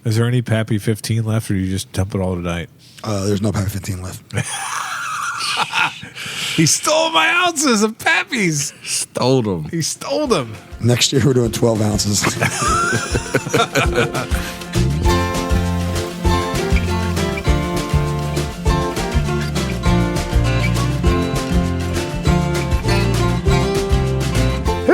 Is there any Pappy 15 left, or do you just dump it all tonight? There's no Pappy 15 left. He stole my ounces of Pappies. Stole them. He stole them. Next year we're doing 12 ounces.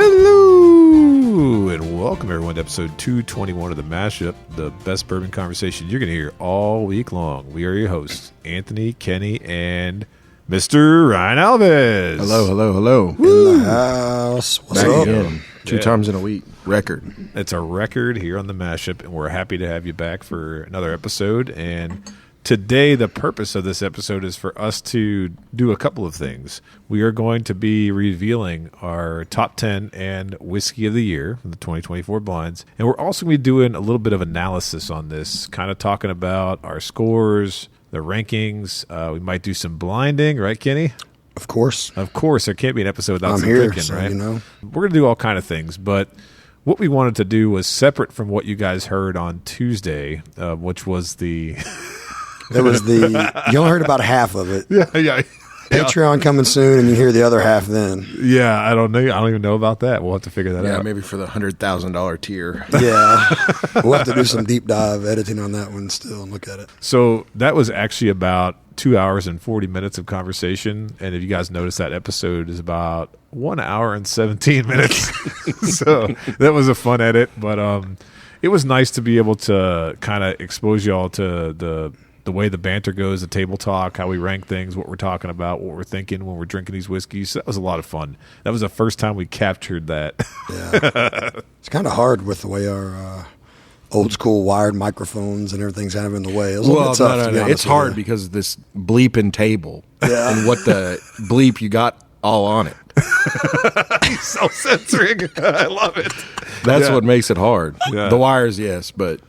Hello, and welcome everyone to episode 221 of The Mashup, the best bourbon conversation you're going to hear all week long. We are your hosts, Anthony, Kenny, and Mr. Ryan Alves. Hello. In the house. What's Back up? again. Two times in a week. Record. It's a record here on The Mashup, and we're happy to have you back for another episode. And today, the purpose of this episode is for us to do a couple of things. We are going to be revealing our top 10 and whiskey of the year, the 2024 blinds. And we're also going to be doing a little bit of analysis on this, kind of talking about our scores, the rankings. We might do some blinding, right, Kenny? Of course. Of course. There can't be an episode without I'm some here, drinking, so right? you know. We're going to do all kind of things, but what we wanted to do was separate from what you guys heard on Tuesday, which was the... It was you only heard about half of it. Yeah. Patreon coming soon, and you hear the other half then. Yeah, I don't know. I don't even know about that. We'll have to figure that Yeah, out. maybe for the $100,000 tier. Yeah. We'll have to do some deep dive editing on that one still and look at it. So that was actually about 2 hours and 40 minutes of conversation. And if you guys notice, that episode is about 1 hour and 17 minutes. So that was a fun edit. But it was nice to be able to kind of expose y'all to the way the banter goes, the table talk, how we rank things, what we're talking about, what we're thinking when we're drinking these whiskeys. So that was a lot of fun. That was the first time we captured that. Yeah. It's kind of hard with the way our old school wired microphones and everything's kind of in the way. It was a little bit tough, to be honest It's with hard you. because of this bleeping table Yeah. and what the bleep you got all on it. He's self-censoring. I love it. That's what makes it hard. Yeah. The wires, yes, but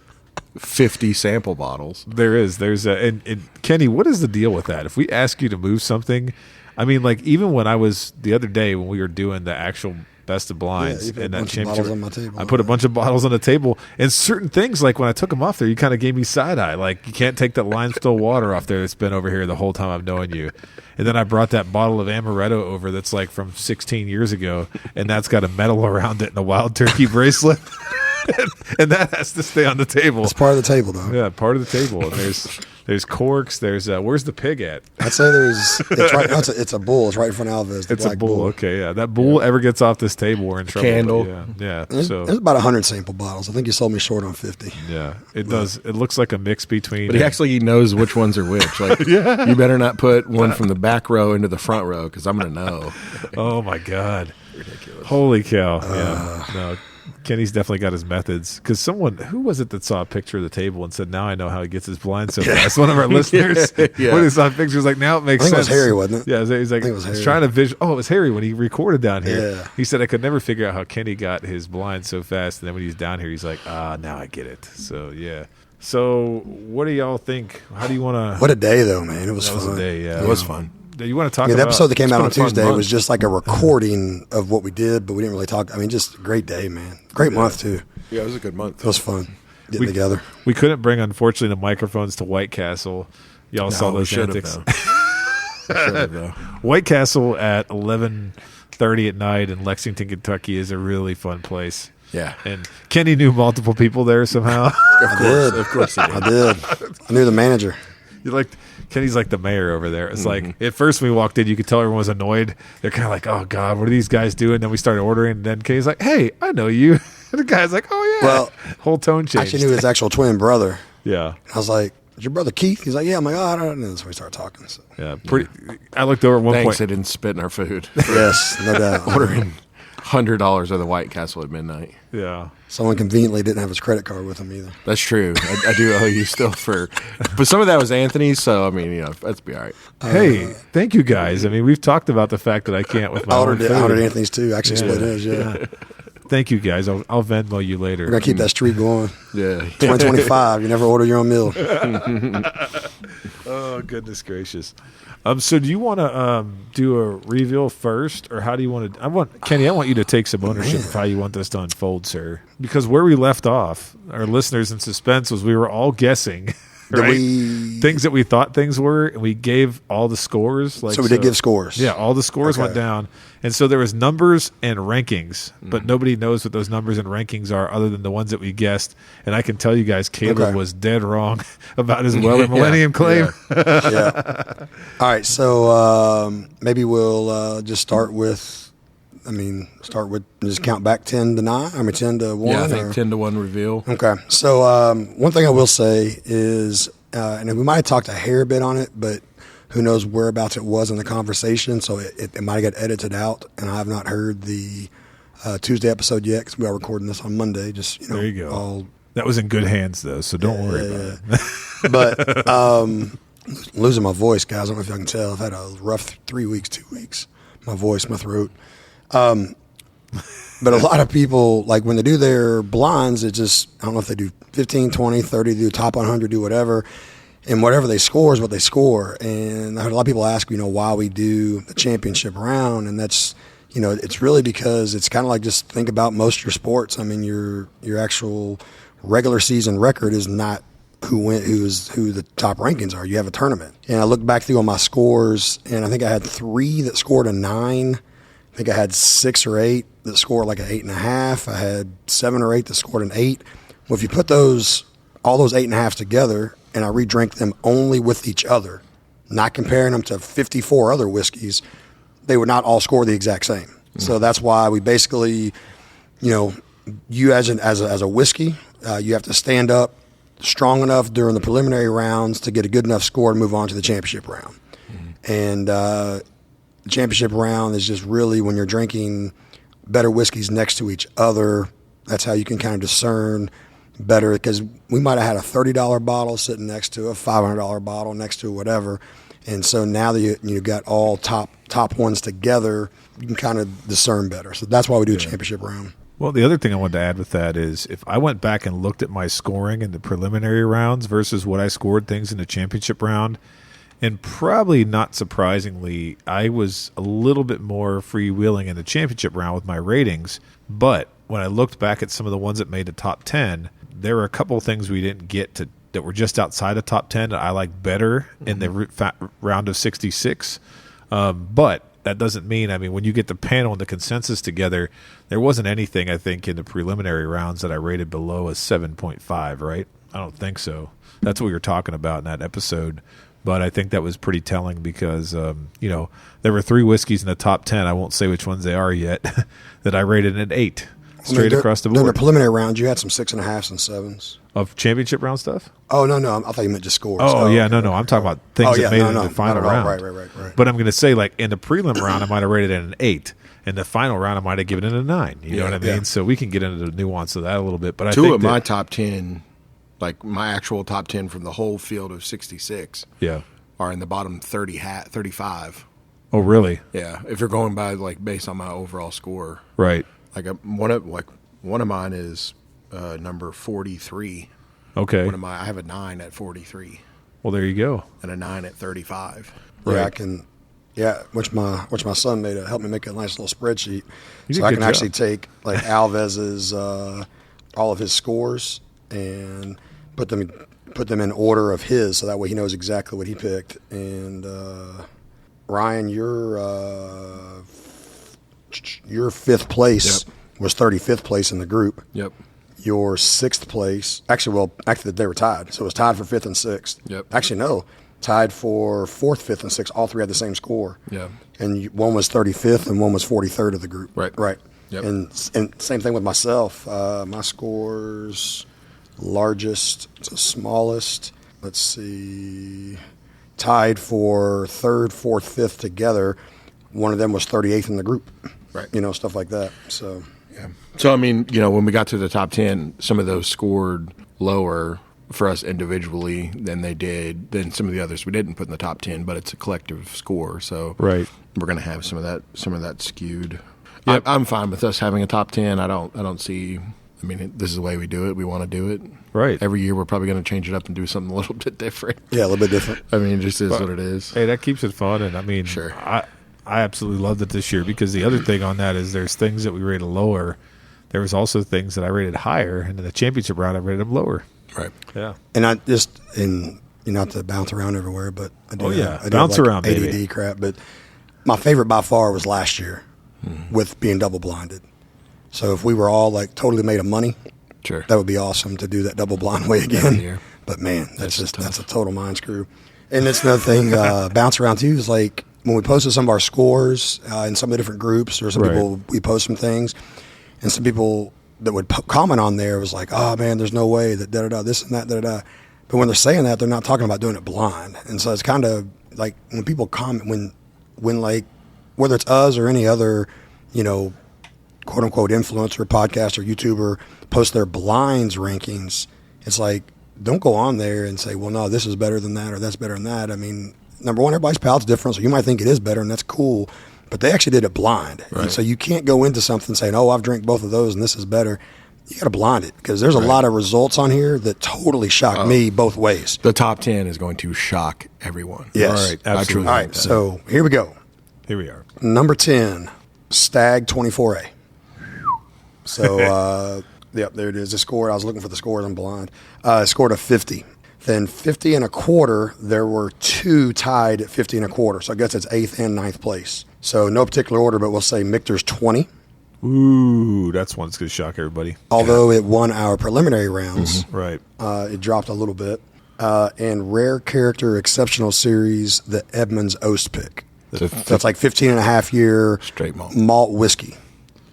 50 sample bottles. There's and Kenny, what is the deal with that? If we ask you to move something, I mean, like even when I was the other day when we were doing the actual best of blinds you put and a that bunch of bottles championship, on my table. I put a bunch of bottles on the table, and certain things like when I took them off there, you kind of gave me side eye. Like you can't take that lime still water off there that's been over here the whole time I've known you. And then I brought that bottle of amaretto over that's like from 16 years ago, and that's got a medal around it and a wild turkey bracelet. And that has to stay on the table. It's part of the table, though. Yeah, part of the table. And there's corks. There's where's the pig at? I'd say it's right. No, it's a bull. It's right in front of Alves. The It's a black bull. Okay, yeah. That bull ever gets off this table, we're in trouble. Candle. Yeah. There's So about 100 sample bottles. I think you sold me short on 50. yeah, it does. It looks like a mix between. But he knows which ones are which. Like, you better not put one from the back row into the front row because I'm going to know. Oh my god! Ridiculous. Holy cow! Yeah. No. Kenny's definitely got his methods because who was it that saw a picture of the table and said, "Now I know how he gets his blind so fast." One of our listeners, Yeah. when he saw pictures, like now it makes I think sense. it was Harry, wasn't it? Yeah, he's like, I think it was he's Harry. trying to visual. Oh, it was Harry when he recorded down here. Yeah. He said I could never figure out how Kenny got his blind so fast, and then when he's down here, he's like, now I get it. So yeah. So what do y'all think? How do you want to? What a day, though, man. It was That fun. was a day. Yeah, It was fun. Do you want to talk The about episode that came out on It's been a fun Tuesday month. was just like a recording of what we did, but we didn't really talk. I mean, just a great day, man. Great month, too. Yeah, it was a good month. It was fun getting together. We couldn't bring, unfortunately, the microphones to White Castle. Y'all saw those antics. White Castle at 11:30 at night in Lexington, Kentucky is a really fun place. Yeah. And Kenny knew multiple people there somehow. Of course he did. I did. I knew the manager. Kenny's like the mayor over there. It's like at first when we walked in, you could tell everyone was annoyed. They're kind of like, "Oh God, what are these guys doing?" Then we started ordering, and then Kenny's like, "Hey, I know you." And the guy's like, "Oh yeah." Well, whole tone I changed. actually knew his actual twin brother. Yeah, I was like, "Is your brother Keith?" He's like, "Yeah." I'm like, "Oh, I don't know." So we started talking. So. yeah. Pretty. I looked over at one Thanks, they point. didn't spit in our food. Yes, no doubt. Ordering $100 of the White Castle at midnight. Yeah. Someone conveniently didn't have his credit card with him either. That's true. I do owe you still but some of that was Anthony's, so I mean, let's be all right. Hey, thank you guys. I mean, we've talked about the fact that I can't with my I own ordered food. Anthony's too. Actually split his, yeah. Thank you, guys. I'll Venmo you later. We're going to keep that streak going. Yeah. 2025, you never order your own meal. Oh, goodness gracious. So do you want to do a reveal first, or how do you want to? Kenny, I want you to take some ownership of how you want this to unfold, sir. Because where we left off, our listeners in suspense was we were all guessing. Right? Things that we thought things were, and we gave all the scores. So we did give scores. Yeah, all the scores went down. And so there was numbers and rankings, but nobody knows what those numbers and rankings are other than the ones that we guessed. And I can tell you guys, Caleb was dead wrong about his Weller Millennium claim. Yeah. All right, so maybe we'll just start with just count back 10 to 9. 10 to 1. Yeah, I think 10 to 1 reveal. Okay. So one thing I will say is, and we might have talked a hair bit on it, but who knows whereabouts it was in the conversation. So it might have got edited out, and I have not heard the Tuesday episode yet because we are recording this on Monday. Just there you go. That was in good hands though, so don't worry about it. But losing my voice, guys. I don't know if y'all can tell. I've had a rough 3 weeks, 2 weeks. My voice, my throat. But a lot of people, like when they do their blinds, it just, I don't know if they do 15, 20, 30, do top 100, do whatever. And whatever they score is what they score. And I heard a lot of people ask, why we do the championship round. And that's, it's really because it's kind of like just think about most of your sports. I mean, your actual regular season record is not who the top rankings are. You have a tournament. And I looked back through all my scores, and I think I had 3 that scored a 9. I think I had 6 or 8 that scored like an 8.5. I had 7 or 8 that scored an 8. Well, if you put all those 8.5s together, and I re-drink them only with each other, not comparing them to 54 other whiskeys, they would not all score the exact same. Mm-hmm. So that's why we basically, you as a whiskey, you have to stand up strong enough during the preliminary rounds to get a good enough score to move on to the championship round. Mm-hmm. And the championship round is just really when you're drinking better whiskeys next to each other. That's how you can kind of discern better, because we might have had a $30 bottle sitting next to a $500 bottle next to whatever. And so now that you got all top ones together, you can kind of discern better. So that's why we do a championship round. Well, the other thing I wanted to add with that is if I went back and looked at my scoring in the preliminary rounds versus what I scored things in the championship round, and probably not surprisingly, I was a little bit more freewheeling in the championship round with my ratings. But when I looked back at some of the ones that made the top 10, there were a couple of things we didn't get that were just outside the top 10 that I like better in the round of 66. But that doesn't mean, when you get the panel and the consensus together, there wasn't anything, I think, in the preliminary rounds that I rated below a 7.5, right? I don't think so. That's what we were talking about in that episode. But I think that was pretty telling because, there were 3 whiskeys in the top 10. I won't say which ones they are yet, that I rated an 8 straight across the board. During the preliminary round, you had some 6.5s and 7s. Of championship round stuff? Oh, no. I thought you meant just scores. Oh, yeah. No. I'm talking about things that made it in the final round. Right. But I'm going to say, like, in the prelim round, I might have rated it an 8. In the final round, I might have given it a 9. You know what I mean? Yeah. So we can get into the nuance of that a little bit. But I think of my top 10, like my actual top 10 from the whole field of 66, are in the bottom 35. Oh, really? Yeah. If you're going by based on my overall score, right? One of mine is number 43. Okay. I have a 9 at 43. Well, there you go. And a 9 at 35. Right. Yeah, which my son helped me make a nice little spreadsheet, so I can actually take like Alves's all of his scores and put them in order of his, so that way he knows exactly what he picked. And Ryan, your 5th place was 35th place in the group. Yep. Your 6th place, actually they were tied, so it was tied for 5th and 6th. Yep. Actually, no. Tied for 4th, 5th, and 6th. All 3 had the same score. Yeah. And one was 35th and one was 43rd of the group. Right. Yep. And same thing with myself. My score's largest to smallest. Let's see. Tied for 3rd, 4th, 5th together. One of them was 38th in the group. Right. Stuff like that. So, yeah. So, when we got to the top 10, some of those scored lower for us individually than some of the others we didn't put in the top 10, but it's a collective score, so right, we're going to have some of that skewed. Yep. I'm fine with us having a top 10. I don't see. I mean, this is the way we do it. We want to do it. Right. Every year, we're probably going to change it up and do something a little bit different. Yeah, a little bit different. I mean, it just is what it is. Hey, that keeps it fun, and I mean, Sure. I absolutely loved it this year because the other thing on that is there's things that we rated lower. There was also things that I rated higher, and in the championship round, I rated them lower. Right. Yeah. And I just not to bounce around everywhere, but I do. I do bounce have, around, ADD baby. crap. But my favorite by far was last year, with being double blinded. So if we were all like totally made of money, Sure. that would be awesome to do that double blind way Every again. year. But man, that's tough. a total mind screw. And that's another thing. Bounce around too is like when we posted some of our scores in some of the different groups, or some Right. people we post some things, and some people that would comment on there was like, "Oh man, there's no way that this and that da." But when they're saying that, they're not talking about doing it blind. And so it's kind of like when people comment when like whether it's us or any other, quote unquote influencer, podcaster, YouTuber post their blinds rankings, it's like, don't go on there and say, well, no, this is better than that or that's better than that. I mean, number one, everybody's palate's different, so you might think it is better and that's cool, but they actually did it blind. Right. And so you can't go into something saying, oh, I've drank both of those and this is better. You got to blind it because there's a lot of results on here that totally shocked me both ways. The top 10 is going to shock everyone. Yes. All right, I absolutely. truly All think right, that. so here we go. Here we are. Number 10, Stag 24A. So, yep, there it is. The score, I was looking for the scores, I'm blind. Scored a 50. Then 50 and a quarter, there were two tied at 50 and a quarter. So I guess it's 8th and 9th place. So no particular order, but we'll say Michter's 20. Ooh, that's one that's going to shock everybody. Although it won our preliminary rounds, Right. it dropped a little bit. And Rare Character Exceptional Series, the Edmunds Oast pick. So it's like 15 and a half year Straight malt. malt whiskey.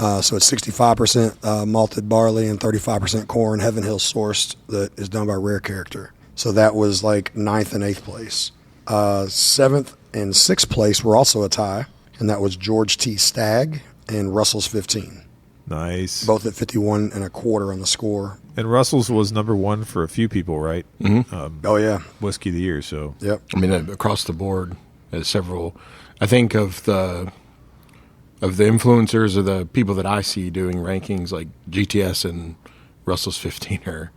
So it's 65% malted barley and 35% corn, Heaven Hill sourced, that is done by Rare Character. So that was like 9th and 8th place. 7th and 6th place were also a tie, and that was George T. Stagg and Russell's 15. Nice. Both at 51 and a quarter on the score. And Russell's was number one for a few people, right? Oh, yeah. Whiskey of the year, so. Yep. I mean, across the board, there's several. I think of the influencers or the people that I see doing rankings, like GTS and Russell's 15 are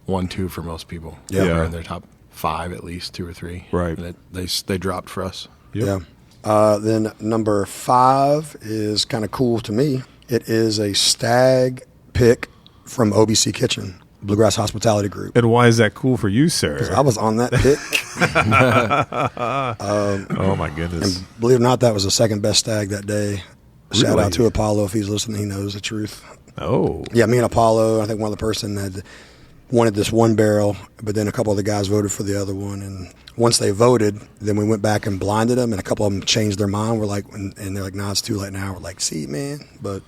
1-2 for most people. Yeah. They're in their top 5 at least, 2 or 3. Right. And they dropped for us. Yep. Yeah. Then number 5 is kind of cool to me. It is a Stag pick from OBC Kitchen, Bluegrass Hospitality Group. And why is that cool for you, sir? I was on that pick. Oh, my goodness. And believe it or not, that was the second best stag that day. Shout Really? out to Apollo if he's listening. He knows the truth. Oh. Yeah, me and Apollo, I think one other person had wanted this one barrel, but then a couple of the guys voted for the other one. And once they voted, then we went back and blinded them, and a couple of them changed their mind. We're like, and they're like, nah, it's too late now. We're like, see, man. But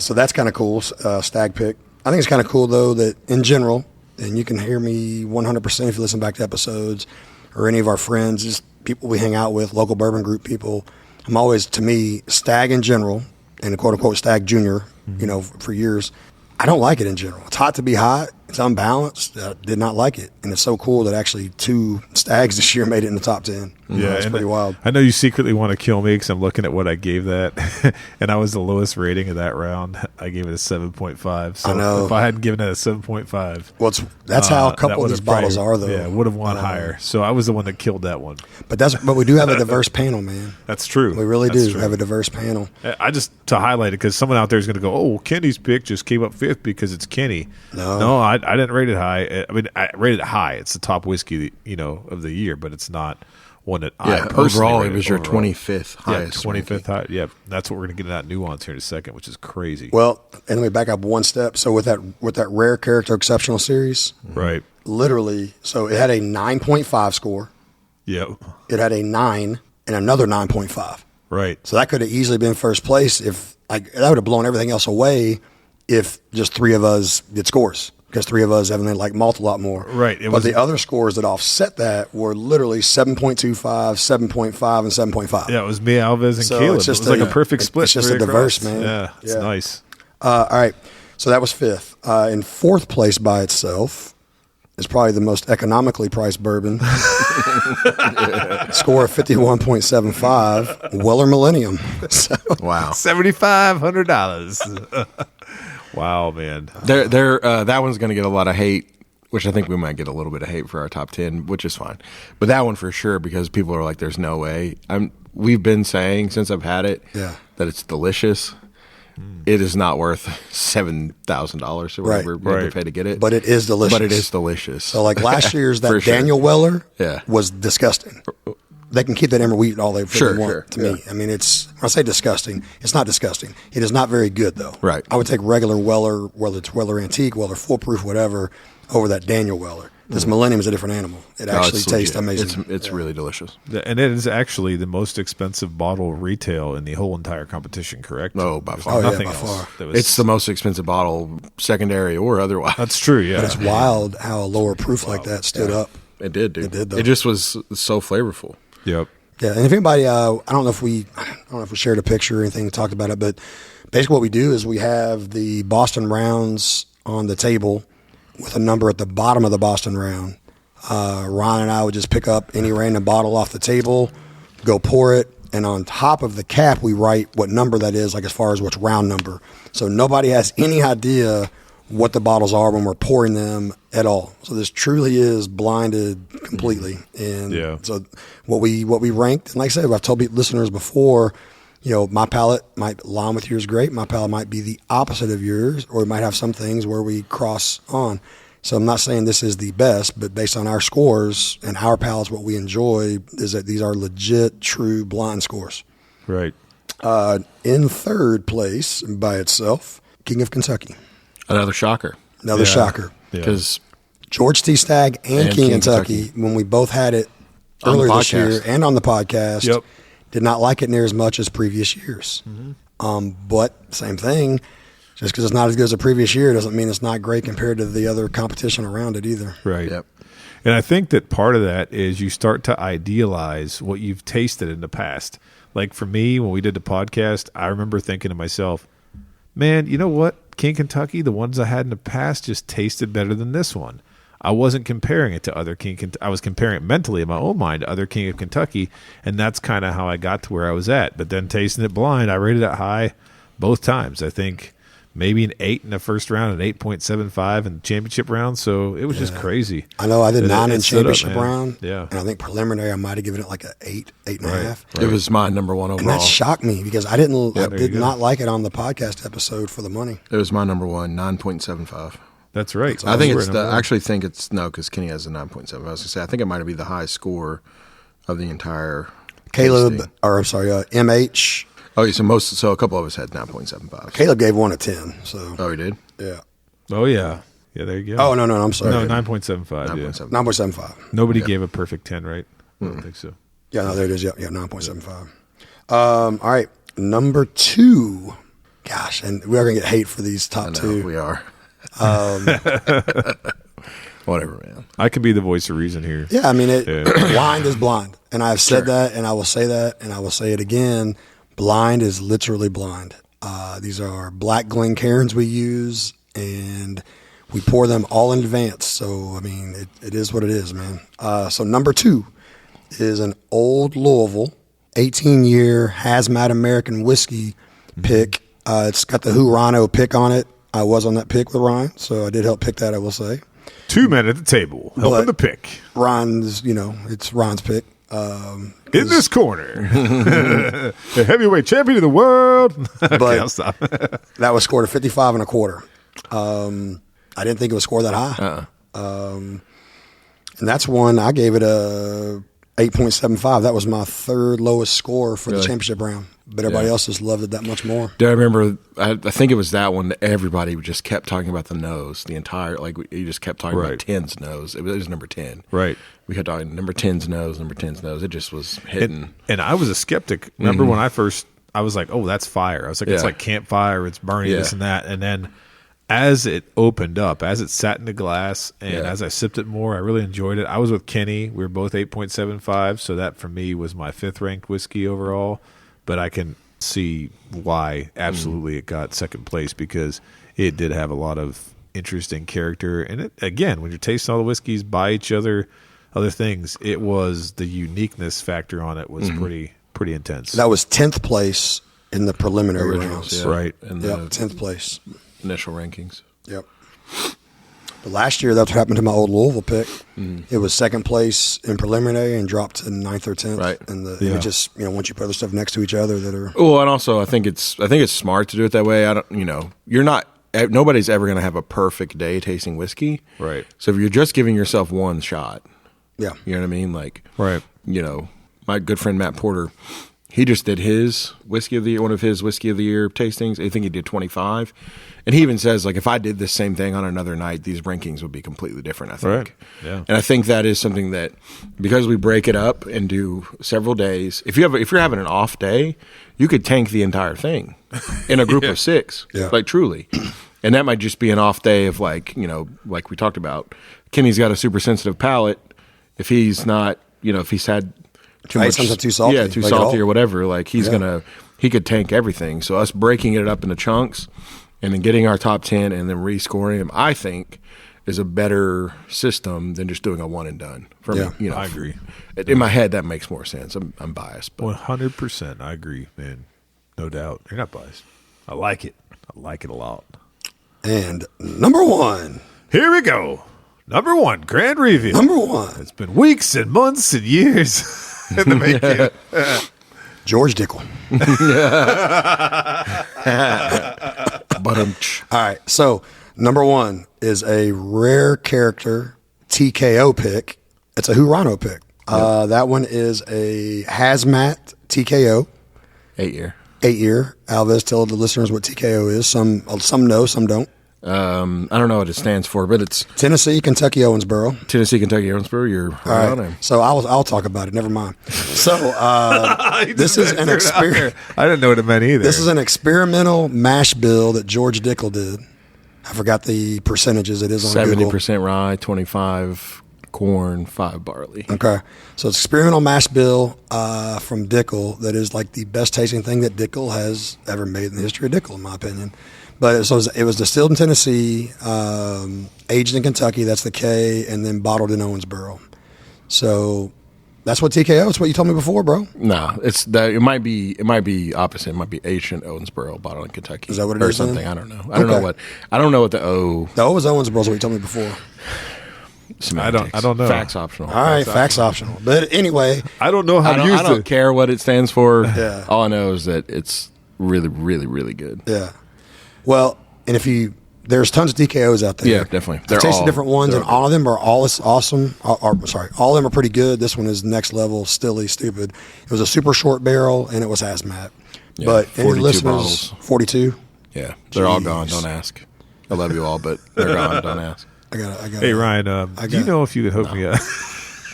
so that's kind of cool, stag pick. I think it's kind of cool, though, that in general, and you can hear me 100% if you listen back to episodes or any of our friends, just people we hang out with, local bourbon group people. I'm always, to me, stag in general, and quote unquote stag junior, for years. I don't like it in general. It's hot to be hot. It's unbalanced. I did not like it. And it's so cool that actually 2 stags this year made it in the top 10. Yeah, it's and pretty wild. I know you secretly want to kill me because I'm looking at what I gave that, and I was the lowest rating of that round. I gave it a 7.5. So I know. if I hadn't given it a 7.5, Well, that's how a that couple of these would've bottles probably- are, though. Yeah, would have won higher. So I was the one that killed that one. But we do have a diverse panel, man. That's true. We really That's do true. have a diverse panel. I just to highlight it because someone out there is going to go, "Oh, well, Kenny's pick just came up 5th because it's Kenny." No. I didn't rate it high. I mean, I rated it high. It's the top whiskey, of the year, but it's not one that I Yeah, personally overall, rated it was your overall. 25th highest. 25th high. Yeah, that's what we're going to get in that nuance here in a second, which is crazy. Well, and let me back up one step. So with that Rare Character Exceptional Series, Right. literally, so it had a 9.5 score. Yep. It had a 9 and another 9.5. Right. So that could have easily been first place if that would have blown everything else away if just 3 of us did scores. Because 3 of us have like malt a lot more. Right. But the other scores that offset that were literally 7.25, 7.5, and 7.5. Yeah, it was me, Alves, and So Caleb. it's just it was like a- a perfect split. it's just three a diverse, across. man. Yeah, it's Yeah. nice. All right. So that was 5th. In 4th place by itself, is probably the most economically priced bourbon. Score of 51.75. Weller Millennium. So, Wow. $7,500. Wow, man. That one's going to get a lot of hate, which I think we might get a little bit of hate for our top 10, which is fine. But that one for sure, because people are like, there's no way. We've been saying since I've had it that it's delicious. It is not worth $7,000 or whatever we pay to get it. but it is delicious. But it is delicious. So like last year's that For sure. Daniel Weller Yeah. was disgusting. They can keep that Emerald wheat all they Sure, want sure, to me. I mean, when I say disgusting, it's not disgusting. It is not very good though. Right. I would take regular Weller, whether it's Weller Antique, Weller Full Proof, whatever, over that Daniel Weller. This Millennium is a different animal. It actually it's tastes legit. amazing. It's really delicious. And it is actually the most expensive bottle retail in the whole entire competition, correct? Oh, by There's far. nothing by else far. that was- It's the most expensive bottle, secondary or otherwise. That's true, yeah. But it's wild how a lower proof like that stood up. It did, dude. It did, though. It just was so flavorful. Yep. Yeah, and if anybody, I don't know if we shared a picture or anything, talked about it, but basically what we do is we have the Boston rounds on the table with a number at the bottom of the Boston round. Ron and I would just pick up any random bottle off the table, go pour it, and on top of the cap we write what number that is, like as far as what's round number. So nobody has any idea what the bottles are when we're pouring them at all. So this truly is blinded completely. And so what we ranked, and like I said, I've told listeners before, my palate might align with yours great. My palate might be the opposite of yours, or we might have some things where we cross on. So I'm not saying this is the best, but based on our scores and our palates, what we enjoy is that these are legit, true blind scores. Right. In third place by itself, King of Kentucky. Another shocker. Another shocker. Because George T. Stagg and King Kentucky, when we both had it On the earlier this podcast. year and on the podcast, Yep. did not like it near as much as previous years. But same thing, just because it's not as good as the previous year doesn't mean it's not great compared to the other competition around it either. Right. Yep. And I think that part of that is you start to idealize what you've tasted in the past. Like for me, when we did the podcast, I remember thinking to myself, man, you know what? King Kentucky, the ones I had in the past just tasted better than this one. I wasn't comparing it to other I was comparing it mentally in my own mind to other King of Kentucky, and that's kind of how I got to where I was at. But then tasting it blind, I rated it high both times. I think maybe an 8 in the first round, an 8.75 in the championship round. So it was just crazy. I know I did It 9 in stood up, championship man. round. Yeah. And I think preliminary I might have given it like an 8, 8.5. It was my number one And overall. that shocked me because I did you go. not like it on the podcast episode for the money. It was my number one, 9.75. That's right. I think We're it's number I one. actually think it's no, because Kenny has a 9.7. I was going to say I think it might be the highest score of the entire Caleb, tasting. or I'm sorry, MH. Oh, yeah, so a couple of us had 9.75. Caleb gave one a 10. So Oh, he did. yeah. Oh, yeah. Yeah, there you go. Oh no, I'm sorry. No, 9.75. Yeah. 9.7. 9.75. Nobody gave a perfect 10, right? I don't think so. Yeah, no, there it is. Yeah, 9.75. All right, number 2. Gosh, and we are gonna get hate for these I top know, 2. we are. Whatever, man. I can be the voice of reason here. Yeah, I mean, Yeah. blind is blind, and I've said that, and I will say that, and I will say it again. Blind is literally blind. These are black Glencairns we use, and we pour them all in advance. So I mean, it is what it is, man. So number 2 is an old Louisville 18-year hazmat American whiskey pick. It's got the Hurano pick on it. I was on that pick with Ryan, so I did help pick that, I will say. 2 men at the table helping But- the pick. Ron's, it's Ron's pick. In this corner, the heavyweight champion of the world. Okay, But- I'll stop. That was scored a 55 and a quarter. I didn't think it was scored that high. And that's one I gave it a 8.75. That was my third lowest score for the Really? championship round. But everybody else just loved it that much more. Do I remember? I think it was that one that everybody just kept talking about the nose. The entire you just kept talking Right. about 10's nose. It was number 10. Right. We kept talking number 10's nose, number 10's nose. It just was hitting. And I was a skeptic. Remember when I was like, oh, that's fire. I was like, it's Yeah. like campfire. It's burning Yeah. this and that. And then as it opened up, as it sat in the glass, and Yeah. as I sipped it more, I really enjoyed it. I was with Kenny. We were both 8.75. So that for me was my 5th ranked whiskey overall. But I can see why absolutely it got second place, because it did have a lot of interesting character. And again, when you're tasting all the whiskeys by each other, other things, it was the uniqueness factor on it was pretty intense. That was 10th place in the preliminary rounds. Yeah. Right. And Yep, 10th place. Initial rankings. Yep. But last year, that's what happened to my old Louisville pick. It was 2nd place in preliminary and dropped to 9th or 10th. Right. And it just, once you put other stuff next to each other that are. Well, and also I think it's smart to do it that way. Nobody's ever going to have a perfect day tasting whiskey. Right. So if you're just giving yourself one shot, Yeah. you know what I mean? Like, Right. My good friend Matt Porter, he just did his whiskey of the year, one of his whiskey of the year tastings. I think he did 25. And he even says, like, if I did the same thing on another night, these rankings would be completely different, I think. Right. Yeah. And I think that is something that, because we break it up and do several days, if you're having an off day, you could tank the entire thing in a group of 6. Yeah. Like, truly. And that might just be an off day of, like, like we talked about. Kenny's got a super sensitive palate. If he's not, if he's had too much, something too salty. yeah, too like salty or whatever, like he could tank everything. So us breaking it up into chunks and then getting our top 10 and then rescoring them, I think, is a better system than just doing a one and done. For me, I agree. In my head, that makes more sense. I'm biased, but 100%. I agree, man. No doubt. You're not biased. I like it. I like it a lot. And number 1. Here we go. Number 1, Grand Review. Number 1. It's been weeks and months and years in the making. George Dickel. All right. So, number 1 is a rare character TKO pick. It's a Hurano pick. That one is a hazmat TKO. 8-year. 8-year. Alves, tell the listeners what TKO is. Some know, some don't. I don't know what it stands for, but it's Tennessee, Kentucky, Owensboro. Tennessee, Kentucky, Owensboro. You're right on there. So I'll talk about it. Never mind. So this is an experiment. I didn't know what it meant either. This is an experimental mash bill that George Dickel did. I forgot the percentages. It is on 70% rye, 25 corn, 5 barley. Okay. So it's experimental mash bill from Dickel that is like the best tasting thing that Dickel has ever made in the history of Dickel, in my opinion. But it was distilled in Tennessee, aged in Kentucky, that's the K, and then bottled in Owensboro. So that's what TKO. It's what you told me before, bro. No, it's that. It might be opposite. It might be aged in Owensboro, bottled in Kentucky. Is that what it or is? Or something. Then? I don't know. I don't know what the O. The O is Owensboro is what you told me before. Semantics. I don't know. Facts optional. All right, facts optional. But anyway, I don't know how to use I don't it. care what it stands for. Yeah. All I know is that it's really, really, really good. yeah. Well, and there's tons of TKOs out there. Yeah, definitely. I've tasted different ones, and all of them are awesome. All of them are pretty good. This one is next level, stilly, stupid. It was a super short barrel, and it was hazmat. Yeah, but any 42 listeners, bottles. 42. Yeah, they're all Jeez. gone. Don't ask. I love you all, but they're gone. Don't ask. I got. Hey, Ryan, do you know if you could hook me up?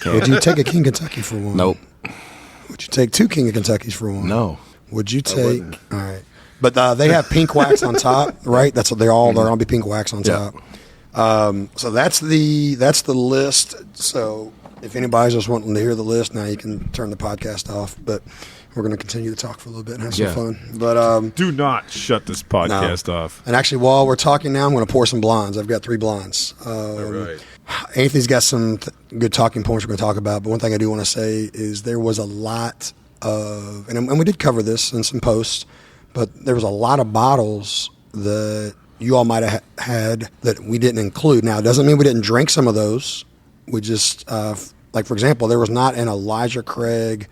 Would you take a King Kentucky for one? Nope. Would you take 2 King of Kentuckys for one? No. Would you take? All right. But they have pink wax on top, right? That's what they're gonna be pink wax on top. So that's the list. So if anybody's just wanting to hear the list, now you can turn the podcast off. But we're going to continue to talk for a little bit and have some fun. But Do not shut this podcast off. And actually, while we're talking now, I'm going to pour some blinds. I've got 3 blinds. All right. Anthony's got some good talking points we're going to talk about. But one thing I do want to say is there was a lot of, and we did cover this in some posts, but there was a lot of bottles that you all might have had that we didn't include. Now, it doesn't mean we didn't drink some of those. We just, like, for example, there was not an Elijah Craig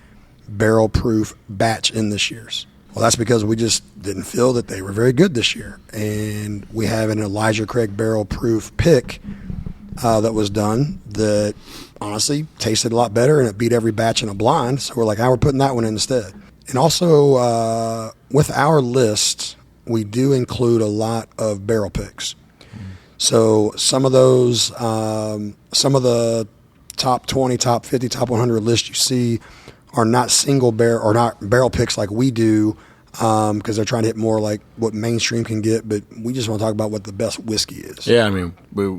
barrel proof batch in this year's. Well, that's because we just didn't feel that they were very good this year. And we have an Elijah Craig barrel proof pick that was done that honestly tasted a lot better, and it beat every batch in a blind. So we're like, we're putting that one in instead. And also, with our list, we do include a lot of barrel picks. So some of those, some of the top 20, top 50, top 100 lists you see are not single barrel or not barrel picks like we do, because they're trying to hit more like what mainstream can get. But we just want to talk about what the best whiskey is. Yeah, I mean,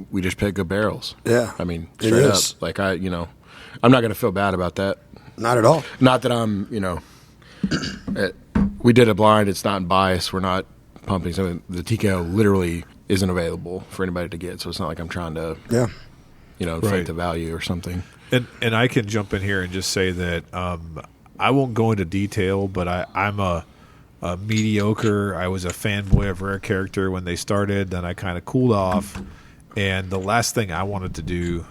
we just pick good barrels. Yeah, I mean, it straight is. up. Like I'm not going to feel bad about that. Not at all. Not that I'm, we did a blind. It's not biased. We're not pumping something. The TKO literally isn't available for anybody to get. So it's not like I'm trying to, Yeah. inflate the value or something. And I can jump in here and just say that I won't go into detail, but I'm a mediocre. I was a fanboy of Rare Character when they started. Then I kind of cooled off. And the last thing I wanted to do,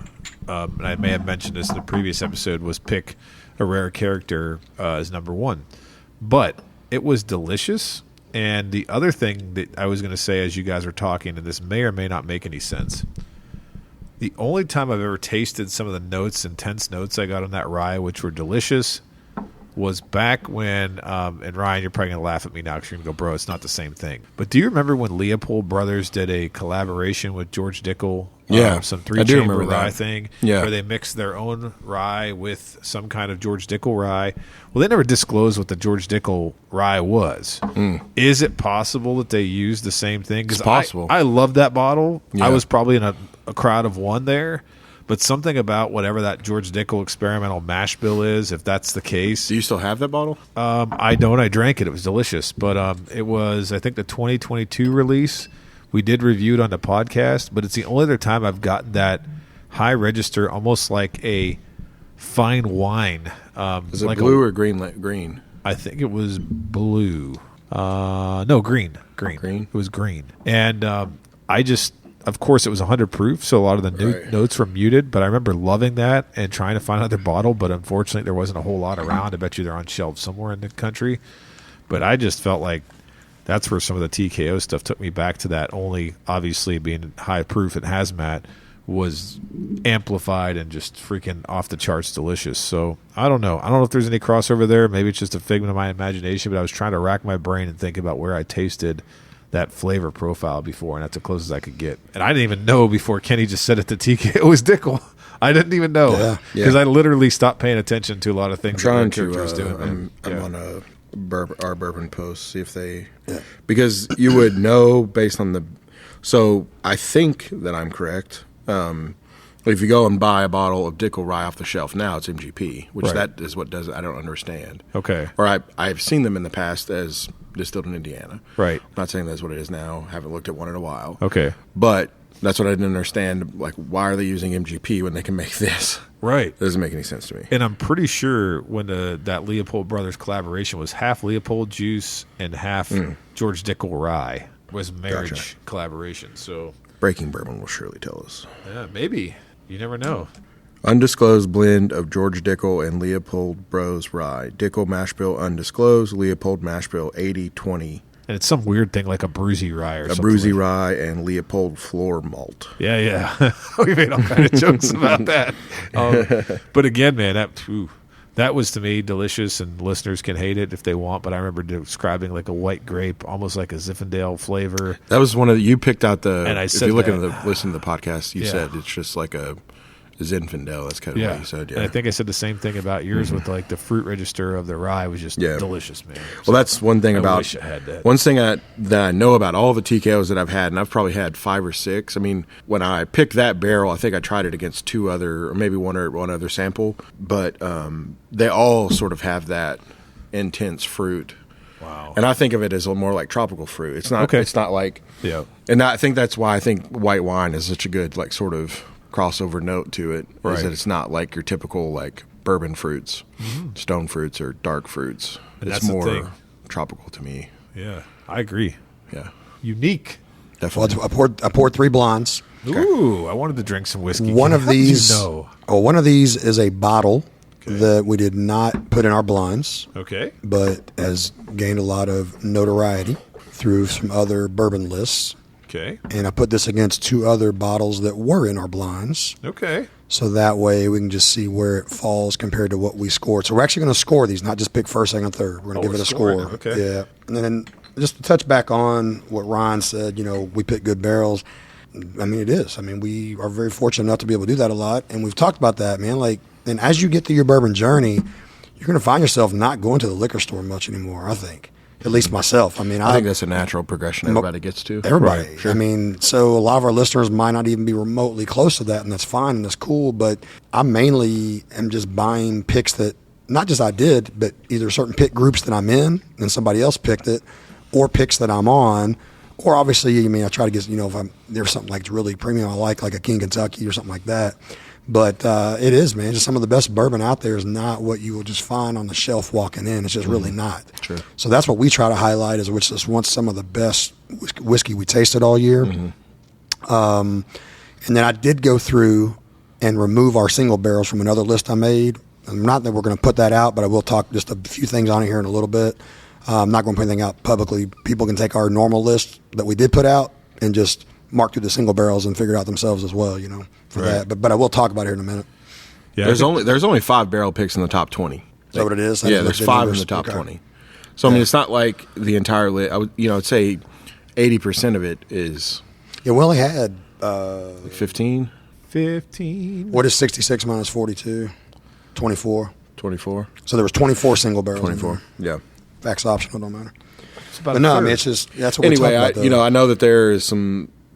and I may have mentioned this in the previous episode, was pick a Rare Character as number one. But it was delicious. And the other thing that I was going to say as you guys were talking, and this may or may not make any sense, the only time I've ever tasted some of the notes, intense notes I got on that rye, which were delicious, was back when, and Ryan, you're probably going to laugh at me now because you're going to go, bro, it's not the same thing. But do you remember when Leopold Brothers did a collaboration with George Dickel? Yeah, some I do three-chamber remember rye that. thing, Yeah. where they mixed their own rye with some kind of George Dickel rye. Well, they never disclosed what the George Dickel rye was. Is it possible that they used the same thing? 'Cause It's possible. I love that bottle. Yeah. I was probably in a crowd of one there. But something about whatever that George Dickel experimental mash bill is, if that's the case. Do you still have that bottle? I don't. I drank it. It was delicious. But it was, I think, the 2022 release. We did review it on the podcast, but it's the only other time I've gotten that high register, almost like a fine wine. Is it like blue or green? Green. I think it was blue. No, green. Green? It was green. And I just, of course, it was 100 proof, so a lot of the Right. notes were muted. But I remember loving that and trying to find another bottle. But unfortunately, there wasn't a whole lot around. I bet you they're on shelves somewhere in the country. But I just felt like that's where some of the TKO stuff took me back to that. Only, obviously, being high proof and hazmat was amplified and just freaking off the charts delicious. So I don't know. I don't know if there's any crossover there. Maybe it's just a figment of my imagination. But I was trying to rack my brain and think about where I tasted that flavor profile before, and that's as close as I could get. And I didn't even know before Kenny just said it to TKO was Dickel. I didn't even know Yeah. because I literally stopped paying attention to a lot of things I'm trying that Rare Character was to. doing. man. I'm Yeah. on our bourbon post. See if they, because you would know based on the. So I think that I'm correct. If you go and buy a bottle of Dickel rye off the shelf now, it's MGP, which Right. that is what does it. I don't understand. Okay. Or I've seen them in the past as distilled in Indiana. Right. I'm not saying that's what it is now. Haven't looked at one in a while. Okay. But that's what I didn't understand. Like, why are they using MGP when they can make this? Right. It doesn't make any sense to me. And I'm pretty sure when that Leopold Brothers collaboration was half Leopold juice and half George Dickel rye was marriage Gotcha. collaboration. So Breaking Bourbon will surely tell us. yeah, maybe. You never know. Undisclosed blend of George Dickel and Leopold Bros Rye. Dickel mash bill undisclosed. Leopold mash bill 80/20. And it's some weird thing like a bruisey rye or A something. bruisey like- rye and Leopold floor malt. Yeah, yeah. We made all kind of jokes about that. But again, man, that was to me delicious, and listeners can hate it if they want, but I remember describing like a white grape, almost like a Zinfandel flavor. That was one of the, you picked out the. And I if said you look that. into listen to the podcast, you Yeah. said it's just like a Zinfandel. That's kind of Yeah. what you said. Yeah. And I think I said the same thing about yours with like the fruit register of the rye was just Yeah. delicious, man. Well, that's one thing I about wish I had that. one thing that I know about all the TKOs that I've had, and I've probably had 5 or 6. I mean, when I picked that barrel, I think I tried it against 2 other, or maybe one other sample, but they all sort of have that intense fruit. Wow. And I think of it as a more like tropical fruit. It's not. Okay. It's not like. Yeah. And I think that's why I think white wine is such a good like sort of crossover note to it. Right. Is that it's not like your typical like bourbon fruits, stone fruits, or dark fruits. And It's that's the more thing. tropical to me. Yeah. I agree. Yeah, Unique. Well, definitely. I poured 3 blondes. Ooh, I wanted to drink some whiskey. One of How did you these, know? one of these is a bottle that we did not put in our blinds, Okay. but has gained a lot of notoriety through some other bourbon lists. Okay. And I put this against 2 other bottles that were in our blinds. Okay. So that way we can just see where it falls compared to what we scored. So we're actually going to score these, not just pick first, second, third. We're going to give we're it a scoring score. it. Okay. Yeah. And then just to touch back on what Ryan said, we pick good barrels. I mean, it is. I mean, we are very fortunate enough to be able to do that a lot. And we've talked about that, man. Like, and as you get through your bourbon journey, you're going to find yourself not going to the liquor store much anymore, I think. At least myself. I mean, I think that's a natural progression everybody gets to. Everybody. Right, sure. I mean, so a lot of our listeners might not even be remotely close to that, and that's fine and that's cool. But I mainly am just buying picks that not just I did, but either certain pick groups that I'm in and somebody else picked it, or picks that I'm on, Or obviously, I mean, I try to get, if there's something like really premium I like a King Kentucky or something like that. But it is, man. Just some of the best bourbon out there is not what you will just find on the shelf walking in. It's just really not. True. So that's what we try to highlight is which is some of the best whiskey we tasted all year. And then I did go through and remove our single barrels from another list I made. Not that we're going to put that out, but I will talk just a few things on it here in a little bit. I'm not going to put anything out publicly. People can take our normal list that we did put out and just mark through the single barrels and figure it out themselves as well, for that. But I will talk about it here in a minute. Yeah, there's only 5 barrel picks in the top 20. Is that what it is? Yeah, there's 5 in the top 20. So I mean, it's not like the entire list. I'd say 80% of it is. Yeah, we only had 15. 15. What is 66 minus 42? 24. 24. So there was 24 single barrels. 24. Yeah. Facts optional, don't matter. But no, I mean, it's just that's what anyway. we're talking about. I know that there is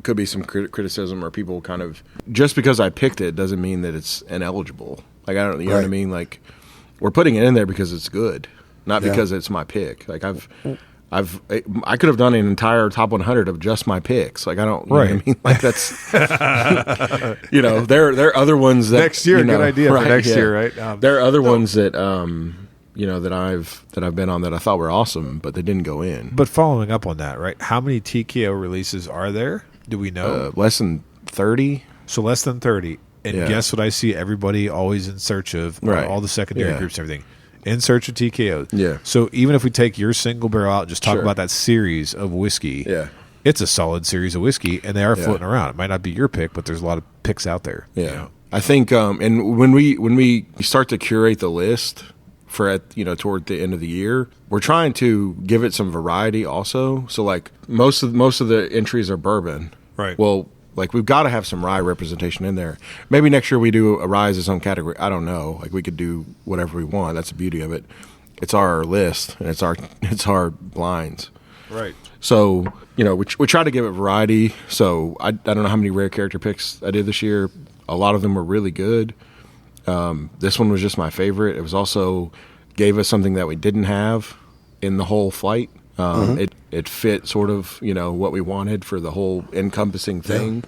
could be some criticism or people kind of just because I picked it doesn't mean that it's ineligible. Like I don't, you know what I mean? Like we're putting it in there because it's good, not because it's my pick. Like I could have done an entire top 100 of just my picks. Like I don't, you know what I mean? Like that's, there are other ones that next year, good idea for next year, right? There are other ones that, that I've been on that I thought were awesome, but they didn't go in. But following up on that, right? How many TKO releases are there? Do we know? Less than 30. So less than 30. And guess what I see everybody always in search of, all the secondary groups and everything, in search of TKO. Yeah. So even if we take your single barrel out and just talk about that series of whiskey, it's a solid series of whiskey, and they are floating around. It might not be your pick, but there's a lot of picks out there. Yeah. I think, and when we start to curate the list for toward the end of the year, we're trying to give it some variety also. So like most of the entries are bourbon. Right. Well, like we've got to have some rye representation in there. Maybe next year we do a rye as its own category. I don't know. Like we could do whatever we want. That's the beauty of it. It's our list and it's our blinds. Right. So we try to give it variety. So I don't know how many rare character picks I did this year. A lot of them were really good. This one was just my favorite. It was also gave us something that we didn't have in the whole flight. It fit sort of, what we wanted for the whole encompassing thing.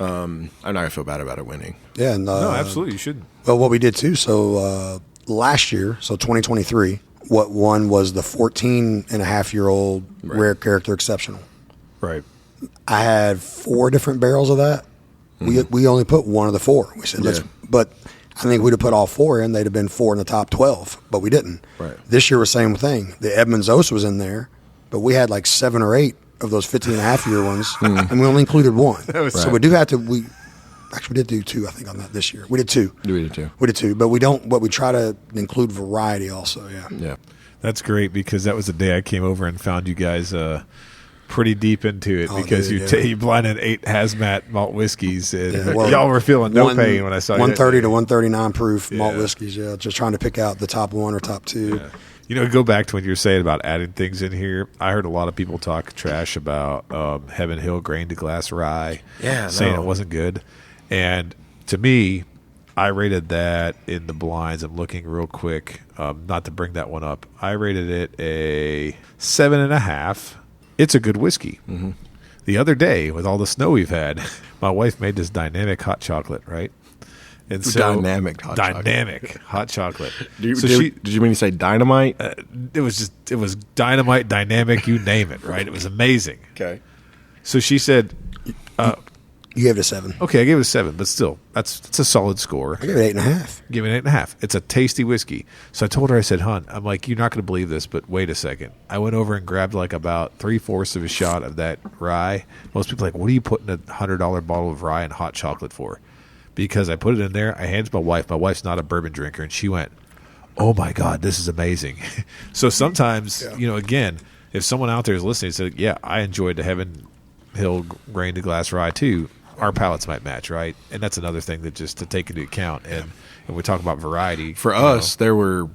I'm not going to feel bad about it winning. Yeah. And, no, absolutely. You shouldn't. Well, what we did too. So last year, so 2023, what won was the 14-and-a-half-year-old rare character exceptional. Right. I had 4 different barrels of that. We only put one of the 4. We said, but I think we'd have put all 4 in. They'd have been 4 in the top 12, but we didn't. Right. This year was the same thing. The Edmonds Oast was in there, but we had like 7 or 8 of those 15-and-a-half-year ones, and we only included 1. So we do have to. We did do 2, I think, on that this year. We did 2. We did 2. We did 2, but we don't. But we try to include variety also. Yeah. Yeah. That's great because that was the day I came over and found you guys pretty deep into it because you blinded 8 hazmat malt whiskeys and y'all were feeling no pain when I saw 130 to 139 proof malt whiskeys. Yeah, just trying to pick out the top 1 or top 2. Yeah. Go back to what you were saying about adding things in here. I heard a lot of people talk trash about Heaven Hill grain to glass rye, saying it wasn't good. And to me, I rated that in the blinds. I'm looking real quick, not to bring that one up. I rated it a 7.5. It's a good whiskey. Mm-hmm. The other day, with all the snow we've had, my wife made this dynamic hot chocolate, right? And so dynamic hot chocolate. Did you mean to say dynamite? It was dynamite, dynamic, you name it, right? It was amazing. Okay. So she said, you gave it a 7. Okay, I gave it a 7, but still, that's a solid score. I gave it 8.5. Give it 8.5. It's a tasty whiskey. So I told her, I said, "Hun, I'm like, you're not going to believe this, but wait a second." I went over and grabbed like about 3/4 of a shot of that rye. Most people are like, what are you putting a $100 bottle of rye and hot chocolate for? Because I put it in there. I handed it to my wife. My wife's not a bourbon drinker, and she went, "Oh my God, this is amazing." So sometimes, again, if someone out there is listening and said, "Yeah, I enjoyed the Heaven Hill grain to glass rye too," our palates might match, right? And that's another thing that just to take into account. And when we talk about variety, for us, there were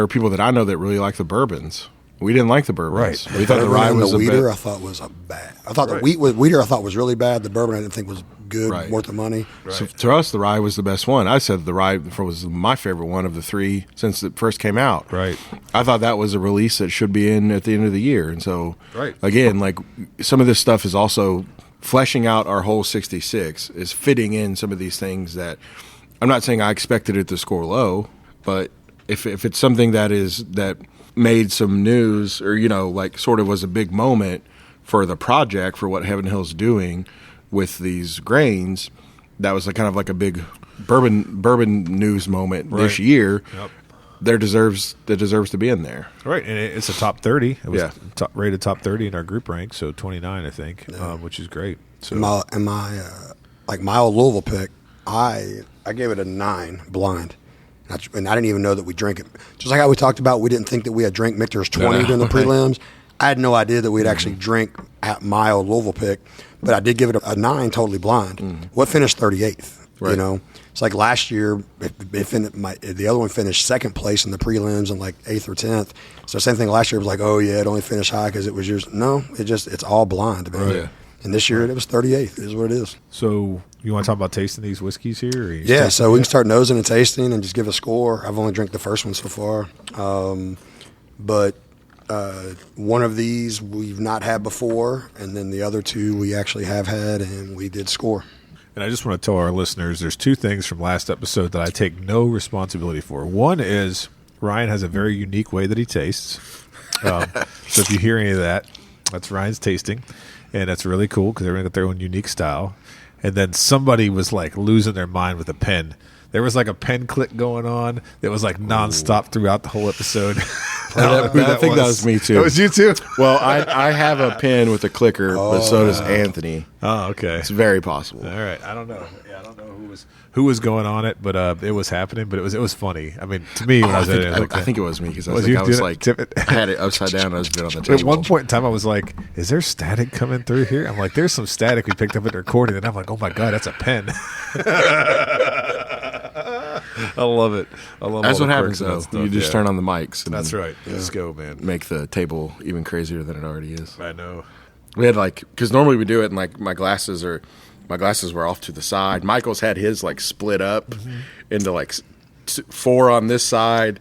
people that I know that really like the bourbons. We didn't like the bourbons. Right. We thought the rye was the Weeder. I thought was bad. I thought the wheat with Weeder I thought was really bad. The bourbon I didn't think was good, Right. worth the money. Right. So to us, the rye was the best one. I said the rye was my favorite one of the three since it first came out. Right. I thought that was a release that should be in at the end of the year. And so, Right. again, like some of this stuff is also fleshing out our whole 66, is fitting in some of these things that I'm not saying I expected it to score low, but if it's something that made some news or, like sort of was a big moment for the project for what Heaven Hill's doing with these grains, that was kind of like a big bourbon news moment this year. Yep. That deserves to be in there. Right, and it's a top 30. It was Yeah. rated top 30 in our group rank, so 29, I think, which is great. So My old Louisville pick, I gave it a 9 blind. And I didn't even know that we drank it. Just like how we talked about, we didn't think that we had drank Michter's 20 during the prelims. I had no idea that we'd actually drink at my old Louisville pick, but I did give it a 9 totally blind. What finished 38th? Right. It's like last year, the other one finished second place in the prelims and like 8th or 10th. So same thing last year, it was like, oh yeah, it only finished high because it was yours. No, it's all blind, man. Right. And this year it was 38th. It is what it is. So you want to talk about tasting these whiskeys here? Or Yeah, so we can start nosing and tasting and just give a score. I've only drank the first one so far. But one of these we've not had before, and then the other two we actually have had, and we did score. And I just want to tell our listeners there's two things from last episode that I take no responsibility for. One is Ryan has a very unique way that he tastes. So if you hear any of that, that's Ryan's tasting. And that's really cool because everyone got their own unique style. And then somebody was like losing their mind with a pen. There was like a pen click going on that was like nonstop throughout the whole episode. I think that was me too. That was you too? Well, I have a pen with a clicker, but so does Anthony. Oh, okay. It's very possible. All right. I don't know. Yeah, I don't know who was going on it, but it was happening. But it was funny. I mean, to me, when I was at it, I was like, I think it was me because I had it upside down. I was been on the table. At one point in time, I was like, "Is there static coming through here?" I'm like, "There's some static we picked up at the recording," and I'm like, "Oh my god, that's a pen." I love it. I love. That's all what the happens quirks though. and that You stuff, just yeah. turn on the mics. And That's right. Let's go, man. Make the table even crazier than it already is. I know. We had because normally we do it and like my glasses were off to the side. Michael's had his split up into 4 on this side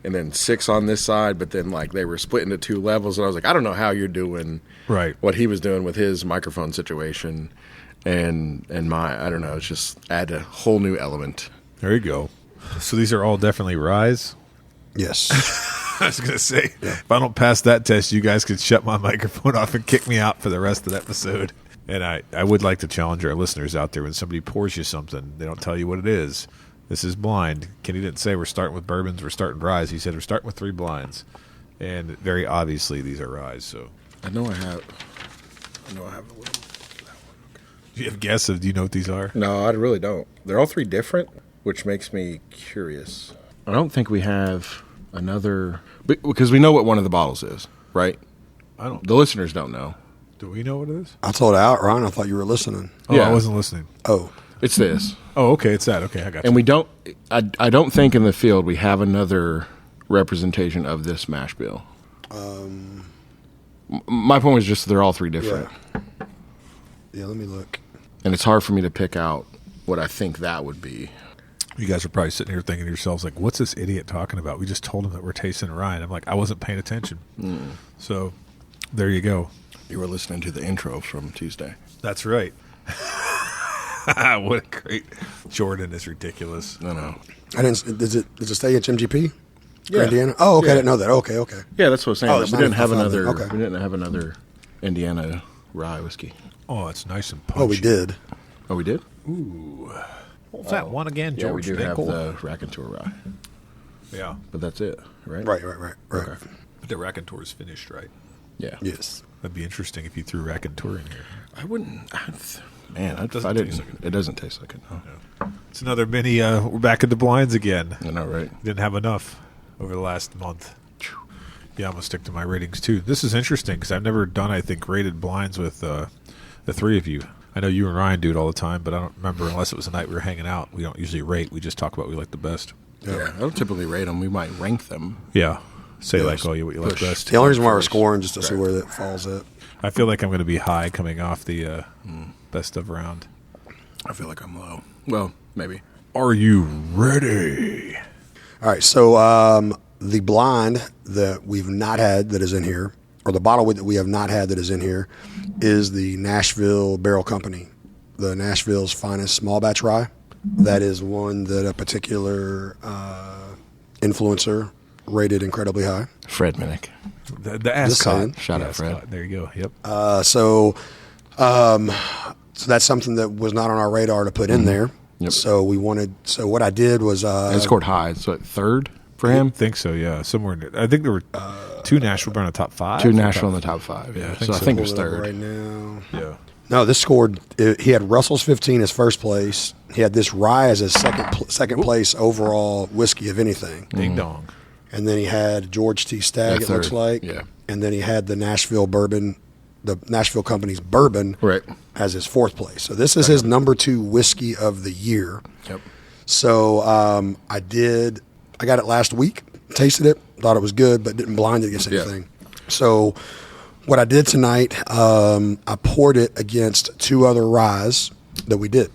and then 6 on this side, but then they were split into 2 levels. And I was like, I don't know how you're doing what he was doing with his microphone situation and I don't know. It's just add a whole new element. There you go. So these are all definitely ryes. Yes. I was going to say, if I don't pass that test, you guys could shut my microphone off and kick me out for the rest of the episode. And I would like to challenge our listeners out there when somebody pours you something, they don't tell you what it is. This is blind. Kenny didn't say we're starting with bourbons, we're starting ryes. He said we're starting with 3 blinds. And very obviously these are ryes. So I know I have a little. do you have a guess of, do you know what these are? No, I really don't. They're all 3 different, which makes me curious. I don't think we have another, because we know what one of the bottles is, right? The listeners don't know. Do we know what it is? I told Ryan, I thought you were listening. Oh, Yeah. I wasn't listening. Oh. It's this. Oh, okay, it's that. Okay, I got you. And we don't, I don't think in the field we have another representation of this mash bill. My point was just they're all 3 different. Yeah, let me look. And it's hard for me to pick out what I think that would be. You guys are probably sitting here thinking to yourselves, like, what's this idiot talking about? We just told him that we're tasting Ryan. I'm like, I wasn't paying attention. So there you go. You were listening to the intro from Tuesday. That's right. What a great Jordan is ridiculous. I know. I didn't. Does it stay at MGP? Yeah. Indiana. Oh, okay. Yeah. I didn't know that. Okay. Yeah, that's what I was saying. Oh, it's we not didn't have even another. okay. We didn't have another Indiana rye whiskey. Oh, it's nice and punchy. Oh, we did. Oh, we did. Ooh. What's that one again, Yeah, George? we do have Nickel? the Raconteur rye, Yeah. but that's it, right? Right. Okay. But the Raconteur is finished, right? Yeah. Yes. That'd be interesting if you threw Raconteur in here. I wouldn't. Man, It doesn't I didn't. taste like It doesn't taste like it. No. It's another mini, we're back at the blinds again. I know, right? Didn't have enough over the last month. Yeah, I'm going to stick to my ratings, too. This is interesting because I've never done, I think, rated blinds with the 3 of you. I know you and Ryan do it all the time, but I don't remember unless it was the night we were hanging out. We don't usually rate. We just talk about what we like the best. Yeah. I don't typically rate them. We might rank them. Yeah. Say, Yes. what you like best. The only reason why we're scoring just to see where that falls at. I feel like I'm going to be high coming off the best of round. I feel like I'm low. Well, maybe. Are you ready? All right, so the blind that we've not had that is in here, or the bottle that we have not had that is in here, is the Nashville Barrel Company, the Nashville's finest small batch rye. That is one that a particular influencer rated incredibly high. Fred Minnick. The Ascot. Shout out, Ascot. Fred. There you go. Yep. So that's something that was not on our radar to put in there. Yep. So what I did was It scored high. So third for him? I think so, yeah. Somewhere in there. I think there were two Nashville in the top 5. Two Nashville in the top 5. Yeah. I think I so. think it was Pull it up third. right now. Yeah. No, this scored. He had Russell's 15 as first place. He had this rye as his second place overall whiskey of anything. Ding dong. And then he had George T. Stagg. Yeah, it looks third. like. Yeah. And then he had the Nashville bourbon, the Nashville Company's bourbon, Right. as his fourth place. So this is his number 2 whiskey of the year. Yep. So I got it last week, tasted it, thought it was good, but didn't blind it against Yeah. anything. So what I did tonight, I poured it against 2 other ryes that we did.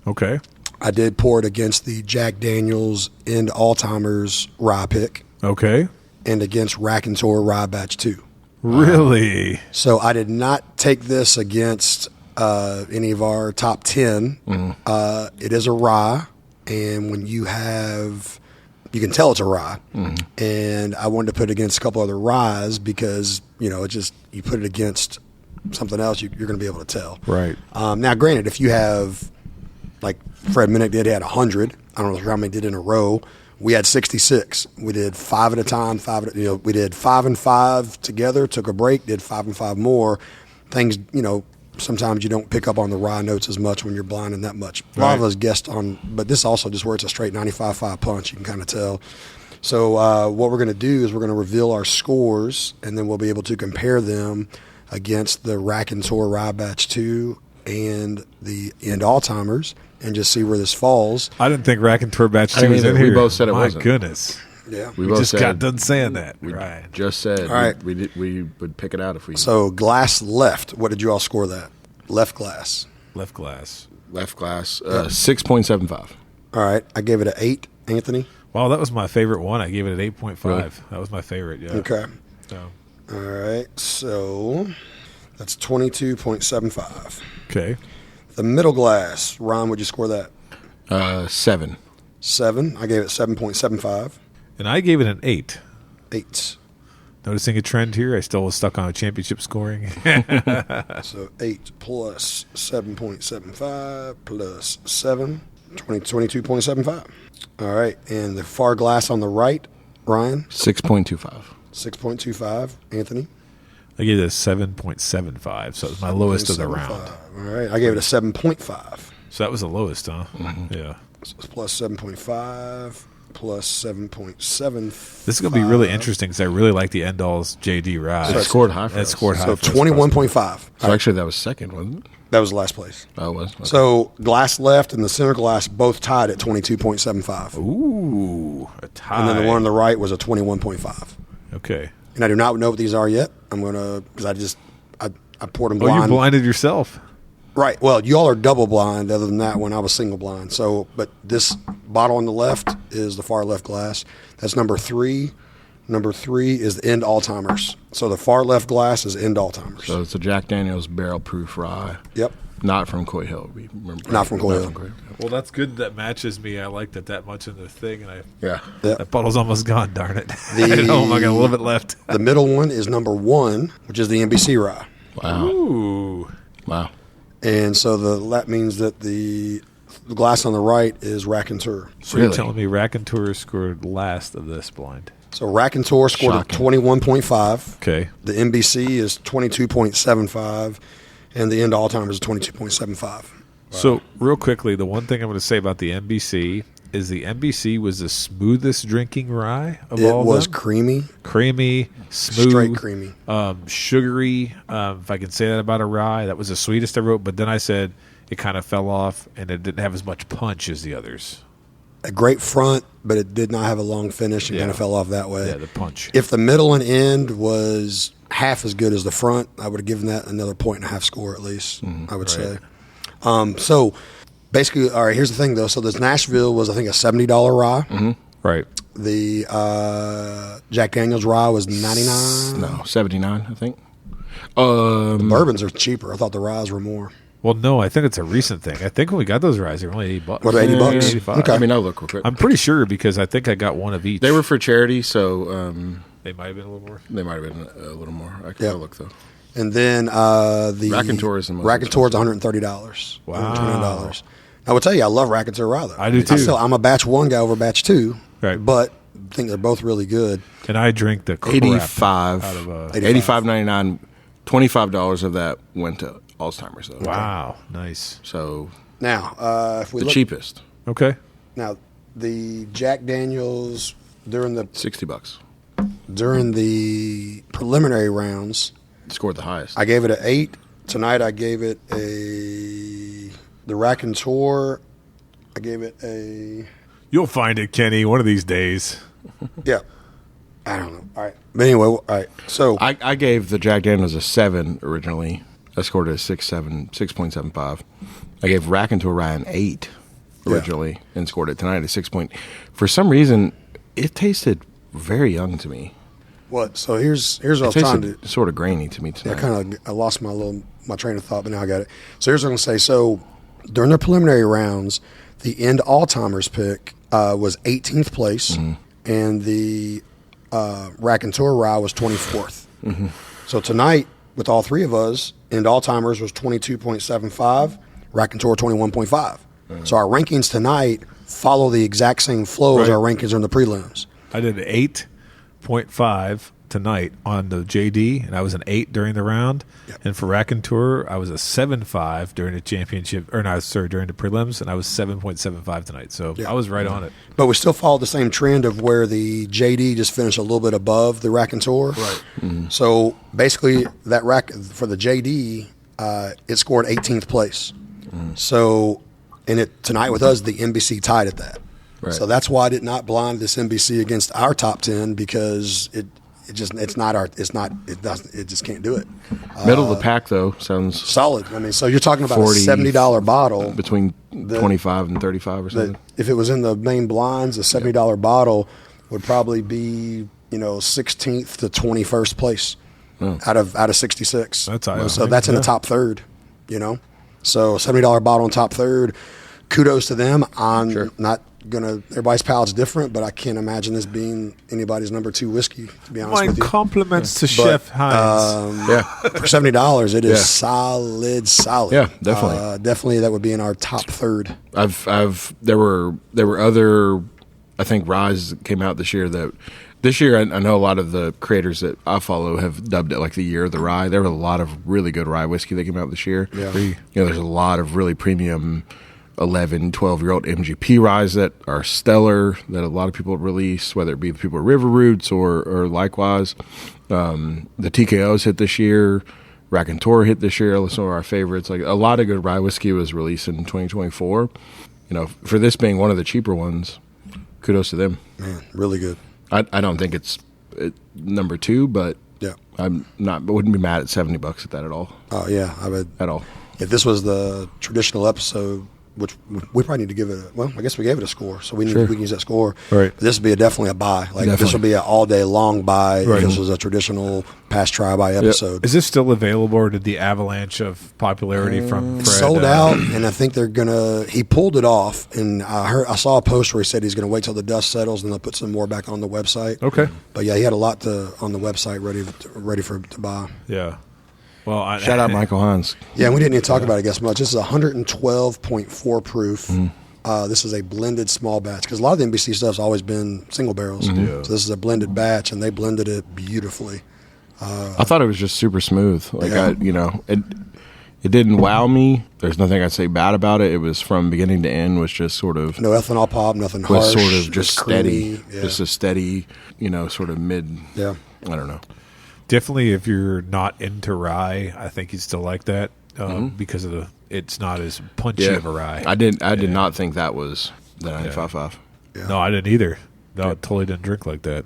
Okay. I did pour it against the Jack Daniels End Alzheimer's rye pick Okay. and against Raconteur Rye Batch 2. Really? So I did not take this against any of our top 10. It is a rye, and when you can tell it's a rye. And I wanted to put it against a couple other ryes because, you put it against something else, you're going to be able to tell. Right. Now, granted, if you have, like Fred Minnick did, he had 100. I don't know how many did in a row. We had 66. We did 5 at a time. We did 5 and 5 together. Took a break. Did 5 and 5 more. Things, sometimes you don't pick up on the rye notes as much when you're blinding that much. A lot of us guessed on, but this also just where it's a straight 95.5 punch. You can kind of tell. So what we're going to do is we're going to reveal our scores, and then we'll be able to compare them against the Raconteur Rye Batch 2 and the End Alzheimer's, and just see where this falls. I didn't think Raconteur Batch 2 I didn't was in either. We here. both said it My wasn't. goodness. Yeah. We both just said- got done saying that. We Right. just said All right. we would pick it out if we So glass left. What did you all score that? Left glass. Left glass. left glass 6.75. All right. I gave it an 8, Anthony. Wow, that was my favorite one. I gave it an 8.5. Really? That was my favorite, yeah. Okay. So, All right. So that's 22.75. okay. The middle glass. Ron, would you score that? 7. 7. I gave it 7.75. And I gave it an 8. 8. Noticing a trend here, I still was stuck on a championship scoring. So 8 plus 7.75 plus 7, 22.75. All right. And the far glass on the right, Ryan, 6.25. 6.25. Anthony, I gave it a 7.75, so it was my lowest of the round. 7.75. All right. I gave it a 7.5. So that was the lowest, huh? Mm-hmm. Yeah. So it's plus 7.5 plus 7.7. This is going to be really interesting because I really like the Endall's JD ride. It scored high for It us. scored high So for us. 21.5. So actually, that was second, wasn't it? That was last place. Oh, it was. Okay. So glass left and the center glass both tied at 22.75. Ooh, a tie. And then the one on the right was a 21.5. Okay. And I do not know what these are yet. I'm going to, because I poured them Oh, you blind. blinded yourself. Right. Well, you all are double blind. Other than that one, I was single blind. So, but this bottle on the left is the far left glass. That's number 3. Number 3 is the End Alzheimer's. So the far left glass is End Alzheimer's. So it's a Jack Daniels barrel proof rye. Yep. Not from Coy Hill. We remember. Not from Coy Hill. Hill. Well, that's good. That matches me. I liked it that much in the thing, and Yeah. Yep. that bottle's almost gone. Darn it! The- Oh, I got a little bit left. The middle one is number 1, which is the NBC rye. Wow. Ooh. Wow. And so that means that the glass on the right is Raconteur. So you're Really? telling me Raconteur scored last of this blind? So Raconteur scored Shocking. a 21.5. Okay. The NBC is 22.75. And the End Alzheimer's is 22.75. So real quickly, the one thing I'm going to say about the NBC is the NBC was the smoothest drinking rye of It all was of them. creamy, Smooth, straight creamy. sugary. If I can say that about a rye, that was the sweetest I wrote. But then I said it kind of fell off, and it didn't have as much punch as the others. A great front, but it did not have a long finish and Yeah. kind of fell off that way. Yeah, the punch. If the middle and end was half as good as the front, I would have given that another 1.5 score at least, I would say. So basically, all right, here's the thing, though. So this Nashville was, I think, a $70 rye. Mm-hmm. Right. The Jack Daniels rye was 99. No, 79, I think. The bourbons are cheaper. I thought the ryes were more. Well, no, I think it's a recent thing. I think when we got those ryes, they were only $8. What, $80? 85. Okay. I mean, I'll look real quick. I'm pretty sure because I think I got one of each. They were for charity, so They might have been a little more. they might have been a little more. I can look, though. And then the Raconteur is the most Raconteur's $130. Wow. $120. I will tell you, I love Raconteur rye, though. I do, too. I'm a batch 1 guy over batch 2. Right. But I think they're both really good. And I drink the crap 85, out of 85.99, $25 of that went to Alzheimer's, though. Wow, nice. So Now, if we the look, cheapest, Okay. now the Jack Daniels during the $60. preliminary rounds, Scored the highest. I gave it an 8. Tonight I gave it the Raconteur. I gave it a You'll find it, Kenny, one of these days. yeah. I don't know. All right, but anyway, all right. So I gave the Jack Daniels a 7 originally. I scored it a 6.75. I gave Raconteur Rye an 8 originally and scored it tonight a 6 point. For some reason, it tasted very young to me. what? So here's what I It was trying tasted to. sort of grainy to me tonight. I lost my train of thought, but now I got it. So here's what I'm gonna say. So during the preliminary rounds, the end all-timers pick was 18th place, and the Raconteur Rye was 24th. So tonight, with all three of us, end all-timers was 22.75, Raconteur 21.5. So our rankings tonight follow the exact same flow as our rankings in the prelims. I did an 8.5 tonight on the JD, and I was an 8 during the round. Yep. And for Raconteur, I was a 7.5 during the championship, or no, sorry, during the prelims, and I was 7.75 tonight. So I was right on it. But we still follow the same trend of where the JD just finished a little bit above the Raconteur. Right. So basically, that for the JD, it scored 18th place. So, and tonight with us, the NBC tied at that. Right. So that's why I did not blind this NBC against our top 10 because it just can't do it. Middle of the pack, though, sounds Solid. I mean, so you're talking about 40, a $70 bottle. between 25 and 35 or something. If it was in the main blinds, a $70 bottle would probably be 16th to 21st place out of 66. That's high. So that's in the top third. So $70 bottle in top third. Kudos to them. I'm not gonna. Everybody's palate's different, but I can't imagine this being anybody's number 2 whiskey. To be honest My with you. compliments to Chef Heinz. For $70, it is solid. Yeah, definitely. Definitely, that would be in our top third. There were other, I think, ryes that came out this year that. This year, I know a lot of the creators that I follow have dubbed it like the year of the rye. There were a lot of really good rye whiskey that came out this year. Yeah. There's a lot of really premium 11, 12-year-old MGP ryes that are stellar that a lot of people release, whether it be the people at River Roots or likewise. The TKOs hit this year. Raconteur hit this year. Some of our favorites. Like a lot of good rye whiskey was released in 2024. For this being one of the cheaper ones, kudos to them. Man, really good. I don't think it's number 2, but Yeah. wouldn't be mad at $70 at that at all. Oh yeah, I would. At all. If this was the traditional episode, which we probably need to give it. I guess we gave it a score, so we can use that score. Right. But this would be definitely a buy. Like Definitely. this would be an all day long buy. Right. If this was a traditional past try by episode. Is this still available, or did the avalanche of popularity from Fred Sold out, and I think they're gonna. He pulled it off, and I saw a post where he said he's gonna wait till the dust settles, and they'll put some more back on the website. Okay. But yeah, he had a lot on the website ready for to buy. Yeah. Well, Shout out Michael Hines. Yeah, and we didn't even talk about it, I guess, much. This is 112.4 proof. This is a blended small batch because a lot of the NBC stuff's always been single barrels. So this is a blended batch, and they blended it beautifully. I thought it was just super smooth. Like it didn't wow me. There's nothing I'd say bad about it. It was from beginning to end was just sort of No ethanol pop, nothing harsh. was sort of just steady, creamy. Yeah. just a steady, sort of mid. Yeah. I don't know. Definitely, if you're not into rye, I think you'd still like that because of it's not as punchy of a rye. I did not think that was the 95.5. Yeah. No, I didn't either. No, I totally didn't drink like that.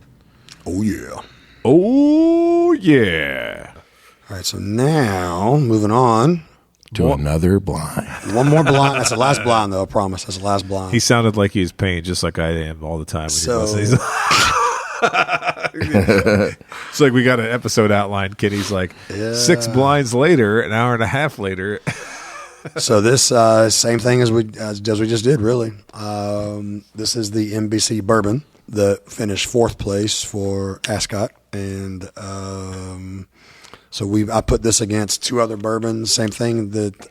Oh yeah. Oh yeah. All right, so now moving on. to another blind. One more blind. That's the last blind, though. I promise. That's the last blind. He sounded like he was paying just like I am all the time. When it's like we got an episode outlined. Kenny's like 6 blinds later, an hour and a half later. So this same thing as we just did, really. This is the NBC bourbon that finished 4th place for Ascot, and so I put this against 2 other bourbons. Same thing that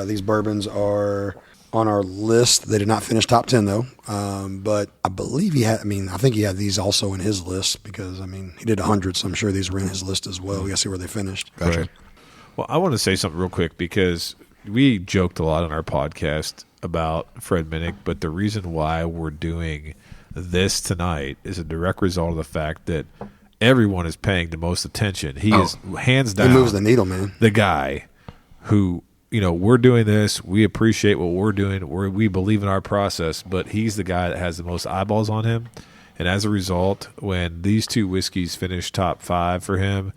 these bourbons are on our list. They did not finish top 10 though, but I believe he had. I think he had these also in his list because he did 100, so I'm sure these were in his list as well. We got to see where they finished. Gotcha. Right. Well, I want to say something real quick because we joked a lot on our podcast about Fred Minnick, but the reason why we're doing this tonight is a direct result of the fact that everyone is paying the most attention. He is hands down. He moves the needle, man. The guy who, we're doing this. We appreciate what we're doing. We believe in our process, but he's the guy that has the most eyeballs on him. And as a result, when these 2 whiskeys finished top 5 for him,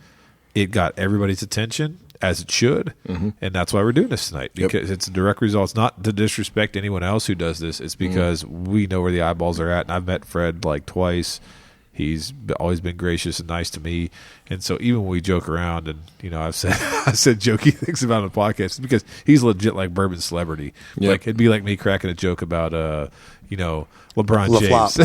it got everybody's attention, as it should. Mm-hmm. And that's why we're doing this tonight, because it's a direct result. It's not to disrespect anyone else who does this. It's because we know where the eyeballs are at. And I've met Fred like twice. He's always been gracious and nice to me. And so even when we joke around and, I've said jokey things about him on the podcast, it's because he's legit like bourbon celebrity. Yep. Like it'd be like me cracking a joke about, LeBron James.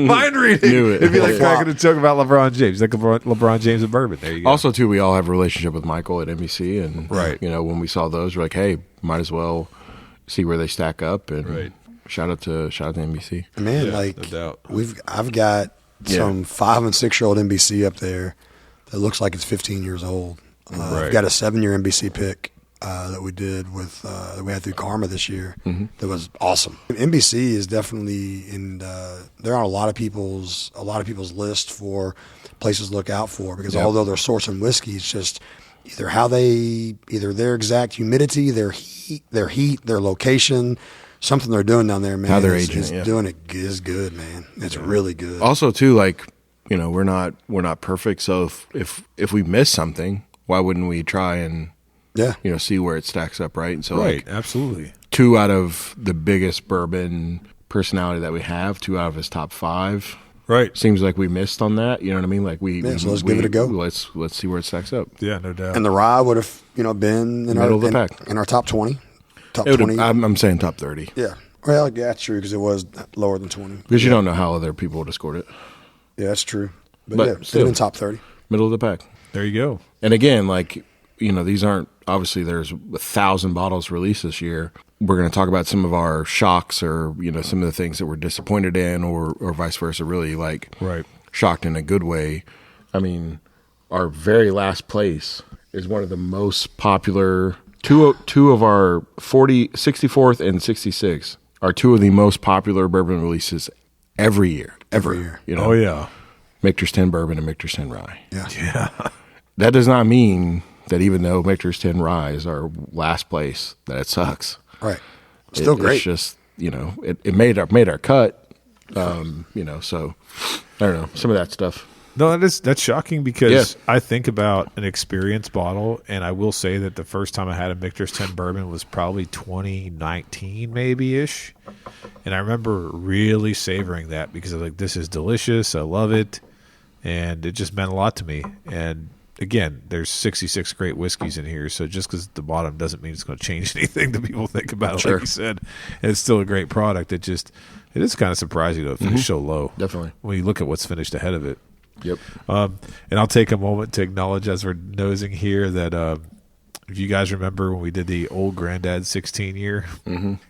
Mind reading. It'd be like cracking a joke about LeBron James. Like LeBron James and bourbon. There you go. Also, too, we all have a relationship with Michael at NBC. And, right. When we saw those, we're like, hey, might as well see where they stack up. And shout out to NBC. Man, no doubt. I've got some 5 and 6-year-old NBC up there that looks like it's 15 years old. I've got a 7-year NBC pick that we did with that we had through Karma this year. Mm-hmm. That was awesome. NBC is definitely they're on a lot of people's list for places to look out for because although they're sourcing whiskey, it's just either their exact humidity, their heat, their location. Something they're doing down there, man. How they're aging, doing it is good, man. It's really good. Also, too, we're not perfect. So if we miss something, why wouldn't we try and see where it stacks up, right? And so, absolutely. 2 out of the biggest bourbon personality that we have, 2 out of his top 5. Right. Seems like we missed on that. You know what I mean? Like so let's give it a go. Let's see where it stacks up. Yeah, no doubt. And the rye would have been in middle of the pack in our top 20. Top 20. I'm saying top 30. Yeah. Well, yeah, that's true because it was lower than 20. Because you don't know how other people would have scored it. Yeah, that's true. But still in top 30. Middle of the pack. There you go. And again, these aren't, obviously there's 1,000 bottles released this year. We're going to talk about some of our shocks or, some of the things that we're disappointed in or vice versa, really shocked in a good way. I mean, our very last place is one of the most popular. Two of our 64th and 66 are 2 of the most popular bourbon releases every year. Every year. Oh, yeah. Michter's 10 Bourbon and Michter's 10 Rye. Yeah. That does not mean that even though Michter's 10 Rye is our last place, that it sucks. Right. Still great. It's just, it made our cut, so I don't know, some of that stuff. No, that's shocking because I think about an experience bottle, and I will say that the first time I had a Michter's 10 bourbon was probably 2019 maybe-ish. And I remember really savoring that because I was like, this is delicious. I love it. And it just meant a lot to me. And again, there's 66 great whiskeys in here, so just because the bottom doesn't mean it's going to change anything that people think about it, sure. Like you said. And it's still a great product. It is kind of surprising to finish so low. Definitely. When you look at what's finished ahead of it. Yep. And I'll take a moment to acknowledge as we're nosing here that if you guys remember when we did the old granddad 16 year,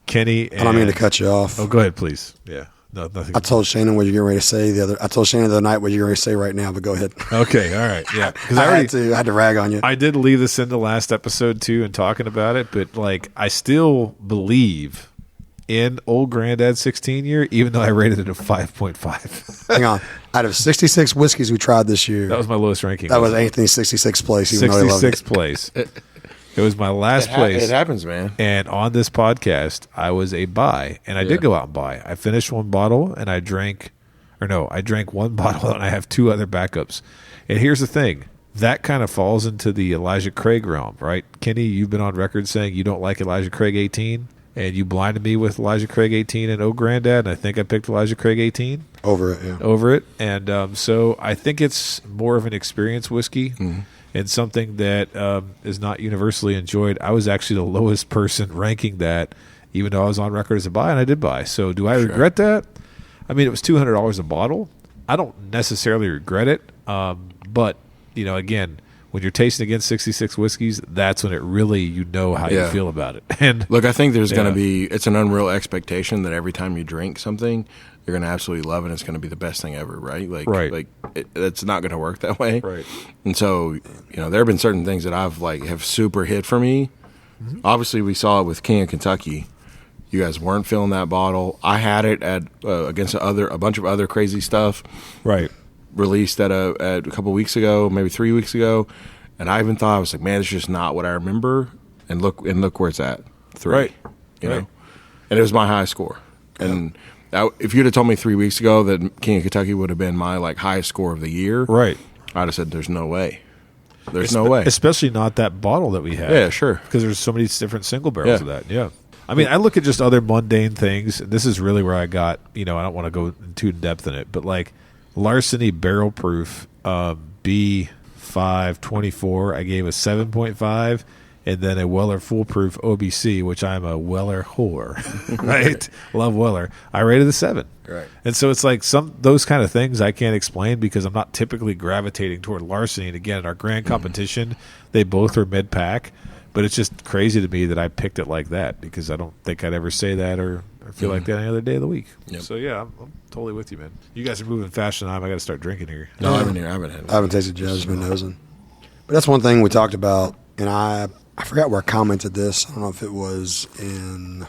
Kenny and, I don't mean to cut you off. Oh, go ahead, please. Yeah. No, nothing. I told Shannon what you're getting ready to say I told Shannon the other night what you're going to say right now, but go ahead. Okay. All right. Yeah. Because I had to rag on you. I did leave this in the last episode too and talking about it, but I still believe in old granddad 16 year, even though I rated it a 5.5. Hang on. Out of 66 whiskeys we tried this year, that was my lowest ranking. That was Anthony's 66th place. 66th place. It was my last place. It happens, man. And on this podcast, I was a buy, and I did go out and buy. I finished one bottle, and I drank one bottle, and I have 2 other backups. And here's the thing: that kind of falls into the Elijah Craig realm, right? Kenny, you've been on record saying you don't like Elijah Craig 18, and you blinded me with Elijah Craig 18 and Oh Granddad, and I think I picked Elijah Craig 18. Over it, yeah. Over it. And so I think it's more of an experience whiskey and something that is not universally enjoyed. I was actually the lowest person ranking that, even though I was on record as a buy, and I did buy. So do I regret that? I mean, it was $200 a bottle. I don't necessarily regret it, but again, when you're tasting against 66 whiskeys, that's when it really how you feel about it. And look, I think there's going to be it's an unreal expectation that every time you drink something, you're going to absolutely love it. And it's going to be the best thing ever, right? Like it's not going to work that way, right? And so there have been certain things that have super hit for me. Mm-hmm. Obviously, we saw it with King of Kentucky. You guys weren't filling that bottle. I had it at against a bunch of other crazy stuff. Right. Released at a couple weeks ago, maybe 3 weeks ago, and I even thought, I was like, man, it's just not what I remember. And look where it's at, 3. Right. You know, and it was my high score. And if you'd have told me 3 weeks ago that King of Kentucky would have been my highest score of the year, right, I'd have said, there's no way. There's no way. Especially not that bottle that we had. Yeah, sure. Because there's so many different single barrels of that. Yeah. I mean, I look at just other mundane things. This is really where I got, I don't want to go too in depth in it, but Larceny Barrel Proof B524, I gave a 7.5, and then a Weller Foolproof OBC, which I'm a Weller whore, right? Love Weller. I rated a 7. Right. And so it's those kind of things I can't explain because I'm not typically gravitating toward Larceny. And again, in our grand competition, they both are mid-pack. But it's just crazy to me that I picked it like that because I don't think I'd ever say that or feel like that any other day of the week. Yep. So, yeah, I'm totally with you, man. You guys are moving faster than I got to start drinking here. No, I haven't had it. I haven't tasted it. I've just been nosing. But that's one thing we talked about, and I forgot where I commented this. I don't know if it was I don't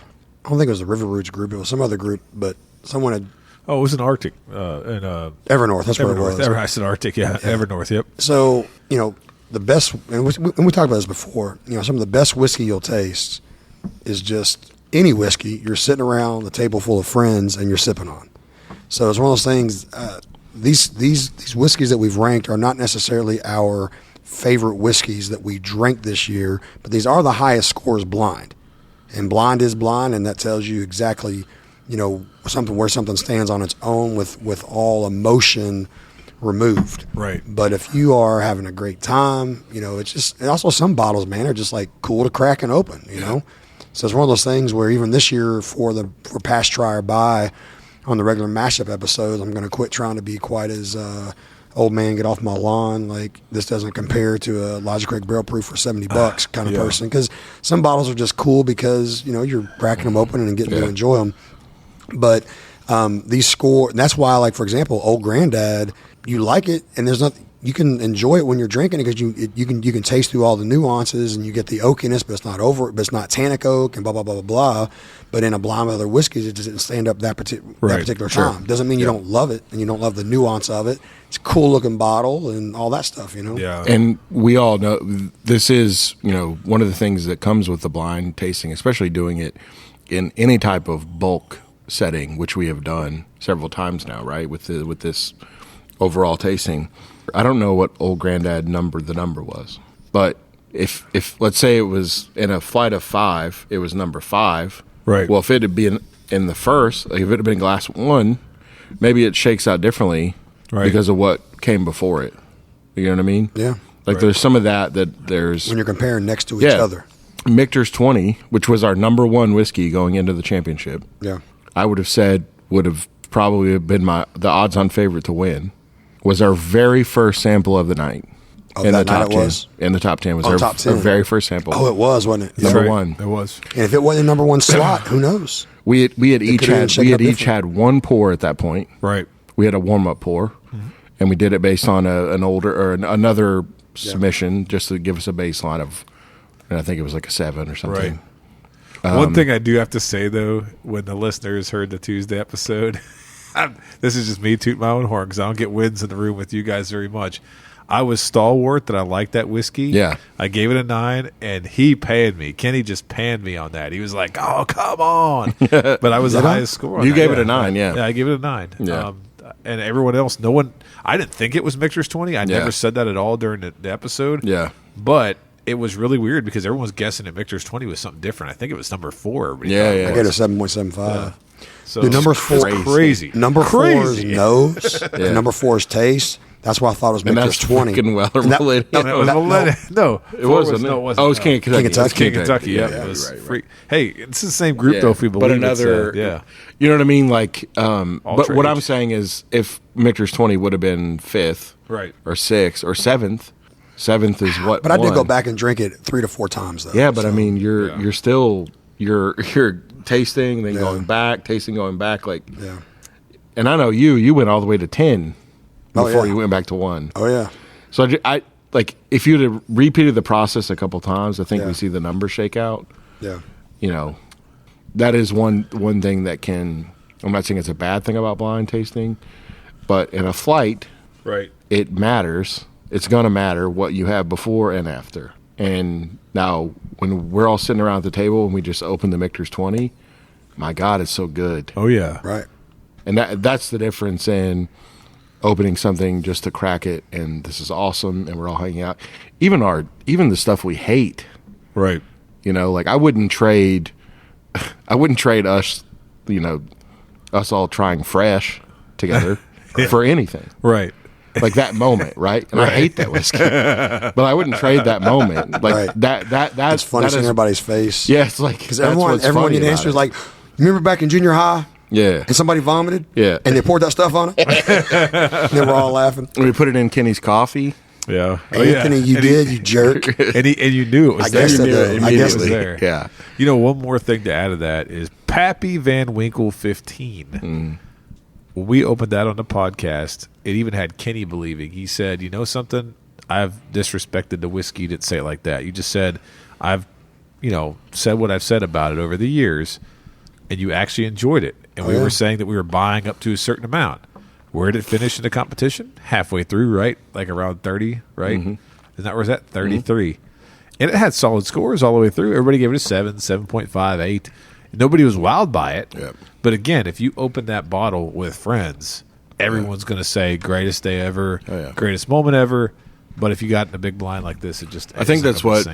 think it was the River Roots group. It was some other group, but someone had. Oh, it was in Arctic. Evernorth, that's what it was. I said Arctic, yeah. Evernorth, yep. So, the best, and we talked about this before, some of the best whiskey you'll taste is just any whiskey you're sitting around the table full of friends and you're sipping on. So it's one of those things, these whiskeys that we've ranked are not necessarily our favorite whiskeys that we drank this year, but these are the highest scores blind. And blind is blind, and that tells you exactly, where something stands on its own with all emotion removed. Right. But if you are having a great time, it's just, and also some bottles, man, are just cool to crack and open, So it's one of those things where even this year for Pass, Try, or Buy on the regular mashup episodes, I'm going to quit trying to be quite as old man, get off my lawn. This doesn't compare to a Elijah Craig Barrel Proof for $70 kind of person. Because some bottles are just cool because, you're cracking them open and getting to enjoy them. But these score, and that's why, for example, Old Granddad, you like it, and there's nothing. You can enjoy it when you're drinking it because you can taste through all the nuances and you get the oakiness, but it's not but it's not tannic oak and blah blah blah blah blah. But in a blind with other whiskeys, it just didn't stand up that particular time. Doesn't mean you don't love it and you don't love the nuance of it. It's a cool looking bottle and all that stuff, Yeah. And we all know this is one of the things that comes with the blind tasting, especially doing it in any type of bulk setting, which we have done several times now, right? With this overall tasting. I don't know what Old Granddad the number was, but if let's say it was in a flight of 5, it was number 5. Right. Well, if it had been in the first, if it had been glass 1, maybe it shakes out differently because of what came before it. You know what I mean? Yeah. There's some of that there's when you're comparing next to each other. Michter's 20, which was our number 1 whiskey going into the championship. Yeah. I would have said would have probably been the odds-on favorite to win. Was our very first sample of the night. In the top 10. In the top 10 was our top 10. Our very first sample. Oh, it was, wasn't it? Number 1. It was. And if it wasn't number 1 slot, who knows? We had each had one pour at that point. Right. We had a warm-up pour, and we did it based on an older or another submission just to give us a baseline of, and I think it was a 7 or something. Right. One thing I do have to say though, when the listeners heard the Tuesday episode. This is just me tooting my own horn because I don't get wins in the room with you guys very much. I was stalwart that I liked that whiskey. Yeah. I gave it a 9, and he panned me. Kenny just panned me on that. He was like, oh, come on. But I was the highest score on You that. gave it a 9, yeah. Yeah, I gave it a 9. Yeah. and everyone else, no one. I didn't think it was Mixers 20. I never said that at all during the episode. Yeah, but it was really weird because everyone was guessing that Mixers 20 was something different. I think it was number 4. I get a 7.75. Yeah. So the number 4 is crazy. Number 4 is nose. And number 4 is taste. That's why I thought it was Mixers 20. No, it wasn't. No, it was King Kentucky. It was King Kentucky. Yeah, it was right. Hey, it's the same group though. If we believe, but another, you know what I mean. Like, but what I'm saying is, if Mixers 20 would have been 5th, right, or 6th, or 7th. 7th is what. But I did go back and drink it 3 to 4 times though. Yeah, but I mean, you're still you're tasting, then going back, tasting, going back, like. Yeah. And I know you went all the way to 10 before you went back to 1. Oh yeah. So I like if you'd have repeated the process a couple times, I think we see the numbers shake out. Yeah. You know, that is one thing that can. I'm not saying it's a bad thing about blind tasting, but in a flight, right, it matters. It's going to matter what you have before and after. And now, when we're all sitting around the table and we just open the Mixers 20, my God, it's so good. Oh yeah, right. And that's the difference in opening something just to crack it, and this is awesome, and we're all hanging out. Even the stuff we hate, right? You know, like I wouldn't trade us, you know, us all trying fresh together for anything, right? Like that moment, right? And I hate that whiskey, but I wouldn't trade that moment. Like that's it's funny seeing everybody's face. Yeah, it's like because everyone you answer is like, remember back in junior high. Yeah. And somebody vomited? Yeah. And they poured that stuff on it? And they were all laughing. We put it in Kenny's coffee. Yeah. Anthony, you jerk. And you knew it was there. I guess it was there. Yeah. You know, one more thing to add to that is Pappy Van Winkle 15. When we opened that on the podcast, it even had Kenny believing. He said, you know something? I've disrespected the whiskey. You didn't say it like that. You just said, I've, said what I've said about it over the years, and you actually enjoyed it. And we were saying that we were buying up to a certain amount. Where did it finish in the competition? Halfway through, right? Like around 30, right? Isn't that where it's at? 33. And it had solid scores all the way through. Everybody gave it a 7, 7.5, 8. Nobody was wowed by it. Yep. But again, if you open that bottle with friends, everyone's going to say greatest day ever, greatest moment ever. But if you got in a big blind like this, I think that's what,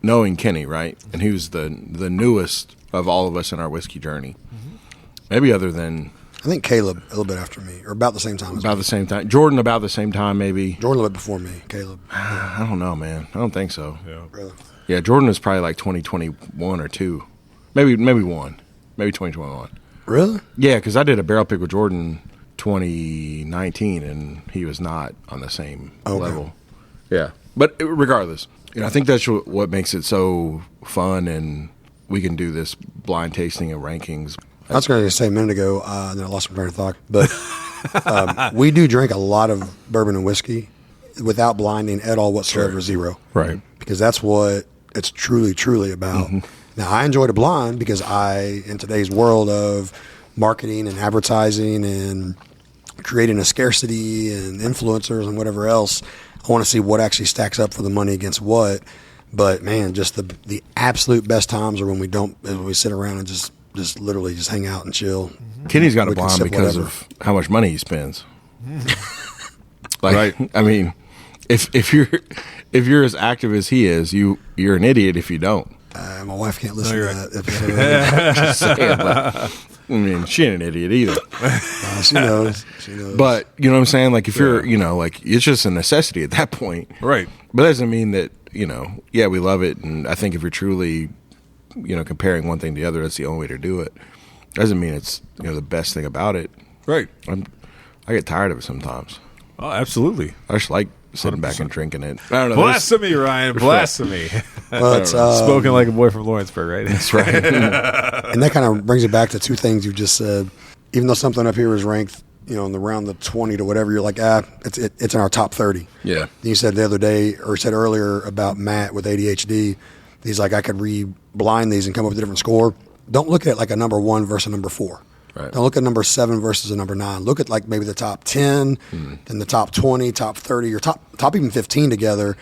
knowing Kenny, right? And he was the newest of all of us in our whiskey journey. Maybe other than... I think Caleb a little bit after me, or about the same time. About the same time. Jordan about the same time, maybe. Jordan a little bit before me. Caleb. I don't know, man. I don't think so. Yeah. Really? Yeah, Jordan was probably like 2021 or 2. Maybe 1. Maybe 2021. Really? Yeah, because I did a barrel pick with Jordan 2019, and he was not on the same level. Yeah. But regardless, I think that's what makes it so fun, and we can do this blind tasting and rankings. I was going to say a minute ago, and then I lost my train of thought. But we do drink a lot of bourbon and whiskey without blinding at all whatsoever, zero. Right. Because that's what it's truly, truly about. Now, I enjoy the blind because in today's world of marketing and advertising and creating a scarcity and influencers and whatever else, I want to see what actually stacks up for the money against what. But, man, just the absolute best times are when we sit around and just literally just hang out and chill. Kenny's got a blind because of how much money he spends. Right. I mean, if you're as active as he is, you're an idiot if you don't. My wife can't listen to that. Just saying, but, I mean, she ain't an idiot either. She knows. But you know what I'm saying? Like if you're, like it's just a necessity at that point, right? But that doesn't mean that we love it, and I think if you're truly comparing one thing to the other, that's the only way to do it. Doesn't mean it's the best thing about it. Right. I get tired of it sometimes. Oh, absolutely. I just like sitting 100%. Back and drinking it. I don't know. Blasphemy, Ryan. Blasphemy. Well, spoken like a boy from Lawrenceburg, right? That's right. And that kind of brings it back to two things you just said. Even though something up here is ranked, in the round the 20 to whatever, you're like, it's in our top 30. Yeah. You said the other day, or said earlier about Matt with ADHD. He's like, I could re-blind these and come up with a different score. Don't look at it like a number 1 versus a number 4. Right. Don't look at number 7 versus a number 9. Look at like maybe the top 10, then the top 20, top 30, or top even 15 together.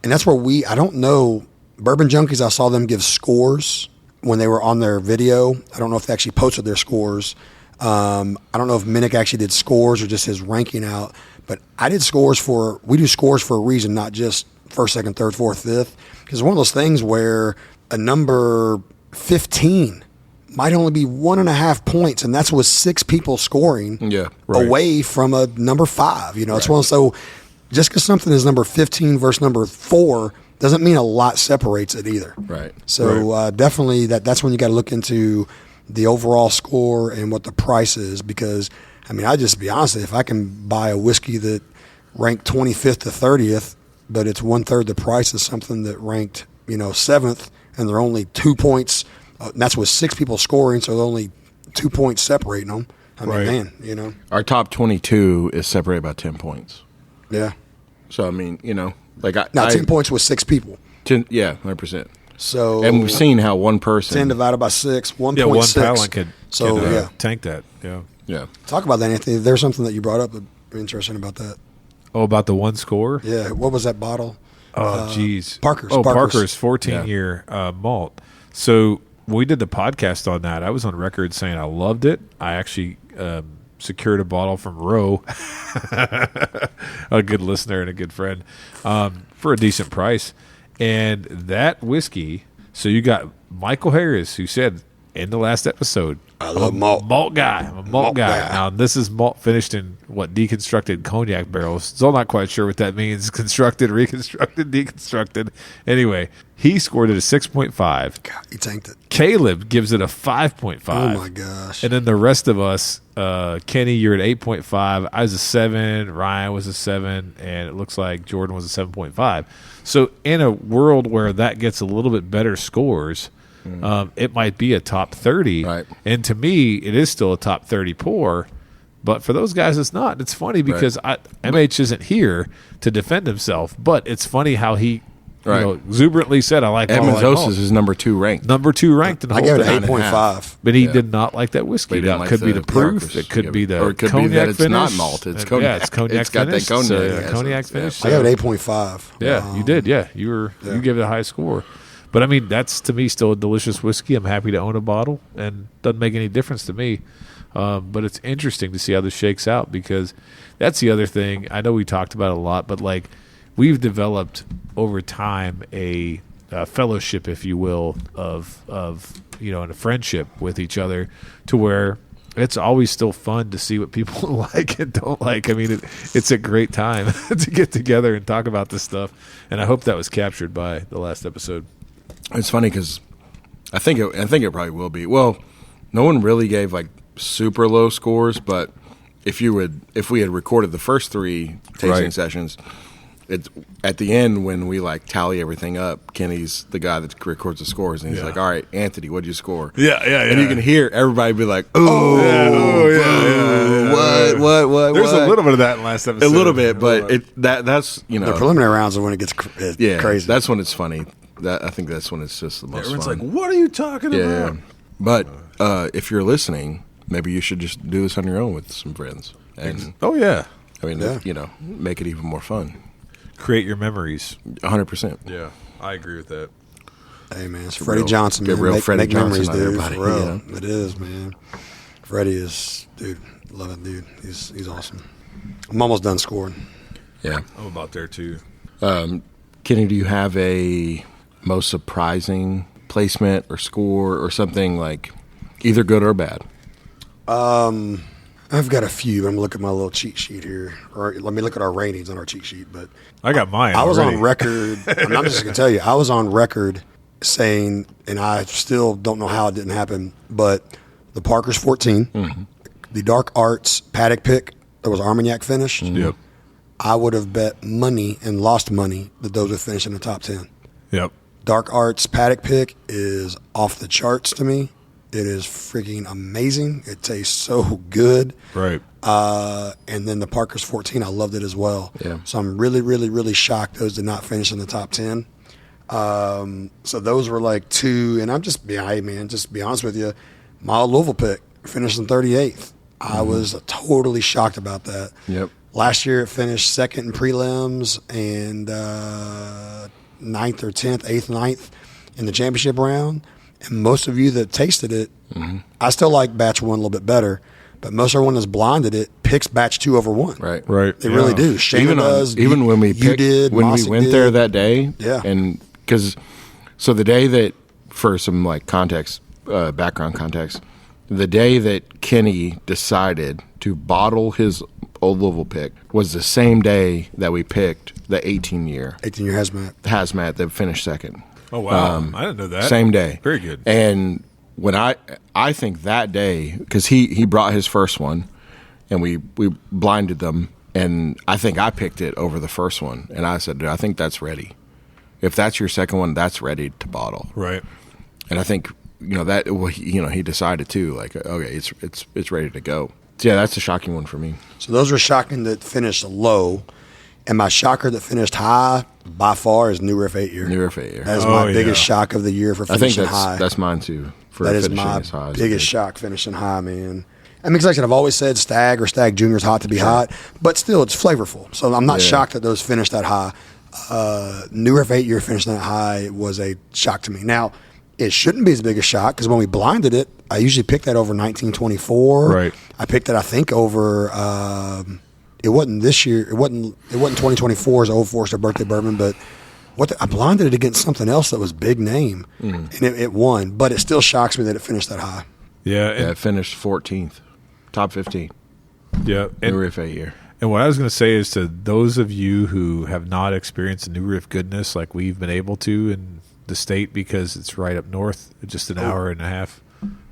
And that's where I don't know, Bourbon Junkies, I saw them give scores when they were on their video. I don't know if they actually posted their scores, I don't know if Minnick actually did scores or just his ranking out, but I did scores we do scores for a reason, not just first, second, third, fourth, fifth. Because it's one of those things where a number 15 might only be 1.5 points, and that's with 6 people scoring away from a number 5. It's one. So just because something is number 15 versus number 4 doesn't mean a lot separates it either. Right. So definitely that's when you got to look into the overall score and what the price is. Because I just be honest, if I can buy a whiskey that ranked 25th to 30th, but it's 1/3 the price of something that ranked 7th, and they're only 2 points. And that's with 6 people scoring, so they're only 2 points separating them. Man, Our top 22 is separated by 10 points. Yeah. So, 10 points with 6 people. 10, 100%. So, and we've seen how one person 10 divided by 6, 1.6. Yeah, one Palin could so tank that. Yeah. Yeah. Talk about that, Anthony. There's something that you brought up that interesting about that. Oh, about the one score? Yeah. What was that bottle? Oh, geez. Parker's. Parker's 14-year malt. So we did the podcast on that. I was on record saying I loved it. I actually secured a bottle from Roe, a good listener and a good friend, for a decent price. And that whiskey, so you got Michael Harris, who said in the last episode, I love malt. Malt guy. I'm a malt guy. Now, this is malt finished in deconstructed cognac barrels. Still not quite sure what that means. Constructed, reconstructed, deconstructed. Anyway, he scored it a 6.5. God, he tanked it. Caleb gives it a 5.5. Oh, my gosh. And then the rest of us, Kenny, you're at 8.5. I was a 7. Ryan was a 7. And it looks like Jordan was a 7.5. So in a world where that gets a little bit better scores, it might be a top 30. Right. And to me, it is still a top 30 pour. But for those guys, it's not. It's funny because MH isn't here to defend himself. But it's funny how he exuberantly said, I like Edmonds malt. Osis is number 2 ranked. Number 2 ranked in the I whole gave it thing. 8.5. But he did not like that whiskey. But he Now, didn't it could like be the the proof. Parkers. It could be the Or it could be cognac that it's finish. not malt, it's cognac. Yeah, it's cognac It's got that finish. cognac, So, yeah, cognac so, finish. I gave it 8.5. Yeah, you did. Yeah, you gave it a high score. But that's to me still a delicious whiskey. I'm happy to own a bottle, and doesn't make any difference to me. But it's interesting to see how this shakes out, because that's the other thing. I know we talked about it a lot, but we've developed over time a fellowship, if you will, of and a friendship with each other, to where it's always still fun to see what people like and don't like. It's a great time to get together and talk about this stuff, and I hope that was captured by the last episode. It's funny because I think it probably will be. Well, no one really gave super low scores, but if we had recorded the first 3 tasting sessions, it's at the end when we tally everything up. Kenny's the guy that records the scores, and he's like, "All right, Anthony, what'd you score?" Yeah. And you can hear everybody be like, What? There's a little bit of that in last episode. A little bit, but that's The preliminary rounds are when it gets crazy. That's when it's funny. I think that's when it's just the most Everyone's fun. like, "What are you talking about?" Yeah. But if you're listening, maybe you should just do this on your own with some friends. And make it even more fun. Create your memories. 100%. Yeah, I agree with that. Hey, man, it's Freddie Johnson, man. Real Freddie make Johnson memories, on dude. everybody. For real. Yeah. It is, man. Freddie is, dude, love it, dude. He's awesome. I'm almost done scoring. Yeah. I'm about there, too. Kenny, do you have a most surprising placement or score or something either good or bad? I've got a few. I'm going to look at my little cheat sheet here. Or let me look at our ratings on our cheat sheet. But I got mine. I was already. on record. I'm just going to tell you, I was on record saying, and I still don't know how it didn't happen, but the Parker's 14, the Dark Arts paddock pick that was Armagnac finished, Yep. I would have bet money and lost money that those would finish in the top 10. Yep. Dark Arts paddock pick is off the charts to me. It is freaking amazing. It tastes so good. Right. And then the Parker's 14, I loved it as well. Yeah. So I'm really, really, really shocked those did not finish in the top 10. So those were 2. And I'm just be honest with you, my Louisville pick finished in 38th. I was totally shocked about that. Yep. Last year it finished second in prelims and 9th or 10th, 8th, 9th in the championship round. And most of you that tasted it, I still like batch 1 a little bit better, But most everyone that's blinded it picks batch 2 over 1. Right. They really do. Shane does. Even when we picked, when we went there that day. Yeah. And so the day that, for some like context, background context, the day that Kenny decided to bottle his Old Louisville pick was the same day that we picked the 18-year hazmat that finished second. Oh, wow. I didn't know that. Same day. Very good. And when I think that day, because he brought his first one, and we blinded them, and I think I picked it over the first one, and I said, I think that's ready. If that's your second one, that's ready to bottle. Right. And I think he decided too, like, okay, it's ready to go. So yeah, that's a shocking one for me. So those were shocking that finished low. And my shocker that finished high by far is New Riff 8-year. New Riff 8-year. That is my biggest shock of the year for finishing high. That's mine too. That is my biggest shock finishing high, man. I mean, because like I said, I've always said Stag or Stag Junior is hot to be hot, but still, it's flavorful. So I'm not shocked that those finished that high. New Riff 8-year finishing that high was a shock to me. Now, it shouldn't be as big a shock because when we blinded it, I usually pick that over 1924. Right. I picked it, I think, over. It wasn't this year. It wasn't 2024's Old Forester Birthday Bourbon, but I blinded it against something else that was big name, and it won. But it still shocks me that it finished that high. Yeah, it finished 14th, top 15. Yeah, New Riff 8-year. And what I was going to say is to those of you who have not experienced the New Riff goodness like we've been able to in the state because it's right up north, just an hour and a half.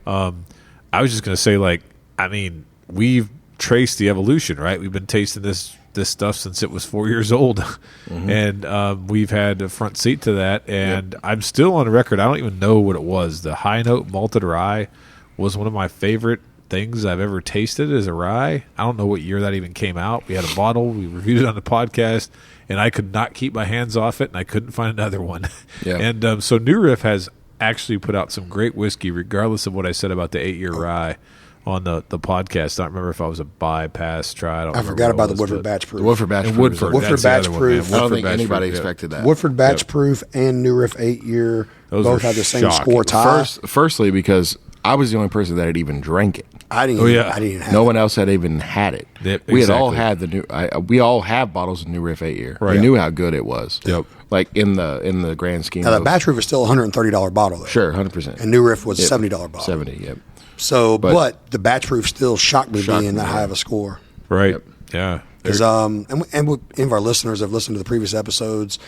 I was just going to say, like, I mean, we've traced the evolution, right? We've been tasting this stuff since it was 4 years old, and we've had a front seat to that. And I'm still on record. I don't even know what it was. The high note malted rye was one of my favorite things I've ever tasted as a rye. I don't know what year that even came out. We had a bottle. We reviewed it on the podcast, and I could not keep my hands off it, and I couldn't find another one. Yeah. And so New Riff has actually put out some great whiskey, regardless of what I said about the 8-year rye on the podcast. I don't remember if I was a buy, pass, try. I forgot about the Woodford Batch Proof. The Woodford Batch Proof. Woodford Batch Proof. I don't think anybody expected that. Woodford Batch Proof and New Riff 8-year both had the same score tie. Firstly, because I was the only person that had even drank it. I didn't even have no it. one else had even had it. Yep, we had all had the new. We all have bottles of New Riff 8-year. Right. We knew how good it was. Yep. Like in the grand scheme. Now, the Batch Proof is still a $130 bottle, though. Sure, 100%. And New Riff was a $70 bottle. 70, yep. So, but the Batch Proof still shocked me being that high of a score. Right. Yep. Yeah. Because and any of our listeners have listened to the previous episodes.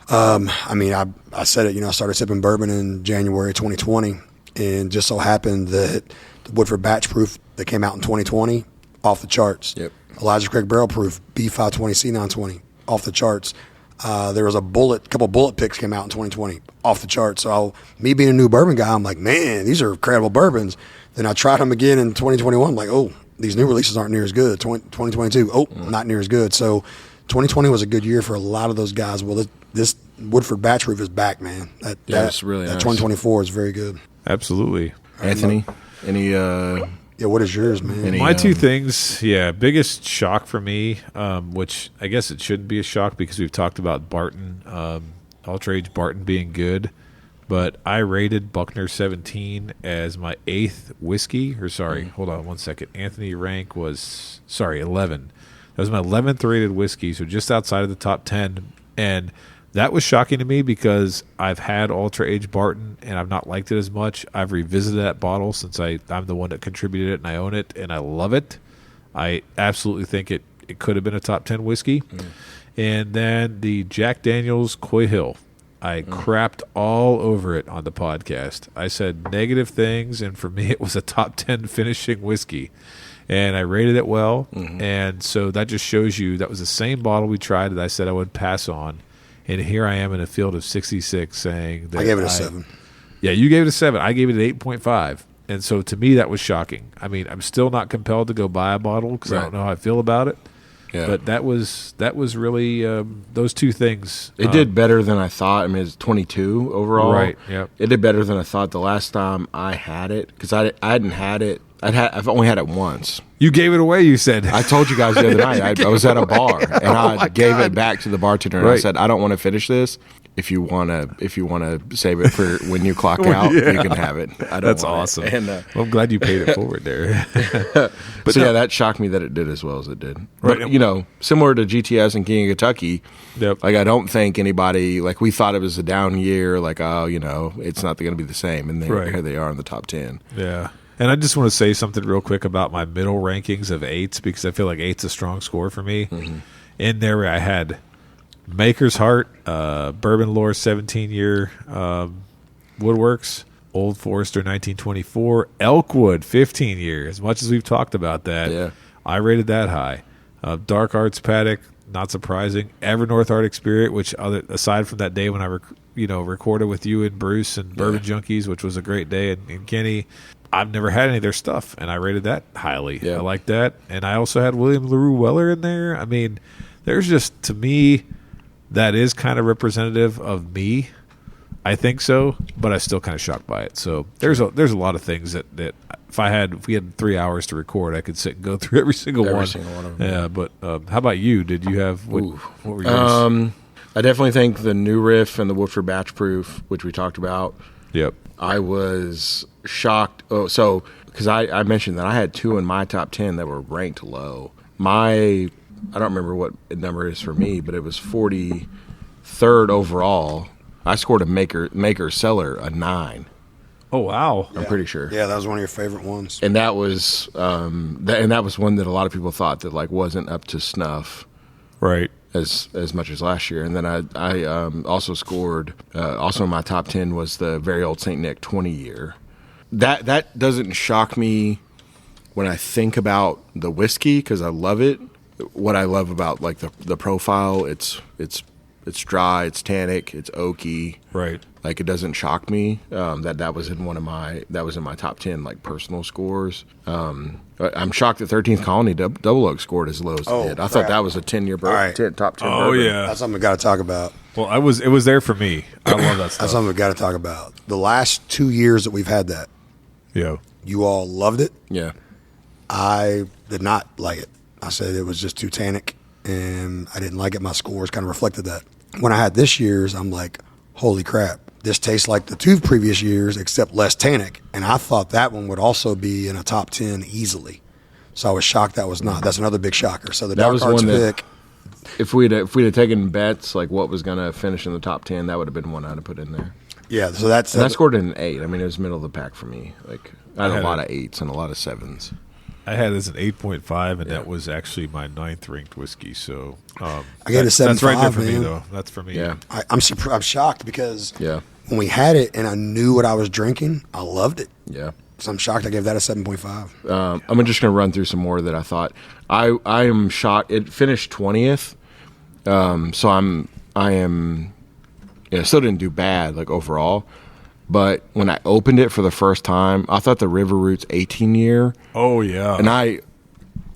I mean, I said it. I started sipping bourbon in January 2020, and just so happened that the Woodford Batch Proof that came out in 2020 off the charts. Yep. Elijah Craig Barrel Proof B520 C920 off the charts. There was a couple bullet picks came out in 2020 off the charts. So me being a new bourbon guy, I'm like, man, these are incredible bourbons. Then I tried them again in 2021. I'm like, oh, these new releases aren't near as good. 2022, not near as good. So 2020 was a good year for a lot of those guys. Well, this Woodford Batch Proof is back, man. It's really nice. 2024 is very good. Absolutely. Anthony, any what is yours, man? My two things, biggest shock for me, which I guess it shouldn't be a shock because we've talked about Barton, Ultra Age Barton being good, but I rated Buckner 17 as my 8th whiskey, hold on one second. Anthony rank was, 11. That was my 11th rated whiskey, so just outside of the top 10, and that was shocking to me because I've had Ultra Age Barton and I've not liked it as much. I've revisited that bottle since I'm the one that contributed it and I own it and I love it. I absolutely think it could have been a top 10 whiskey. And then the Jack Daniel's Coy Hill. I crapped all over it on the podcast. I said negative things, and for me it was a top 10 finishing whiskey. And I rated it well. And so that just shows you that was the same bottle we tried that I said I would pass on. And here I am in a field of 66 saying that I gave it a 7. Yeah, you gave it a 7. I gave it an 8.5. And so to me, that was shocking. I mean, I'm still not compelled to go buy a bottle because I don't know how I feel about it. Yeah. But that was really those two things. It did better than I thought. I mean, it's 22 overall. Right, yeah. It did better than I thought the last time I had it because I hadn't had it. I've only had it once. You gave it away, you said. I told you guys the other night. I was at a bar, and I gave it back to the bartender, and I said, I don't want to finish this. if you wanna save it for when you clock out, you can have it. That's awesome. And well, I'm glad you paid it forward there. But yeah, that shocked me that it did as well as it did. Right. But, similar to GTS and King of Kentucky, like I don't think anybody, like we thought it was a down year, like, it's not going to be the same. And here they are in the top 10. Yeah. And I just want to say something real quick about my middle rankings of 8s, because I feel like 8's a strong score for me. Mm-hmm. In there, I had Maker's Heart, Bourbon Lore 17-year Woodworks, Old Forester 1924, Elkwood 15 years. As much as we've talked about that, I rated that high. Dark Arts Paddock, not surprising. Evernorth Arctic Spirit, which aside from that day when I recorded with you and Bruce and Bourbon Junkies, which was a great day, and Kenny, I've never had any of their stuff, and I rated that highly. I like that. And I also had William LaRue Weller in there. I mean, there's just, to me, that is kind of representative of me. I think so, but I'm still kind of shocked by it. So there's a lot of things that if we had 3 hours to record, I could sit and go through every single one. Of them. Yeah, but how about you? Did you have what were yours? I definitely think the New Riff and the Woodford Batch Proof, which we talked about. Yep. I was shocked. Oh, so because I mentioned that I had 2 in my top 10 that were ranked low. I don't remember what number it is for me, but it was 43rd overall. I scored a Maker Seller a 9. Oh wow! I'm pretty sure. Yeah, that was one of your favorite ones. And that was that was one that a lot of people thought that like wasn't up to snuff, right? As much as last year. And then I also scored also in my top 10 was the Very Old Saint Nick 20 year. That doesn't shock me when I think about the whiskey because I love it. What I love about like the profile, it's dry, it's tannic, it's oaky. Right. Like it doesn't shock me that was in my top 10 like personal scores. I'm shocked that 13th Colony Double Oak scored as low as it did. I thought that was a 10-year top 10. Oh yeah, that's something we got to talk about. Well, it was there for me. I love that stuff. That's something we got to talk about. The last 2 years that we've had that, you all loved it. Yeah, I did not like it. I said it was just too tannic, and I didn't like it. My scores kind of reflected that. When I had this year's, I'm like, holy crap, this tastes like the 2 previous years, except less tannic. And I thought that one would also be in a top 10 easily. So I was shocked that was not. That's another big shocker. So the Dark Arts pick. If we'd have taken bets like what was going to finish in the top 10, that would have been one I'd have put in there. Yeah, so that's. And I scored an 8. I mean, it was middle of the pack for me. Like I had a lot of 8s and a lot of 7s. I had it as an 8.5, and that was actually my 9th ranked whiskey. So I gave it a 7.5. That's right there for me, though. That's for me. Yeah, I'm shocked because when we had it and I knew what I was drinking, I loved it. Yeah, so I'm shocked I gave that a 7.5. I'm just going to run through some more that I thought. I am shocked. It finished 20th, so I am still didn't do bad like overall. But when I opened it for the first time, I thought the River Roots 18 year. Oh yeah. And I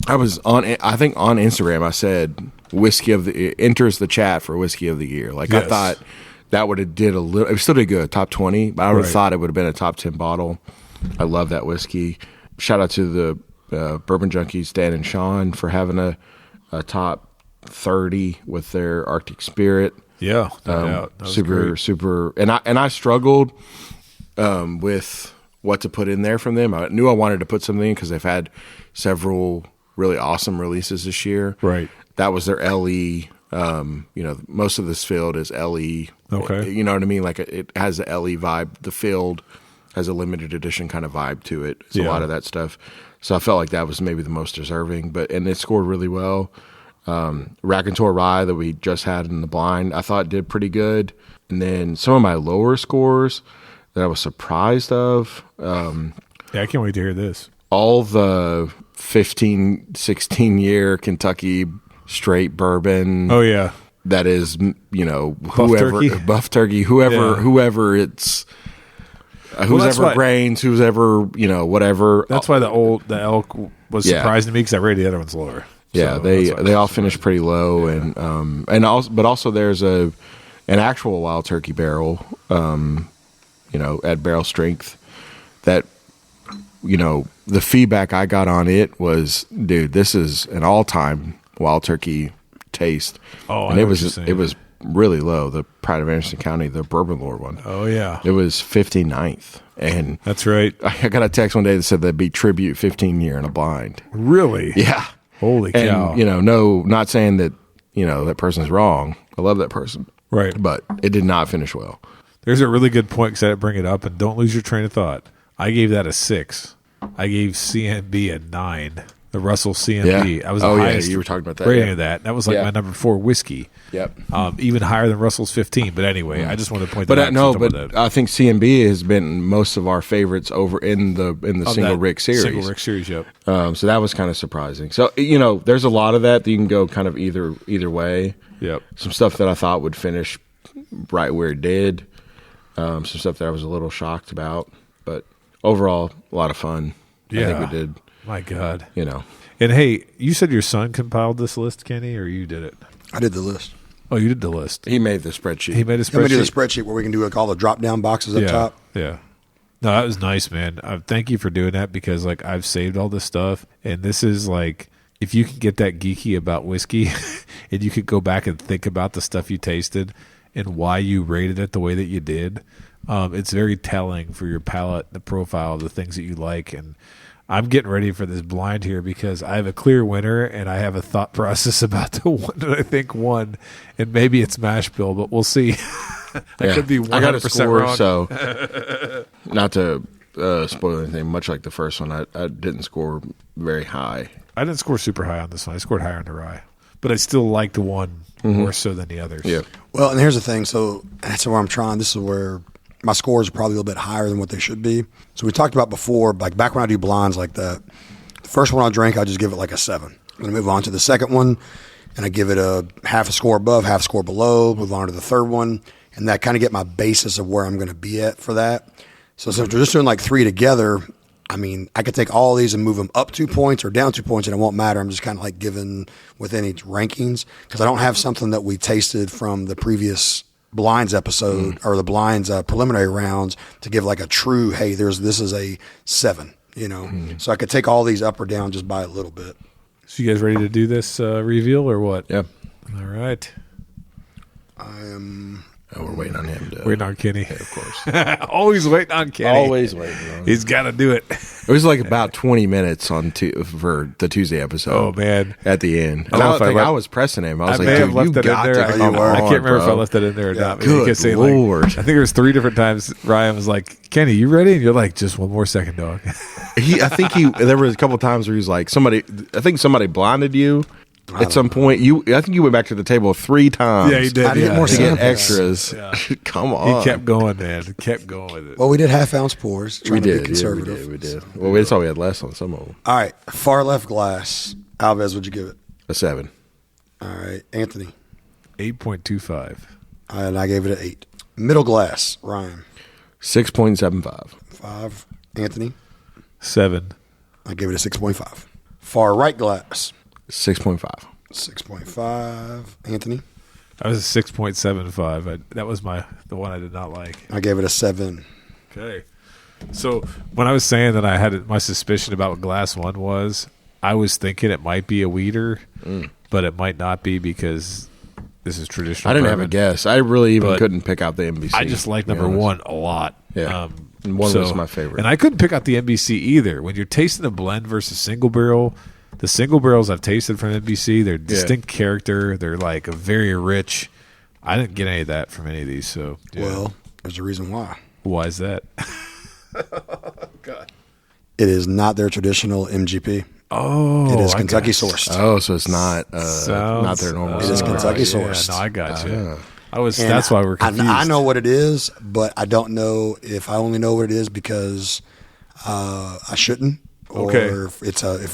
was I think on Instagram I said whiskey of the enters the chat for whiskey of the year. Like I thought that would have did a little. It still did good, top 20. But I would have thought it would have been a top 10 bottle. I love that whiskey. Shout out to the Bourbon Junkies, Dan and Sean, for having a top 30 with their Arctic Spirit. Yeah, no doubt. Super. And I struggled with what to put in there from them. I knew I wanted to put something in because they've had several really awesome releases this year. Right. That was their LE. Most of this field is LE. Okay. You know what I mean? Like it has the LE vibe. The field has a limited edition kind of vibe to it. It's a lot of that stuff. So I felt like that was maybe the most deserving. And it scored really well. Raconteur Rye that we just had in the blind, I thought did pretty good. And then some of my lower scores that I was surprised of. I can't wait to hear this. All the 15, 16-year Kentucky straight bourbon. Oh, yeah. That is, Buff Turkey, whoever it's... who's ever grains, who's ever, whatever. That's why the elk was surprising to me because I rated the other ones lower. Yeah, so they all finished pretty low, but also there's an actual wild turkey barrel, at barrel strength. That the feedback I got on it was, dude, this is an all time wild turkey taste. Oh, and it was really low. The Pride of Anderson County, the Bourbon Lord one. Oh, yeah. It was 59th. And that's right. I got a text one day that said that'd be tribute 15 year in a blind. Really? Yeah. Holy cow. And, no, not saying that, that person's wrong. I love that person. Right. But it did not finish well. There's a really good point because I didn't bring it up, and don't lose your train of thought. I gave that a 6. I gave CNB a 9. The Russell CNB. Yeah. I was the highest you were talking about that. rating of that. That was like my number 4 whiskey. Yep. Even higher than Russell's 15. But anyway, I just wanted to point that out. But I think CNB has been most of our favorites over in the single Rick series. Single Rick series, yep. So that was kind of surprising. So there's a lot of that you can go kind of either way. Yep. Some stuff that I thought would finish right where it did. Some stuff that I was a little shocked about, but overall, a lot of fun. Yeah. I think we did. My God. And hey, you said your son compiled this list, Kenny, or you did it? I did the list. Oh, you did the list. He made the spreadsheet. He made a Let me do the spreadsheet. spreadsheet where we can do like all the drop down boxes up top. Yeah. No, that was nice, man. Thank you for doing that because I've saved all this stuff, and this is if you can get that geeky about whiskey, and you could go back and think about the stuff you tasted and why you rated it the way that you did. It's very telling for your palate, the profile of the things that you like. And I'm getting ready for this blind here because I have a clear winner and I have a thought process about the one that I think won. And maybe it's mash bill, but we'll see. I could be 100% I got a score, wrong. So not to spoil anything, much like the first one, I didn't score very high. I didn't score super high on this one. I scored higher on the rye. But I still liked one more so than the others. Yeah. Well, and here's the thing. So that's where I'm trying. This is where my scores are probably a little bit higher than what they should be. So we talked about before, back when I do blinds like that, the first one I drink, I just give it like a 7. I'm going to move on to the second one, and I give it a half a score above, half a score below, move on to the third one, and that kind of get my basis of where I'm going to be at for that. So since we're just doing like 3 together, I mean, I could take all these and move them up 2 points or down 2 points, and it won't matter. I'm just kind of like giving within each rankings because I don't have something that we tasted from the previous blinds episode or the blinds preliminary rounds to give like a true, hey, this is a 7, So I could take all these up or down just by a little bit. So you guys ready to do this reveal or what? Yep. All right. I am. Oh, we're waiting on him to. Waiting on Kenny. Yeah, of course. Always waiting on Kenny. Always waiting on him. He's got to do it. It was like about 20 minutes for the Tuesday episode. Oh, man. At the end. I don't think I was pressing him. I was may have like, dude, left you that in got there. to come on, I can't remember if I bro. left that in there or not. Good You kept saying, Lord. I think there was 3 different times Ryan was like, Kenny, you ready? And you're like, just one more second, dog. There was a couple times where he was like, I think somebody blinded you at some point. I think you went back to the table 3 times. Yeah, he did. I did more To get samples. extras. Yeah. Come on. He kept going, man. He kept going with it. Well, we did half-ounce pours. We Trying to did. be conservative. Yeah, we did. Well, we saw we had less on some of them. All right, far left glass. Alves, what'd you give it? A 7. All right, Anthony. 8.25. And I gave it an 8. Middle glass, Ryan. 6.75. 5. Anthony. 7. I gave it a 6.5. Far right glass. 6.5. 6.5. Anthony. I was a 6.75. That was the one I did not like. I gave it a 7. Okay. So when I was saying that I had my suspicion about what glass 1 was, I was thinking it might be a weeder, but it might not be because this is traditional. I didn't have a bourbon. guess. I really even But couldn't pick out the NBC. I just like to be number honest. 1 a lot. Yeah. And 1 was my favorite. And I couldn't pick out the NBC either. When you're tasting a blend versus single barrel, the single barrels I've tasted from NBC, they're distinct character. They're like very rich. I didn't get any of that from any of these. So Well, there's a reason why. why is that? God. It is not their traditional MGP. Oh, It is I Kentucky got you. sourced. Oh, so it's not their normal. It is Kentucky Yeah, sourced. no, I got you. Ah. And That's why we're confused. I know what it is, but I don't know if I only know what it is because I shouldn't. Or Okay. if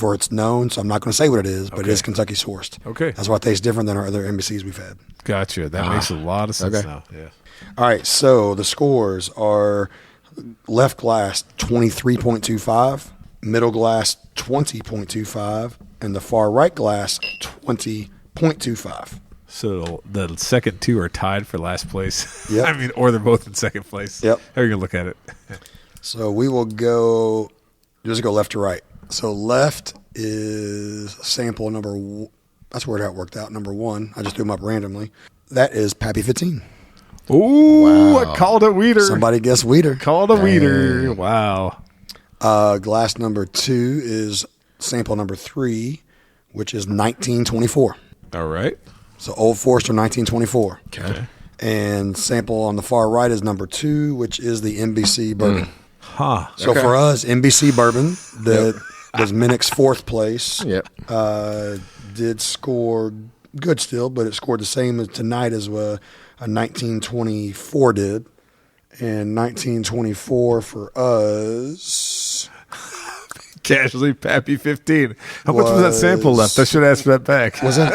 it's known, so I'm not going to say what it is, but it is Kentucky sourced. Okay. That's why it tastes different than our other NBCs we've had. Gotcha. That makes a lot of sense okay. now. Yeah. All right, so the scores are left glass 23.25, middle glass 20.25, and the far right glass 20.25. So the second 2 are tied for last place. Yep. I mean, or they're both in second place. Yep. How are you going to look at it? So we will go, just go left to right. So left is sample number, that's where that worked out, number 1. I just threw them up randomly. that is Pappy 15. Ooh, I called it Weeder. Somebody guessed Weeder. Called a Weeder. Wow. Glass number 2 is sample number 3, which is 1924. All right. So Old Forester 1924. Okay. And sample on the far right is number 2, which is the NBC bourbon. Huh. So for us, NBC bourbon that was Minnick's 4th place. Yep. Did score good still, but it scored the same as tonight as a 1924 did. And 1924 for us. Casually, Pappy 15. How much was that sample left? I should ask for that back. Was it?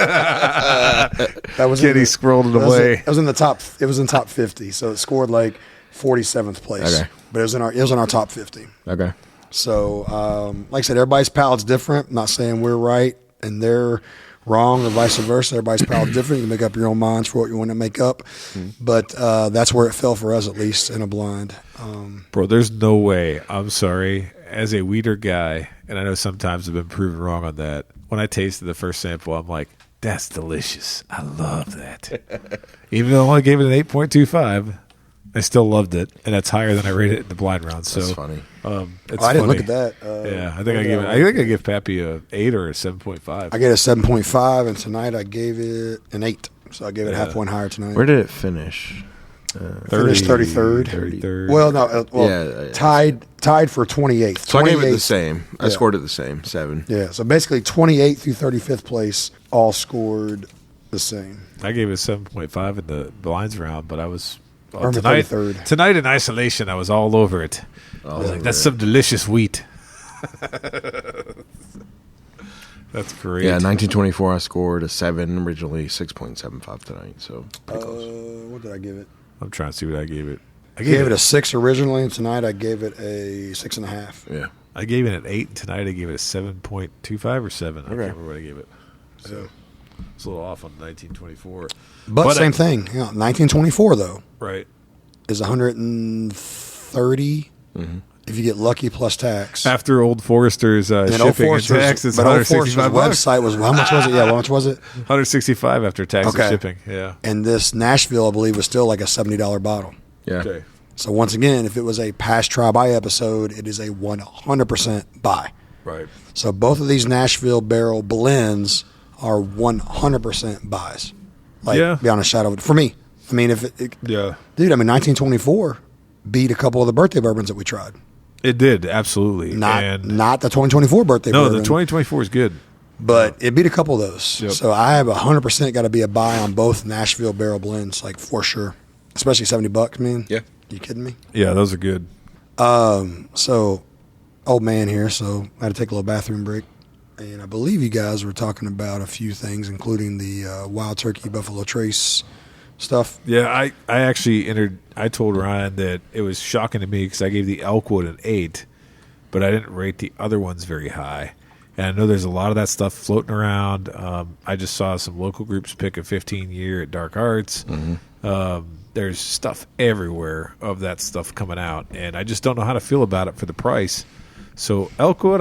That was Kenny scrolled it away. It was in the top. It was in top 50. So it scored like 47th place. Okay. But it was in our top 50. Okay. So, like I said, everybody's palate's different. I'm not saying we're right and they're wrong or vice versa. Everybody's palate's different. You can make up your own minds for what you want to make up. But that's where it fell for us, at least in a blind. Bro, there's no way. I'm sorry. As a Weeder guy, and I know sometimes I've been proven wrong on that, when I tasted the first sample, I'm like, that's delicious. I love that. Even though I only gave it an 8.25, I still loved it, and that's higher than I rated it in the blind round. So That's funny. It's I didn't funny. look at that. Yeah, I think I give Pappy a 8 or a 7.5. I gave it a 7.5, and tonight I gave it an 8. So I gave it a half point higher tonight. Where did it finish? Finished 33rd. 33rd. Well, no, tied for 28th. So I gave it the 28th. same. I scored it the same, 7. Yeah, so basically 28th through 35th place all scored the same. I gave it a 7.5 in the blinds round, but I was Or the tonight. 33rd. Tonight in isolation, I was all over it. I was like, "That's some delicious wheat." That's great. Yeah, 1924. I scored a 7. Originally 6.75 tonight. So What did I give it? I'm trying to see what I gave it. I gave it a 6 originally, and tonight I gave it a 6.5. yeah. I gave it an 8. Tonight I gave it a 7.25 or 7. I can't Okay. remember what I gave it. So it's a little off on 1924. But same thing. 1924 though Right. is 130 if you get lucky plus tax. After Old Forester's And shipping Old Forester's, and tax, it's but Old Forester's 165 bucks. website was how much was it? Yeah, how much was it? 165 after tax Okay. and shipping. Yeah. And this Nashville, I believe, was still like a $70 bottle. Yeah. Okay. So once again, if it was a past try buy episode, it is a 100% buy. Right. So both of these Nashville barrel blends are 100% buys. Like, Yeah. beyond a shadow of it. For me. I mean, Yeah. dude, I mean, 1924 beat a couple of the birthday bourbons that we tried. It did, absolutely. Not the 2024 birthday No, bourbon. the 2024 is good. But it beat a couple of those. Yep. So I have 100% got to be a buy on both Nashville barrel blends, like for sure. Especially $70, man. Yeah. You kidding me? Yeah, those are good. So, old man here, so I had to take a little bathroom break. And I believe you guys were talking about a few things, including the Wild Turkey Buffalo Trace stuff. Yeah, I actually I told Ryan that it was shocking to me because I gave the Elkwood an 8, but I didn't rate the other ones very high. And I know there's a lot of that stuff floating around. I just saw some local groups pick a 15-year at Dark Arts. There's stuff everywhere of that stuff coming out, and I just don't know how to feel about it for the price. So Elkwood,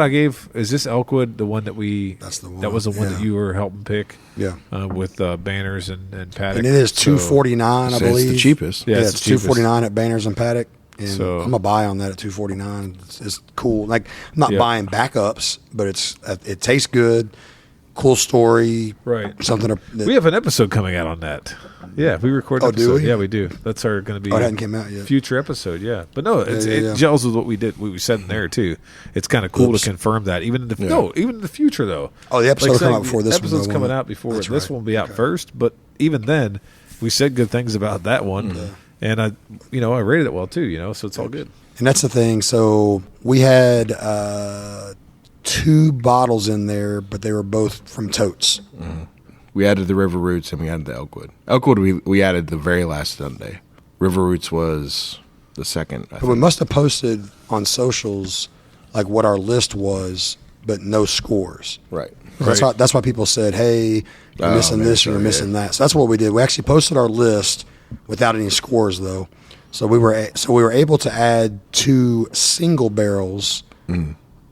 is this Elkwood the one that That's the one. that was the one that Yeah. you were helping pick? Yeah. With Banners and Paddock. And it is So- $249, I So believe. it's the cheapest. Yeah, Yeah, it's it's the cheapest. $249 at Banners and Paddock. And So- I'm a buy on that at $249. It's cool. Like, I'm not Yeah. buying backups, but it tastes good. Cool story. Right. Something We have an episode coming out on that. Yeah, we record an Oh, do episode. we? Yeah, we do. That's our going to be Oh, it hadn't came out yet. future episode, yeah. But no, Yeah. it gels with what we did, what we said in there too. It's kind of cool Oops. to confirm that even in the Yeah. even in the future though. Oh, the episode will come saying out before this one, episode's though, coming won't it? out before That's this right. one will be out Okay. first, but even then we said good things about that one. And I rated it well too, so it's all good. And that's the thing. So we had 2 bottles in there, but they were both from totes. We added the River Roots and we added the Elkwood. Elkwood we added the very last Sunday. River Roots was the second. I But we think. must have posted on socials like what our list was, but no scores. Right. That's why people said, "Hey, you're Oh, missing man, this, or you're sure, missing yeah. that." So that's what we did. We actually posted our list without any scores, though. So we were able to add 2 single barrels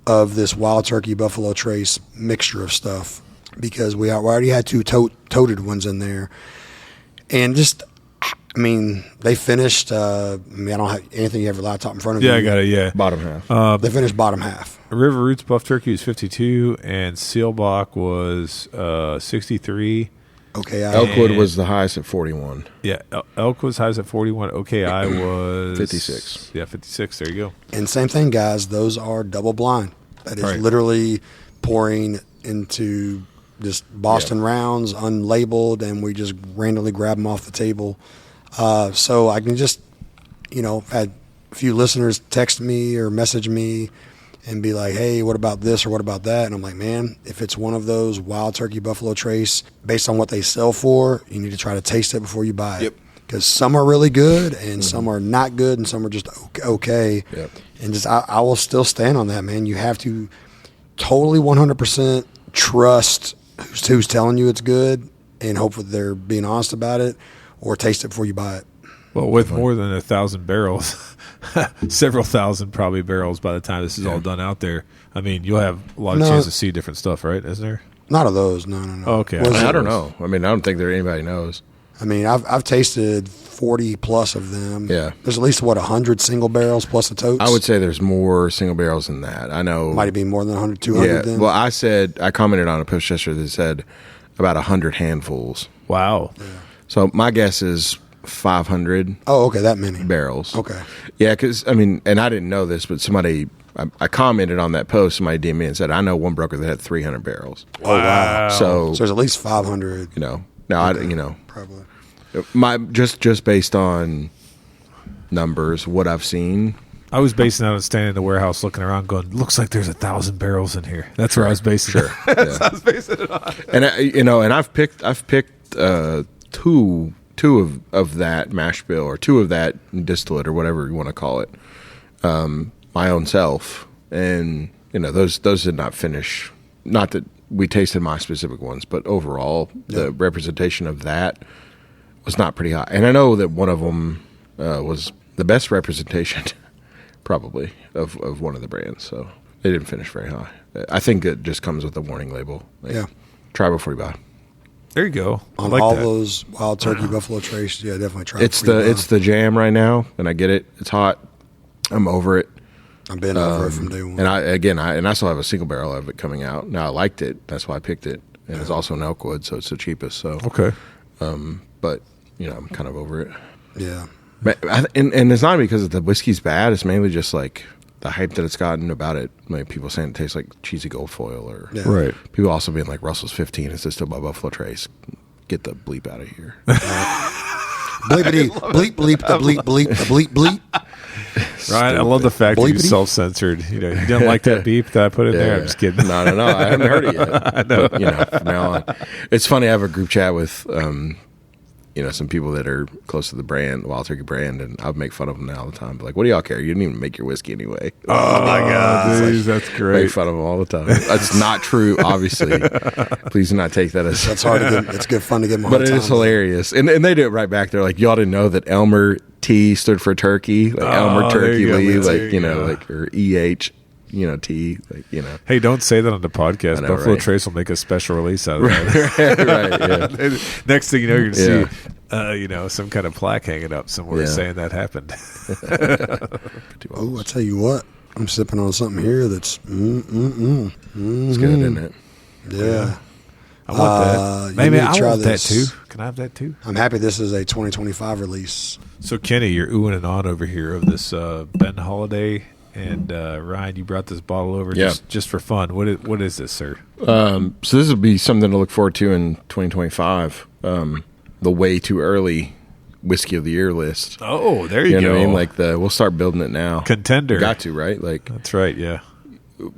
of this Wild Turkey Buffalo Trace mixture of stuff because we already had 2 toted ones in there. And just, I mean, they finished. I don't have anything. You have your laptop in front of you. Yeah, I got it. Yeah, Bottom half. They finished bottom half. River Roots Buff Turkey was 52, and Sealbach was 63. Okay, Elkwood was the highest at 41. Yeah, Elk was highest at 41. OKI was 56. Yeah, 56. There you go. And same thing, guys. Those are double blind. That is Right. literally pouring into just Boston rounds, unlabeled, and we just randomly grab them off the table. So I can just, had a few listeners text me or message me and be like, hey, what about this or what about that? And I'm like, man, if it's one of those Wild Turkey Buffalo Trace, based on what they sell for, you need to try to taste it before you buy it. Yep. Because some are really good and some are not good and some are just okay. Yep. And just I will still stand on that, man. You have to totally 100% trust who's telling you it's good and hope that they're being honest about it, or taste it before you buy it. Well, with more than 1,000 barrels, several thousand probably barrels by the time this is all done out there. I mean, you'll have a lot of chance to see different stuff, right? Isn't there? Not of those, no. Oh, okay. I don't know. I mean, I don't think anybody knows. I mean, I've tasted 40 plus of them. Yeah. There's at least 100 single barrels plus the totes. I would say there's more single barrels than that. I know. Might be more than 100, 200 Yeah. then. Well, I commented on a post yesterday that said about 100 handfuls. Wow. So my guess is 500 Oh, okay, that many barrels. Okay. Yeah, because I mean, and I didn't know this, but somebody I commented on that post. Somebody DM'd me and said, "I know one broker that had 300 barrels." Oh wow. So So there's at least 500. now Probably. my just based on numbers, what I've seen. I was basing out of standing in the warehouse looking around going, looks like there's 1,000 barrels in here. That's where I was basing it. That's what I was basing it on. And I've picked two of that mash bill or two of that distillate or whatever you want to call it, my own self, and those did not finish. Not that we tasted my specific ones, but overall the representation of that was not pretty high. And I know that one of them was the best representation, probably of one of the brands. So they didn't finish very high. I think it just comes with a warning label. Try before you buy. There you go. On like all that. Those Wild Turkey Buffalo Trace, definitely try. It's the jam right now, and I get it. It's hot. I'm over it. I've been over it from day one. And I still have a single barrel of it coming out. Now I liked it. That's why I picked it. And it's also an Elkwood, so it's the cheapest. So Okay. but I'm kind of over it. Yeah. But and it's not because the whiskey's bad. It's mainly just like the hype that it's gotten about it. Like people saying it tastes like cheesy gold foil, or Right. people also being like Russell's 15 is still by Buffalo Trace. Get the bleep out of here. Bleepity, bleep, bleep, the bleep, bleep, the bleep, bleep. Ryan, I love the fact that you Bleepity. self-censored. You didn't like that beep that I put in there. I'm just kidding. No, I haven't heard it yet. I know. But, from now on, it's funny. I have a group chat with some people that are close to the brand, Wild Turkey brand, and I would make fun of them all the time. But like, what do y'all care? You didn't even make your whiskey anyway. Oh my God, dude, that's great. Make fun of them all the time. That's not true, obviously. Please do not take that as. That's hard to get. It's good fun to get them. But it is hilarious, and they do it right back. They're like, y'all didn't know that Elmer T stood for turkey, like Elmer Turkey there you go, Lee, there you go. like or EH. T, Hey, don't say that on the podcast. know, Buffalo right? Trace will make a special release out of that. right, yeah. Next thing you know, you're going Yeah. to see, some kind of plaque hanging up somewhere Yeah. saying that happened. Oh, I tell you what, I'm sipping on something here that's It's good, isn't it? yeah. I want that. you Maybe need to I try want this. that too. Can I have that too? I'm happy this is a 2025 release. So, Kenny, you're oohing and on over here of this Ben Holiday. And Ryan, you brought this bottle over just for fun. What is this, sir? So this will be something to look forward to in 2025. The way too early whiskey of the year list. Oh, there you You go. know what I mean? Like we'll start building it now. Contender. Got to, right? Like That's right, yeah.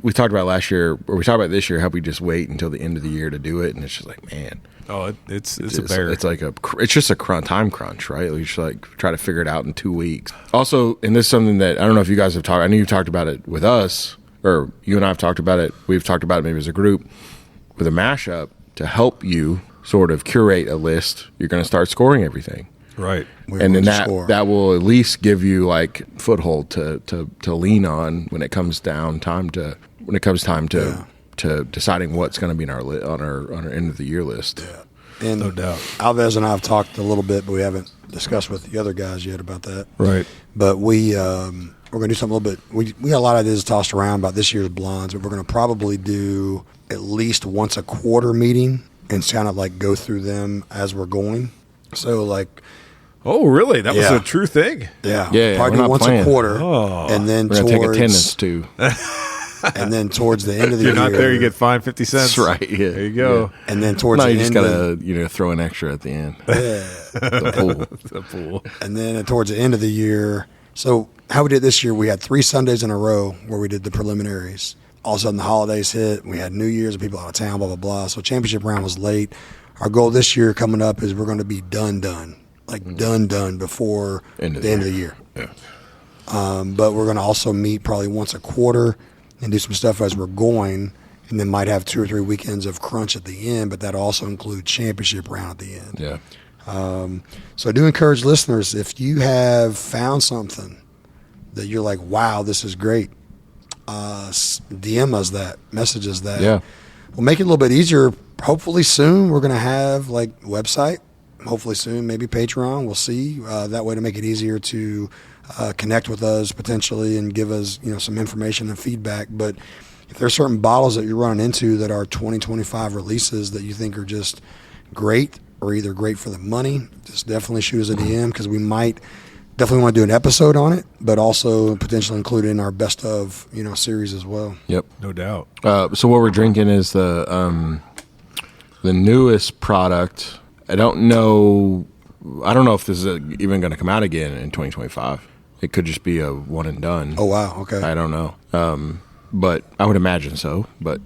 we talked about last year, or we talked about this year, how we just wait until the end of the year to do it, and it's just like, man, Oh, it's a bear. It's like it's just a time crunch, right? You should like try to figure it out in 2 weeks. Also, and this is something that I don't know if you guys have talked. I know you've talked about it with us, or you and I have talked about it. We've talked about it maybe as a group with a mashup to help you sort of curate a list. You're going to start scoring everything, right. and then that will at least give you like foothold to lean on when it comes time to deciding what's going to be on our end of the year list. Yeah. And No doubt. Alves and I have talked a little bit, but we haven't discussed with the other guys yet about that. Right. But we're going to do something a little bit. We got a lot of ideas tossed around about this year's blondes, but we're going to probably do at least once a quarter meeting and kind of like go through them as we're going. So like, Oh, really? That was Yeah. a true thing. Yeah, probably we're do not once playing. a quarter, Oh. and then We're going to take attendance too. and then towards the end of the If year, you're not there, you get fined 50 cents. That's right. Yeah. There you go. and then towards No, the you just end, gotta throw an extra at the end. yeah, The pool. The pool. and then towards the end of the year. So how we did this year, we had 3 Sundays in a row where we did the preliminaries. All of a sudden, the holidays hit. We had New Year's and people out of town, blah blah blah. So championship round was late. Our goal this year coming up is we're going to be done, done before the end of the year. Yeah. But we're going to also meet probably once a quarter and do some stuff as we're going, and then might have 2 or 3 weekends of crunch at the end. But that'll also include championship round at the end. Yeah. So I do encourage listeners, if you have found something that you're like, wow, this is great, DM us that, message us that. Yeah. We'll make it a little bit easier. Hopefully soon we're going to have like website. Hopefully soon, maybe Patreon. We'll see. That way to make it easier to connect with us potentially and give us some information and feedback. But if there's certain bottles that you're running into that are 2025 releases that you think are just great or either great for the money, just definitely shoot us a DM because we might definitely want to do an episode on it, but also potentially include it in our best of series as well. Yep. No doubt. So what we're drinking is the newest product. I don't know if this is even going to come out again in 2025. It could just be a one and done. Oh wow, okay. I don't know. But I would imagine so. But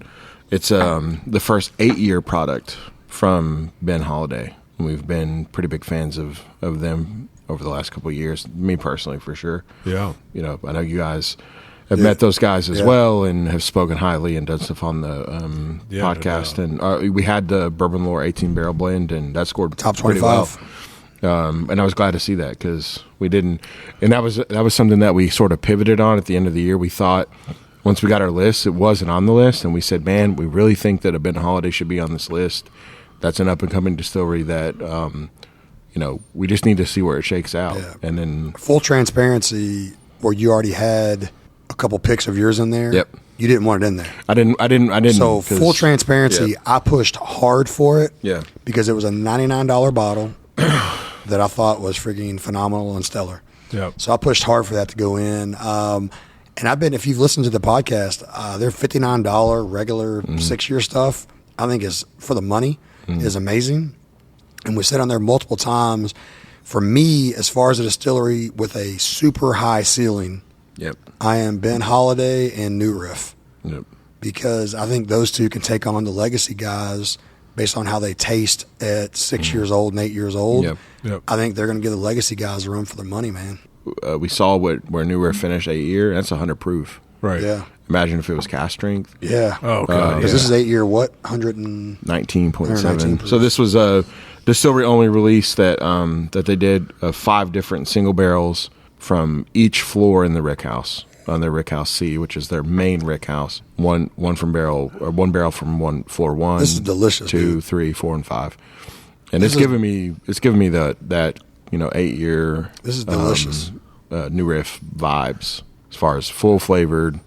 it's the first 8-year product from Ben Holiday. We've been pretty big fans of them over the last couple of years. Me personally, for sure. Yeah. I know you guys have met those guys as well and have spoken highly and done stuff on the podcast. And we had the Bourbon Lore 18 barrel blend, and that scored Top pretty 25. well. And I was glad to see that because we didn't, and that was something that we sort of pivoted on at the end of the year. We thought once we got our list, it wasn't on the list, and we said, man, we really think that a Ben Holiday should be on this list. That's an up and coming distillery that we just need to see where it shakes out. Yeah. And then Full transparency, where you already had a couple pics of yours in there. Yep. You didn't want it in there. I didn't. So full transparency, I pushed hard for it. Yeah. Because it was a $99 bottle that I thought was freaking phenomenal and stellar. Yeah. So I pushed hard for that to go in. And I've been, if you've listened to the podcast, their $59 regular 6-year stuff, I think is for the money is amazing. And we said on there multiple times, for me, as far as a distillery with a super high ceiling, Yep. I am Ben Holiday and New Riff. Yep. Because I think those two can take on the legacy guys based on how they taste at 6 years old and 8 years old. Yep. Yep. I think they're going to give the legacy guys a run for their money, man. We saw where New Riff finished 8-year. That's 100 proof. Right. Yeah. Imagine if it was cast strength. Yeah. Oh, God. Because this is 8-year what? 100 and 19.7. proof. So this was a distillery only release that they did 5 different single barrels from each floor in the rick house on their rick house C, which is their main rick house. One barrel from floor 1. This is delicious, 2, dude. 3, 4, and 5. And it's giving me that 8-year. This is delicious. New Riff vibes as far as full flavored,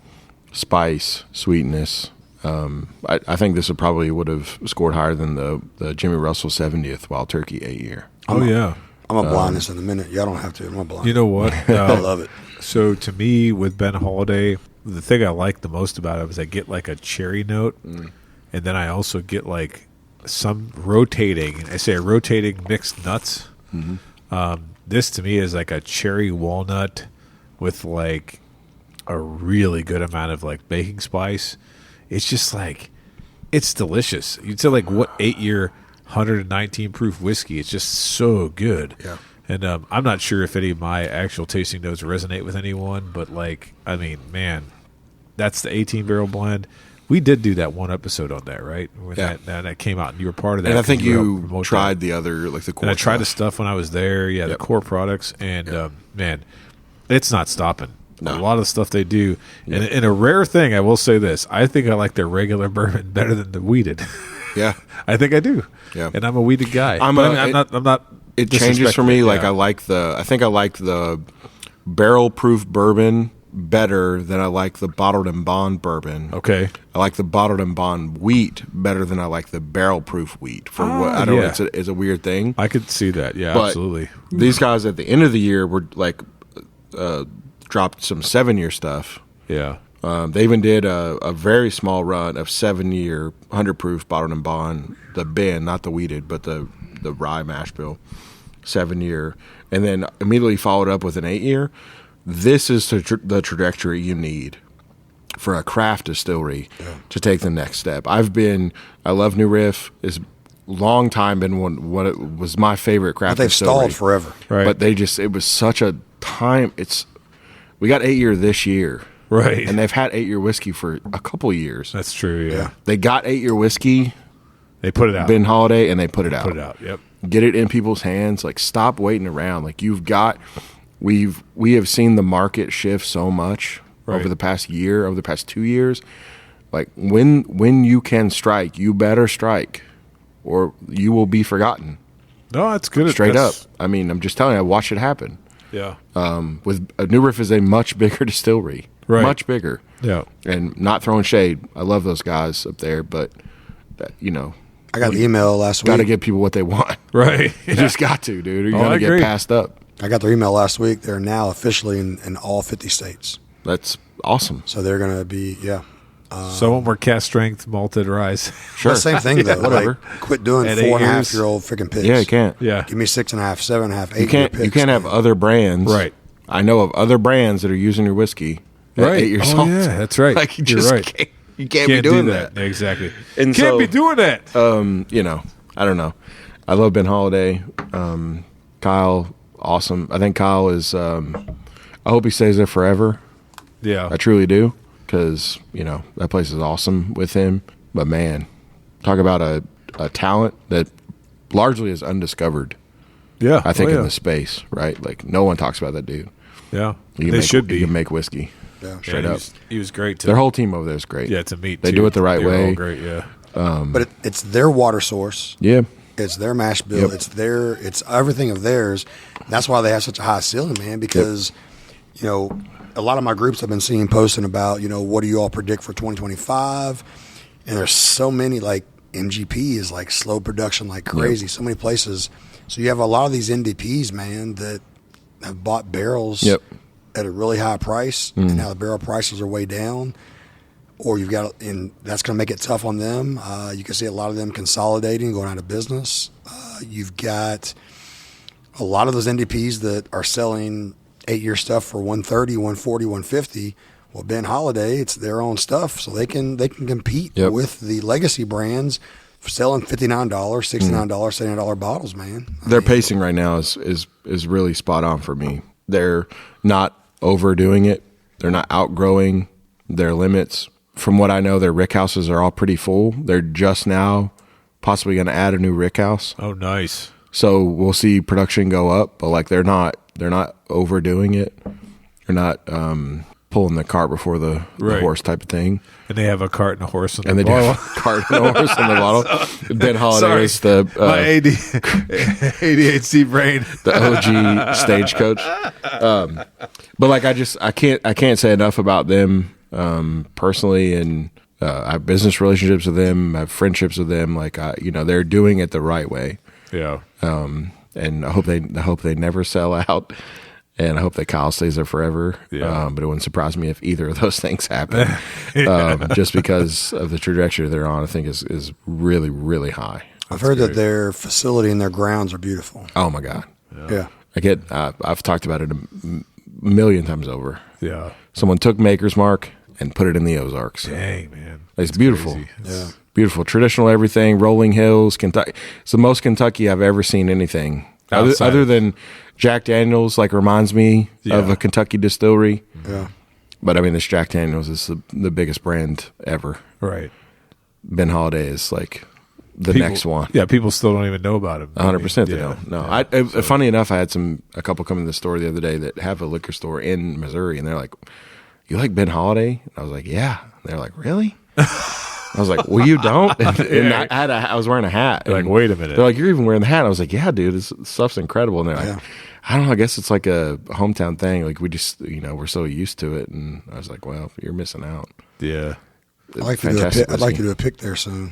spice, sweetness. I think this would have scored higher than the Jimmy Russell 70th Wild Turkey 8-year. Oh, yeah. I'm going to blind this in a minute. Y'all don't have to. I'm going to blind. You know what? I love it. So to me, with Ben Holiday, the thing I like the most about it is I get like a cherry note, and then I also get like some rotating. I say rotating mixed nuts. This to me is like a cherry walnut with like a really good amount of like baking spice. It's just like it's delicious. You'd say like what 8-year 119 proof whiskey. It's just so good. Yeah. And I'm not sure if any of my actual tasting notes resonate with anyone, but like, I mean, man, that's the 18 barrel blend. We did do that one episode on that, right? When that came out, and you were part of that. And I think you helped you promote tried that. the other, like the core. And I tried the stuff. stuff when I was there. Yeah, the core products, and man, it's not stopping. No. A lot of the stuff they do, and a rare thing, I will say this: I think I like their regular bourbon better than the wheated. Yeah. I think I do. Yeah. And I'm a weeded guy. I'm not. It changes for me. disrespecting it, Like yeah. I think I like the barrel proof bourbon better than I like the bottled and bond bourbon. Okay. I like the bottled and bond wheat better than I like the barrel proof wheat. For what I don't know, it's a weird thing. I could see that. Yeah, But absolutely. These guys at the end of the year were like dropped some 7-year stuff. Yeah. They even did a very small run of 7-year 100 proof bottled and bond, the bin, not the wheated, but the rye mash bill, 7-year, and then immediately followed up with an 8-year. This is the trajectory you need for a craft distillery to take the next step. I love New Riff. It's long time been what it was my favorite craft But they've distillery. stalled forever. Right. But it was such a time. We got 8-year this year. Right. And they've had 8-year whiskey for a couple years. That's true. Yeah. They got 8-year whiskey, They put it out. Ben Holiday, and they put it out. Put it out. Yep. Get it in people's hands. Like, stop waiting around. Like, we have seen the market shift so much over the past year, over the past 2 years. Like, when you can strike, you better strike, or you will be forgotten. No, that's good. Straight up. I mean, I'm just telling you, I watched it happen. Yeah. With New Riff is a much bigger distillery. Right. Much bigger. Yeah. And not throwing shade. I love those guys up there, but, I got the email last got to week. give people what they want. Right. You just got to, dude. You're Oh, I going to agree. get passed up. I got their email last week. They're now officially in all 50 states. That's awesome. So they're going to be, So one more cast strength malted rice. Sure. Well, same thing, though. whatever. Like, quit doing At 8 years. 4.5-year-old freaking pigs. Yeah, you can't. Yeah. Give me 6.5, 7.5, 8 You can't have other brands. Right. I know of other brands that are using your whiskey at Right. 8 years Oh, old. yeah, that's right. Like, you You're just right. can't, you can't be doing do that. Exactly. And Can't so- be doing that. I don't know. I love Ben Holiday. Kyle, awesome. I think Kyle is, I hope he stays there forever. Yeah. I truly do, because, that place is awesome with him. But, man, talk about a talent that largely is undiscovered, Yeah. I think, Oh, yeah. in the space, right? Like, no one talks about that dude. Yeah. He can They make, should be. He can make whiskey. Yeah. Straight he up. He was great too. Their whole team over there is great. to meet. They too. do it the right They were way. all great. Yeah. But it's their water source. Yeah. It's their mash bill. Yep. It's everything of theirs. That's why they have such a high ceiling, man, because, a lot of my groups have been seeing posting about, what do you all predict for 2025? And there's so many, like, MGP is like slow production like crazy, so many places. So you have a lot of these NDPs, man, that have bought barrels at a really high price, and now the barrel prices are way down. Or you've got, and that's going to make it tough on them. You can see a lot of them consolidating, going out of business. You've got a lot of those NDPs that are selling 8-year stuff for $130, $140, $150. Well, Ben Holiday, it's their own stuff, so they can compete with the legacy brands for selling $59, $69, $79 bottles, man. Their pacing right now is really spot on for me. They're not overdoing it. They're not outgrowing their limits. From what I know, their rick houses are all pretty full. They're just now possibly going to add a new rick house. Oh, nice. So we'll see production go up, but like they're not overdoing it. They're not pulling the cart before the horse type of thing. And they have a cart and a horse in And the they do bottle. have a cart and a horse in the bottle. Ben Holiday Sorry. is the My ADHD brain. the OG stagecoach. But like I can't say enough about them personally, and I have business relationships with them, I have friendships with them. Like they're doing it the right way. Yeah. And I hope they never sell out, and I hope that Kyle stays there forever. Yeah. But it wouldn't surprise me if either of those things happen. Just because of the trajectory they're on, I think is really, really high. I've heard that their facility and their grounds are beautiful. Oh my God. Yeah. I've talked about it a million times over. Yeah. Someone took Maker's Mark and put it in the Ozarks. Dang, man. It's beautiful. Crazy. Yeah. Beautiful. Traditional everything, rolling hills, Kentucky. It's the most Kentucky I've ever seen anything. Outside Other of- than Jack Daniels, like, reminds me of a Kentucky distillery. Yeah. But I mean, this Jack Daniels is the biggest brand ever. Right. Ben Holiday is like the People- next one. Yeah, people still don't even know about him. 100% they Yeah. don't. No, Yeah. funny enough, I had a couple come in the store the other day that have a liquor store in Missouri, and they're like, "You like Ben Holiday?" And I was like, "Yeah." And they're like, "Really?" I was like, well, you don't? And I was wearing a hat. Like, wait a minute. They're like, you're even wearing the hat. I was like, yeah, dude, this stuff's incredible. And they're like, Yeah. I don't know, I guess it's like a hometown thing. Like, we just, we're so used to it. And I was like, well, you're missing out. Yeah. I'd like to do a pick there soon.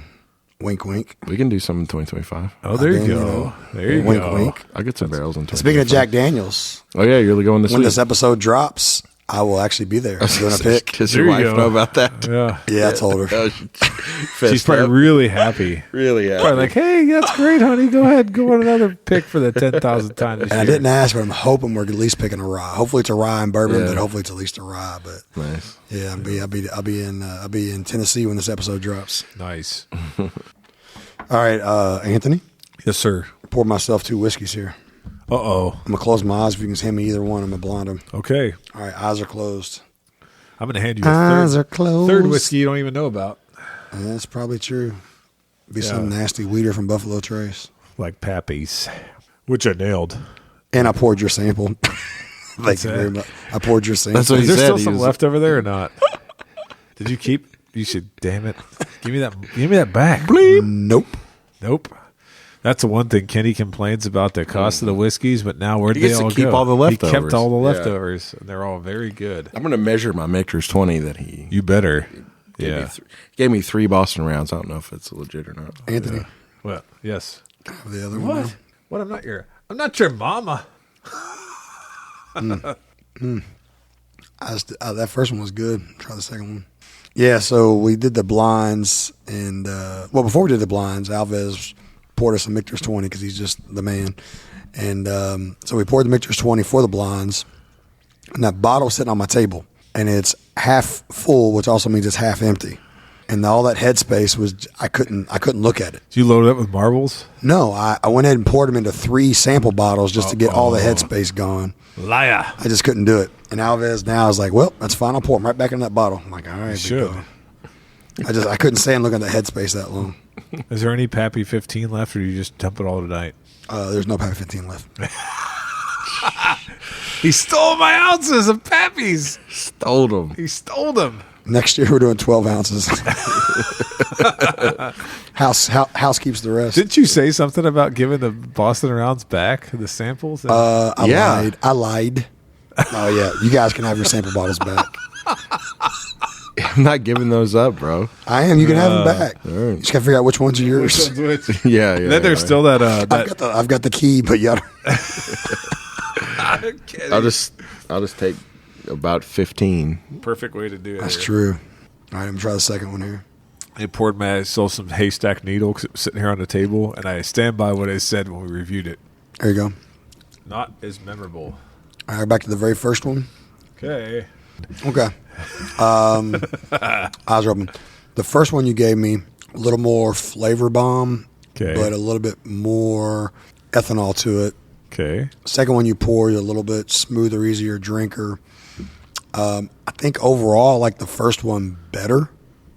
Wink, wink. We can do some in 2025. Oh, there you go. There you wink, go. wink. I'll get some barrels in 2025. Speaking of Jack Daniels, oh, yeah, you're going this when week. this episode drops, I will actually be there doing a pick. Does your wife know about that? Yeah. Yeah, I told her. She's probably really happy. Really happy. Probably like, hey, that's great, honey. Go ahead. Go on another pick for the 10,000th time this And I year. didn't ask, but I'm hoping we're at least picking a rye. Hopefully it's a rye and bourbon, but hopefully it's at least a rye. But Nice. yeah, I'll be in Tennessee when this episode drops. Nice. All right, Anthony, Yes, sir. pour myself 2 whiskeys here. Uh-oh. I'm gonna close my eyes. If you can hand me either one, I'm gonna blind them. Okay. All right, eyes are closed. I'm going to hand you Eyes a are closed. third whiskey you don't even know about. That's probably true. Be Yeah. some nasty weeder from Buffalo Trace. Like Pappy's, which I nailed. And I poured your sample. Thank you that? very much. I poured your sample. That's what Is he there said. still He some was- left over there or not? Did you keep? You should. Damn it! Give me that. Give me that back. Nope. Nope. That's the one thing Kenny complains about the cost of the whiskeys, but now where'd He they gets to all keep go? all the He kept leftovers. all the Yeah. leftovers, and they're all very good. I'm going to measure my Michter's 20 that he You better. gave, Yeah. me gave me 3 Boston rounds. I don't know if it's legit or not. Anthony. Well, yes. Have the other one. What? What? I'm not your mama. That first one was good. Try the second one. Yeah, so we did the blinds, and before we did the blinds, Alves poured us some Michter's 20 because he's just the man. And so we poured the Michter's 20 for the blinds, and that bottle's sitting on my table, and it's half full, which also means it's half empty. And all that headspace was I couldn't look at it. Did you load it up with marbles? No, I went ahead and poured them into 3 sample bottles just to get all the headspace gone. Liar. I just couldn't do it. And Alves now is like, well, that's fine. I'll pour them right back in that bottle. I'm like, all right, big should. dog. I couldn't stand looking at that headspace that long. Is there any Pappy 15 left, or do you just dump it all tonight? There's no Pappy 15 left. He stole my ounces of Pappy's. Stole them. He stole them. Next year we're doing 12 ounces. House keeps the rest. Didn't you say something about giving the Boston rounds back, the samples? I lied. Oh yeah, you guys can have your sample bottles back. I'm not giving those up, bro. I am. You can have them back. all right. You just gotta figure out which ones are yours. Yeah. Then there's still that. I've got the key, but yeah. I'll just take about 15. Perfect way to do it. That's true. All right, I'm gonna try the second one here. I poured myself some haystack needle 'cause it was sitting here on the table, and I stand by what I said when we reviewed it. There you go. Not as memorable. All right, back to the very first one. Okay. Okay. Eyes are open. The first one you gave me, a little more flavor bomb, Okay. but a little bit more ethanol to it. Okay. Second one you poured, a little bit smoother, easier drinker. I think overall, I like the first one better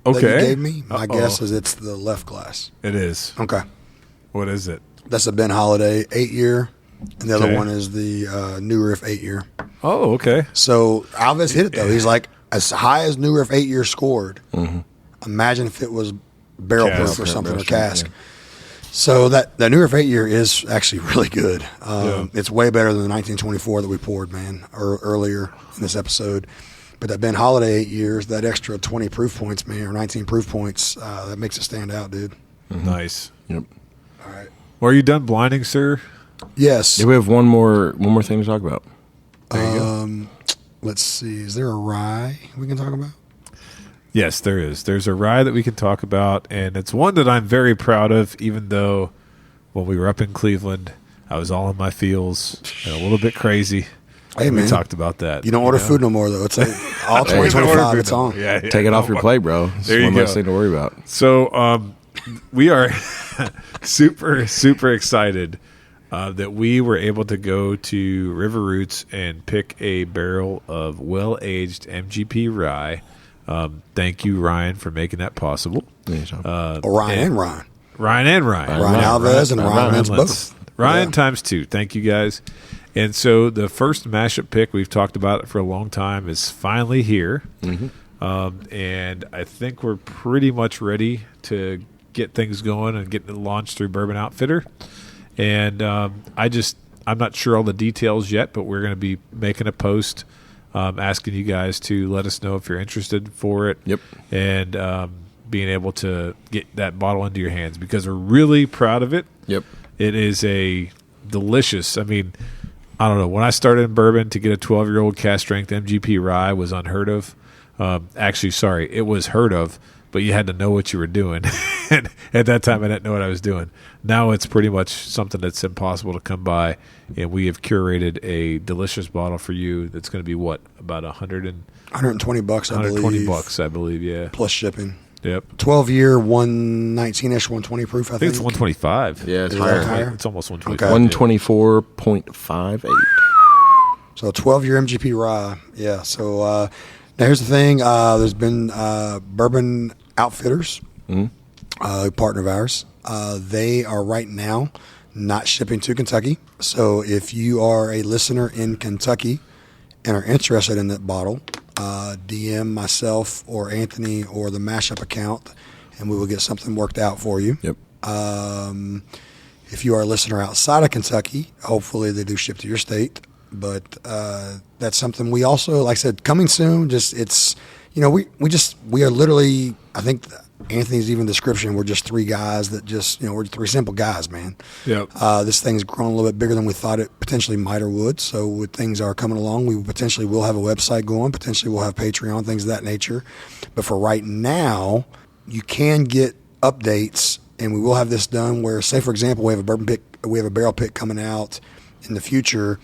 that you Okay. gave me. My guess is it's the left glass. It is. Okay. What is it? That's a Ben Holiday 8-year, and the Okay. other one is the New Riff 8-year. Oh, okay. So Alves hit it, though. He's like, as high as New Riff 8-year scored, imagine if it was barrel Cask. proof or something, or Barrel cask. strength, So that New Riff 8-year is actually really good. Yeah. It's way better than the 1924 that we poured, man, earlier in this episode. But that Ben Holiday 8 years, that extra 20 proof points, man, or 19 proof points, that makes it stand out, dude. Nice. Yep. All right. Well, are you done blinding, sir? Yes. Yeah, we have one more thing to talk about. There you go. Let's see. Is there a rye we can talk about? Yes, there is. There's a rye that we can talk about, and it's one that I'm very proud of, even though when we were up in Cleveland, I was all in my feels and a little bit crazy. Hey, we man. talked about that. You don't order food no more, though. It's like all 2025, it's on. Yeah, Take it off your plate, bro. It's There you one go. less thing to worry about. So we are super, super excited that we were able to go to River Roots and pick a barrel of well-aged MGP rye. Thank you, Ryan, for making that possible. Ryan and Ryan. Ryan and Ryan. Ryan Alves and Ryan Lentz both. Ryan Yeah. times 2. Thank you, guys. And so the first mashup pick, we've talked about it for a long time, is finally here. and I think we're pretty much ready to get things going and get it launched through Bourbon Outfitter. And I'm not sure all the details yet, but we're going to be making a post asking you guys to let us know if you're interested for it. Yep. And being able to get that bottle into your hands, because we're really proud of it. Yep. It is a delicious, I mean, I don't know. When I started in bourbon, to get a 12-year-old cast strength MGP rye was unheard of. It was heard of, but you had to know what you were doing. And at that time, I didn't know what I was doing. Now it's pretty much something that's impossible to come by, and we have curated a delicious bottle for you that's going to be what, about $120, I believe. $120, I believe, yeah. Plus shipping. Yep. 12-year, 119-ish, 120 proof, I think. It's 125. Yeah, it's Is higher. that higher? It's almost Okay. 125. 124.58. So 12-year MGP rye. Yeah. So now here's the thing. There's been Bourbon Outfitters, a partner of ours. They are right now not shipping to Kentucky. So if you are a listener in Kentucky and are interested in that bottle, DM myself or Anthony or the Mashup account, and we will get something worked out for you. Yep. If you are a listener outside of Kentucky, hopefully they do ship to your state. But that's something we also, like I said, coming soon. We are literally, I think Anthony's even description, we're just three guys that we're three simple guys, man. Yep. This thing's grown a little bit bigger than we thought it potentially might or would. So with things are coming along, we potentially will have a website going. Potentially we'll have Patreon, things of that nature. But for right now, you can get updates, and we will have this done where, say, for example, we have a barrel pick coming out in the future.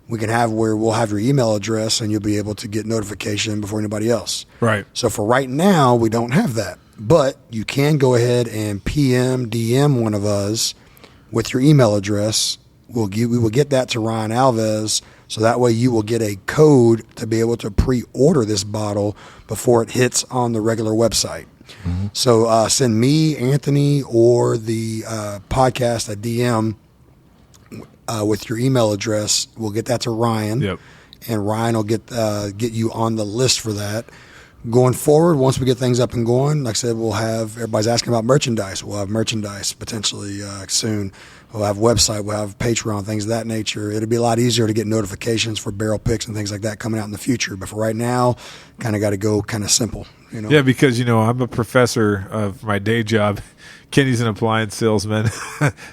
We can have where we'll have your email address, and you'll be able to get notification before anybody else. Right. So for right now, we don't have that. But you can go ahead and DM one of us with your email address. We will get that to Ryan Alves, so that way you will get a code to be able to pre-order this bottle before it hits on the regular website. Mm-hmm. So send me, Anthony, or the podcast a DM with your email address. We'll get that to Ryan. Yep. And Ryan will get you on the list for that. Going forward, once we get things up and going, like I said, we'll have, everybody's asking about merchandise. We'll have merchandise potentially soon. We'll have website, we'll have Patreon, things of that nature. It'll be a lot easier to get notifications for barrel picks and things like that coming out in the future. But for right now, kind of got to go kind of simple. Yeah, because, I'm a professor of my day job. Kenny's an appliance salesman.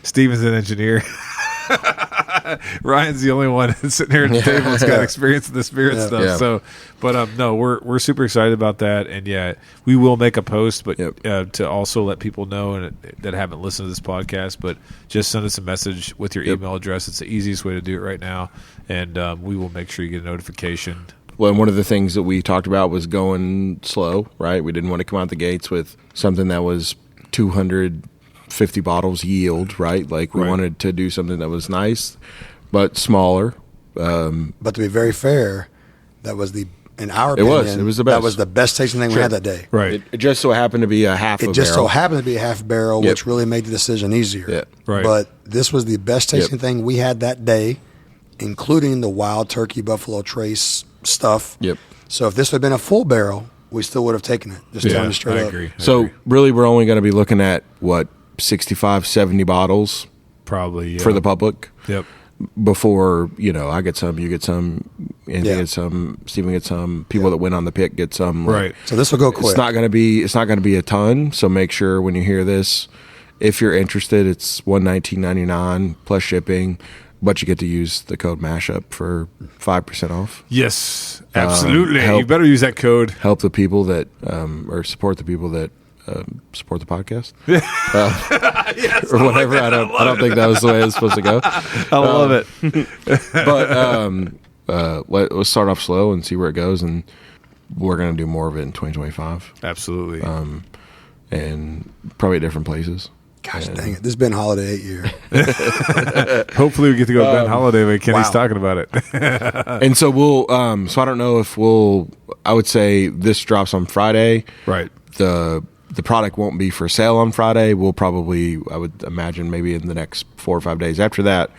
Steven's an engineer. Ryan's the only one sitting here at the table that's got experience in the spirit stuff. Yeah. So, but no, we're super excited about that, and yeah, we will make a post, but to also let people know and that haven't listened to this podcast, but just send us a message with your email address. It's the easiest way to do it right now, and we will make sure you get a notification. Well, and one of the things that we talked about was going slow, right? We didn't want to come out the gates with something that was 250 bottles yield, right? Like we wanted to do something that was nice, but smaller. But to be very fair, that was in our opinion, it was the best. That was the best tasting thing we had that day. Right. It just so happened to be a half a barrel. It just so happened to be a half barrel, which really made the decision easier. Yeah. Right. But this was the best tasting thing we had that day, including the Wild Turkey Buffalo Trace stuff. Yep. So if this had been a full barrel, we still would have taken it. Just telling you straight up. I agree. So really, we're only going to be looking at 65, 70 bottles probably for the public. Yep. Before I get some, you get some, Andy gets some, Steven gets some, people that went on the pick get some. Right. So this will go quick. It's not going to be a ton. So make sure when you hear this, if you're interested, it's $119.99 plus shipping. But you get to use the code MASHUP for 5% off. Yes, absolutely. You better use that code. Help the people that, or support the people that support the podcast. Yes, or whatever. I don't think that was the way it was supposed to go. I love it. But let's start off slow and see where it goes, and we're going to do more of it in 2025. Absolutely. And probably at different places. Gosh dang it. This has been Holiday 8 year. Hopefully we get to go to Ben Holiday when Kenny's talking about it. And so we'll, so I don't know if I would say this drops on Friday. Right. The product won't be for sale on Friday. We'll probably, I would imagine maybe in the next 4 or 5 days after that,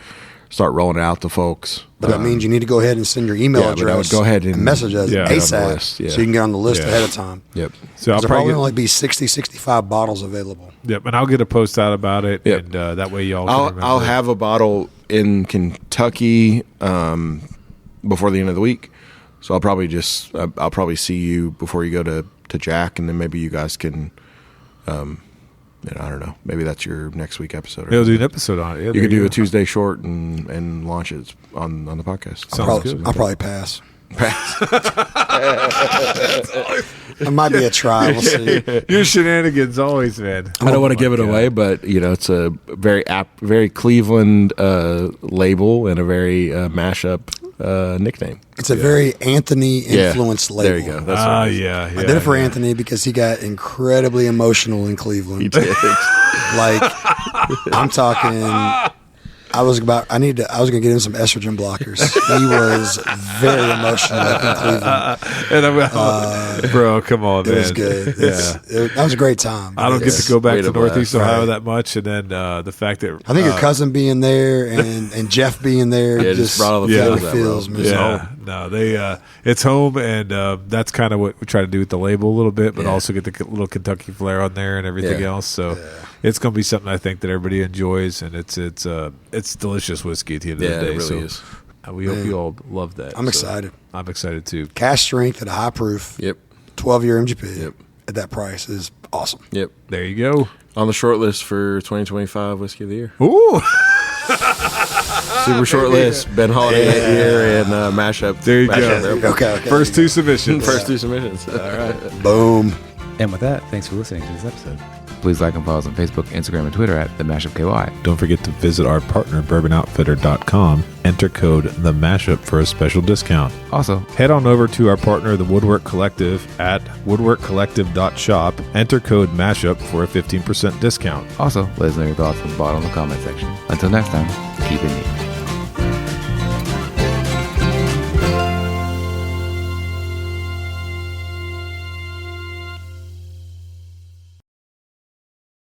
start rolling it out to folks. But that means you need to go ahead and send your email Yeah, but I address. would go ahead and message us get on the ASAP list, yeah. so you can get on the list Yeah. ahead of time. Yep. So I'll There'll probably probably only be 60, 65 bottles available. Yep, and I'll get a post out about it, Yep. and that way y'all. Can remember I'll it. have a bottle in Kentucky before the end of the week. So I'll probably see you before you go to Jack, and then maybe you guys can. I don't know. Maybe that's your next week episode. We'll do an episode on it. Yeah, You could do go. a Tuesday short and launch it on the podcast. Sounds good. I'll probably pass. It might be a try. We'll see. Your shenanigans always, man. I don't want to give it God. away, but it's a very Cleveland label and a very mashup nickname. It's a very Anthony influenced label. There you go. That's what it is. Yeah. I did it for Anthony because he got incredibly emotional in Cleveland. You did. Like, I'm talking. I was going to get him some estrogen blockers. He was very emotional up in Cleveland. And I'm, bro, come on, It man. was good. Yeah. That was a great time. I don't get to go back Way to to blast. Northeast Ohio Right. that much, and then the fact that I think your cousin being there and Jeff being there Yeah, just brought all the feels that, feels bro. man. yeah, no, they it's home, and that's kind of what we try to do with the label a little bit, but Yeah. also get the little Kentucky flair on there and everything Yeah. else. So it's going to be something I think that everybody enjoys, and it's delicious whiskey at the end of Yeah, the day. it really so is. we hope you all love that. I'm So excited. I'm excited too. Cash strength at a high proof, Yep. 12-year MGP Yep. at that price is awesome. Yep. There you go. On the short list for 2025 Whiskey of the Year. Ooh, Super short list. Ben Holiday year and mashup. There you mashup go. there. Okay. first two submissions. First two submissions. All right. Boom. And with that, thanks for listening to this episode. Please like and follow us on Facebook, Instagram, and Twitter at The Mashup KY. Don't forget to visit our partner, bourbonoutfitter.com. Enter code The Mashup for a special discount. Also, Head on over to our partner, the Woodwork Collective, at woodworkcollective.shop. Enter code MASHUP for a 15% discount. let us know your thoughts on the bottom of the comment section. Until next time, keep it neat.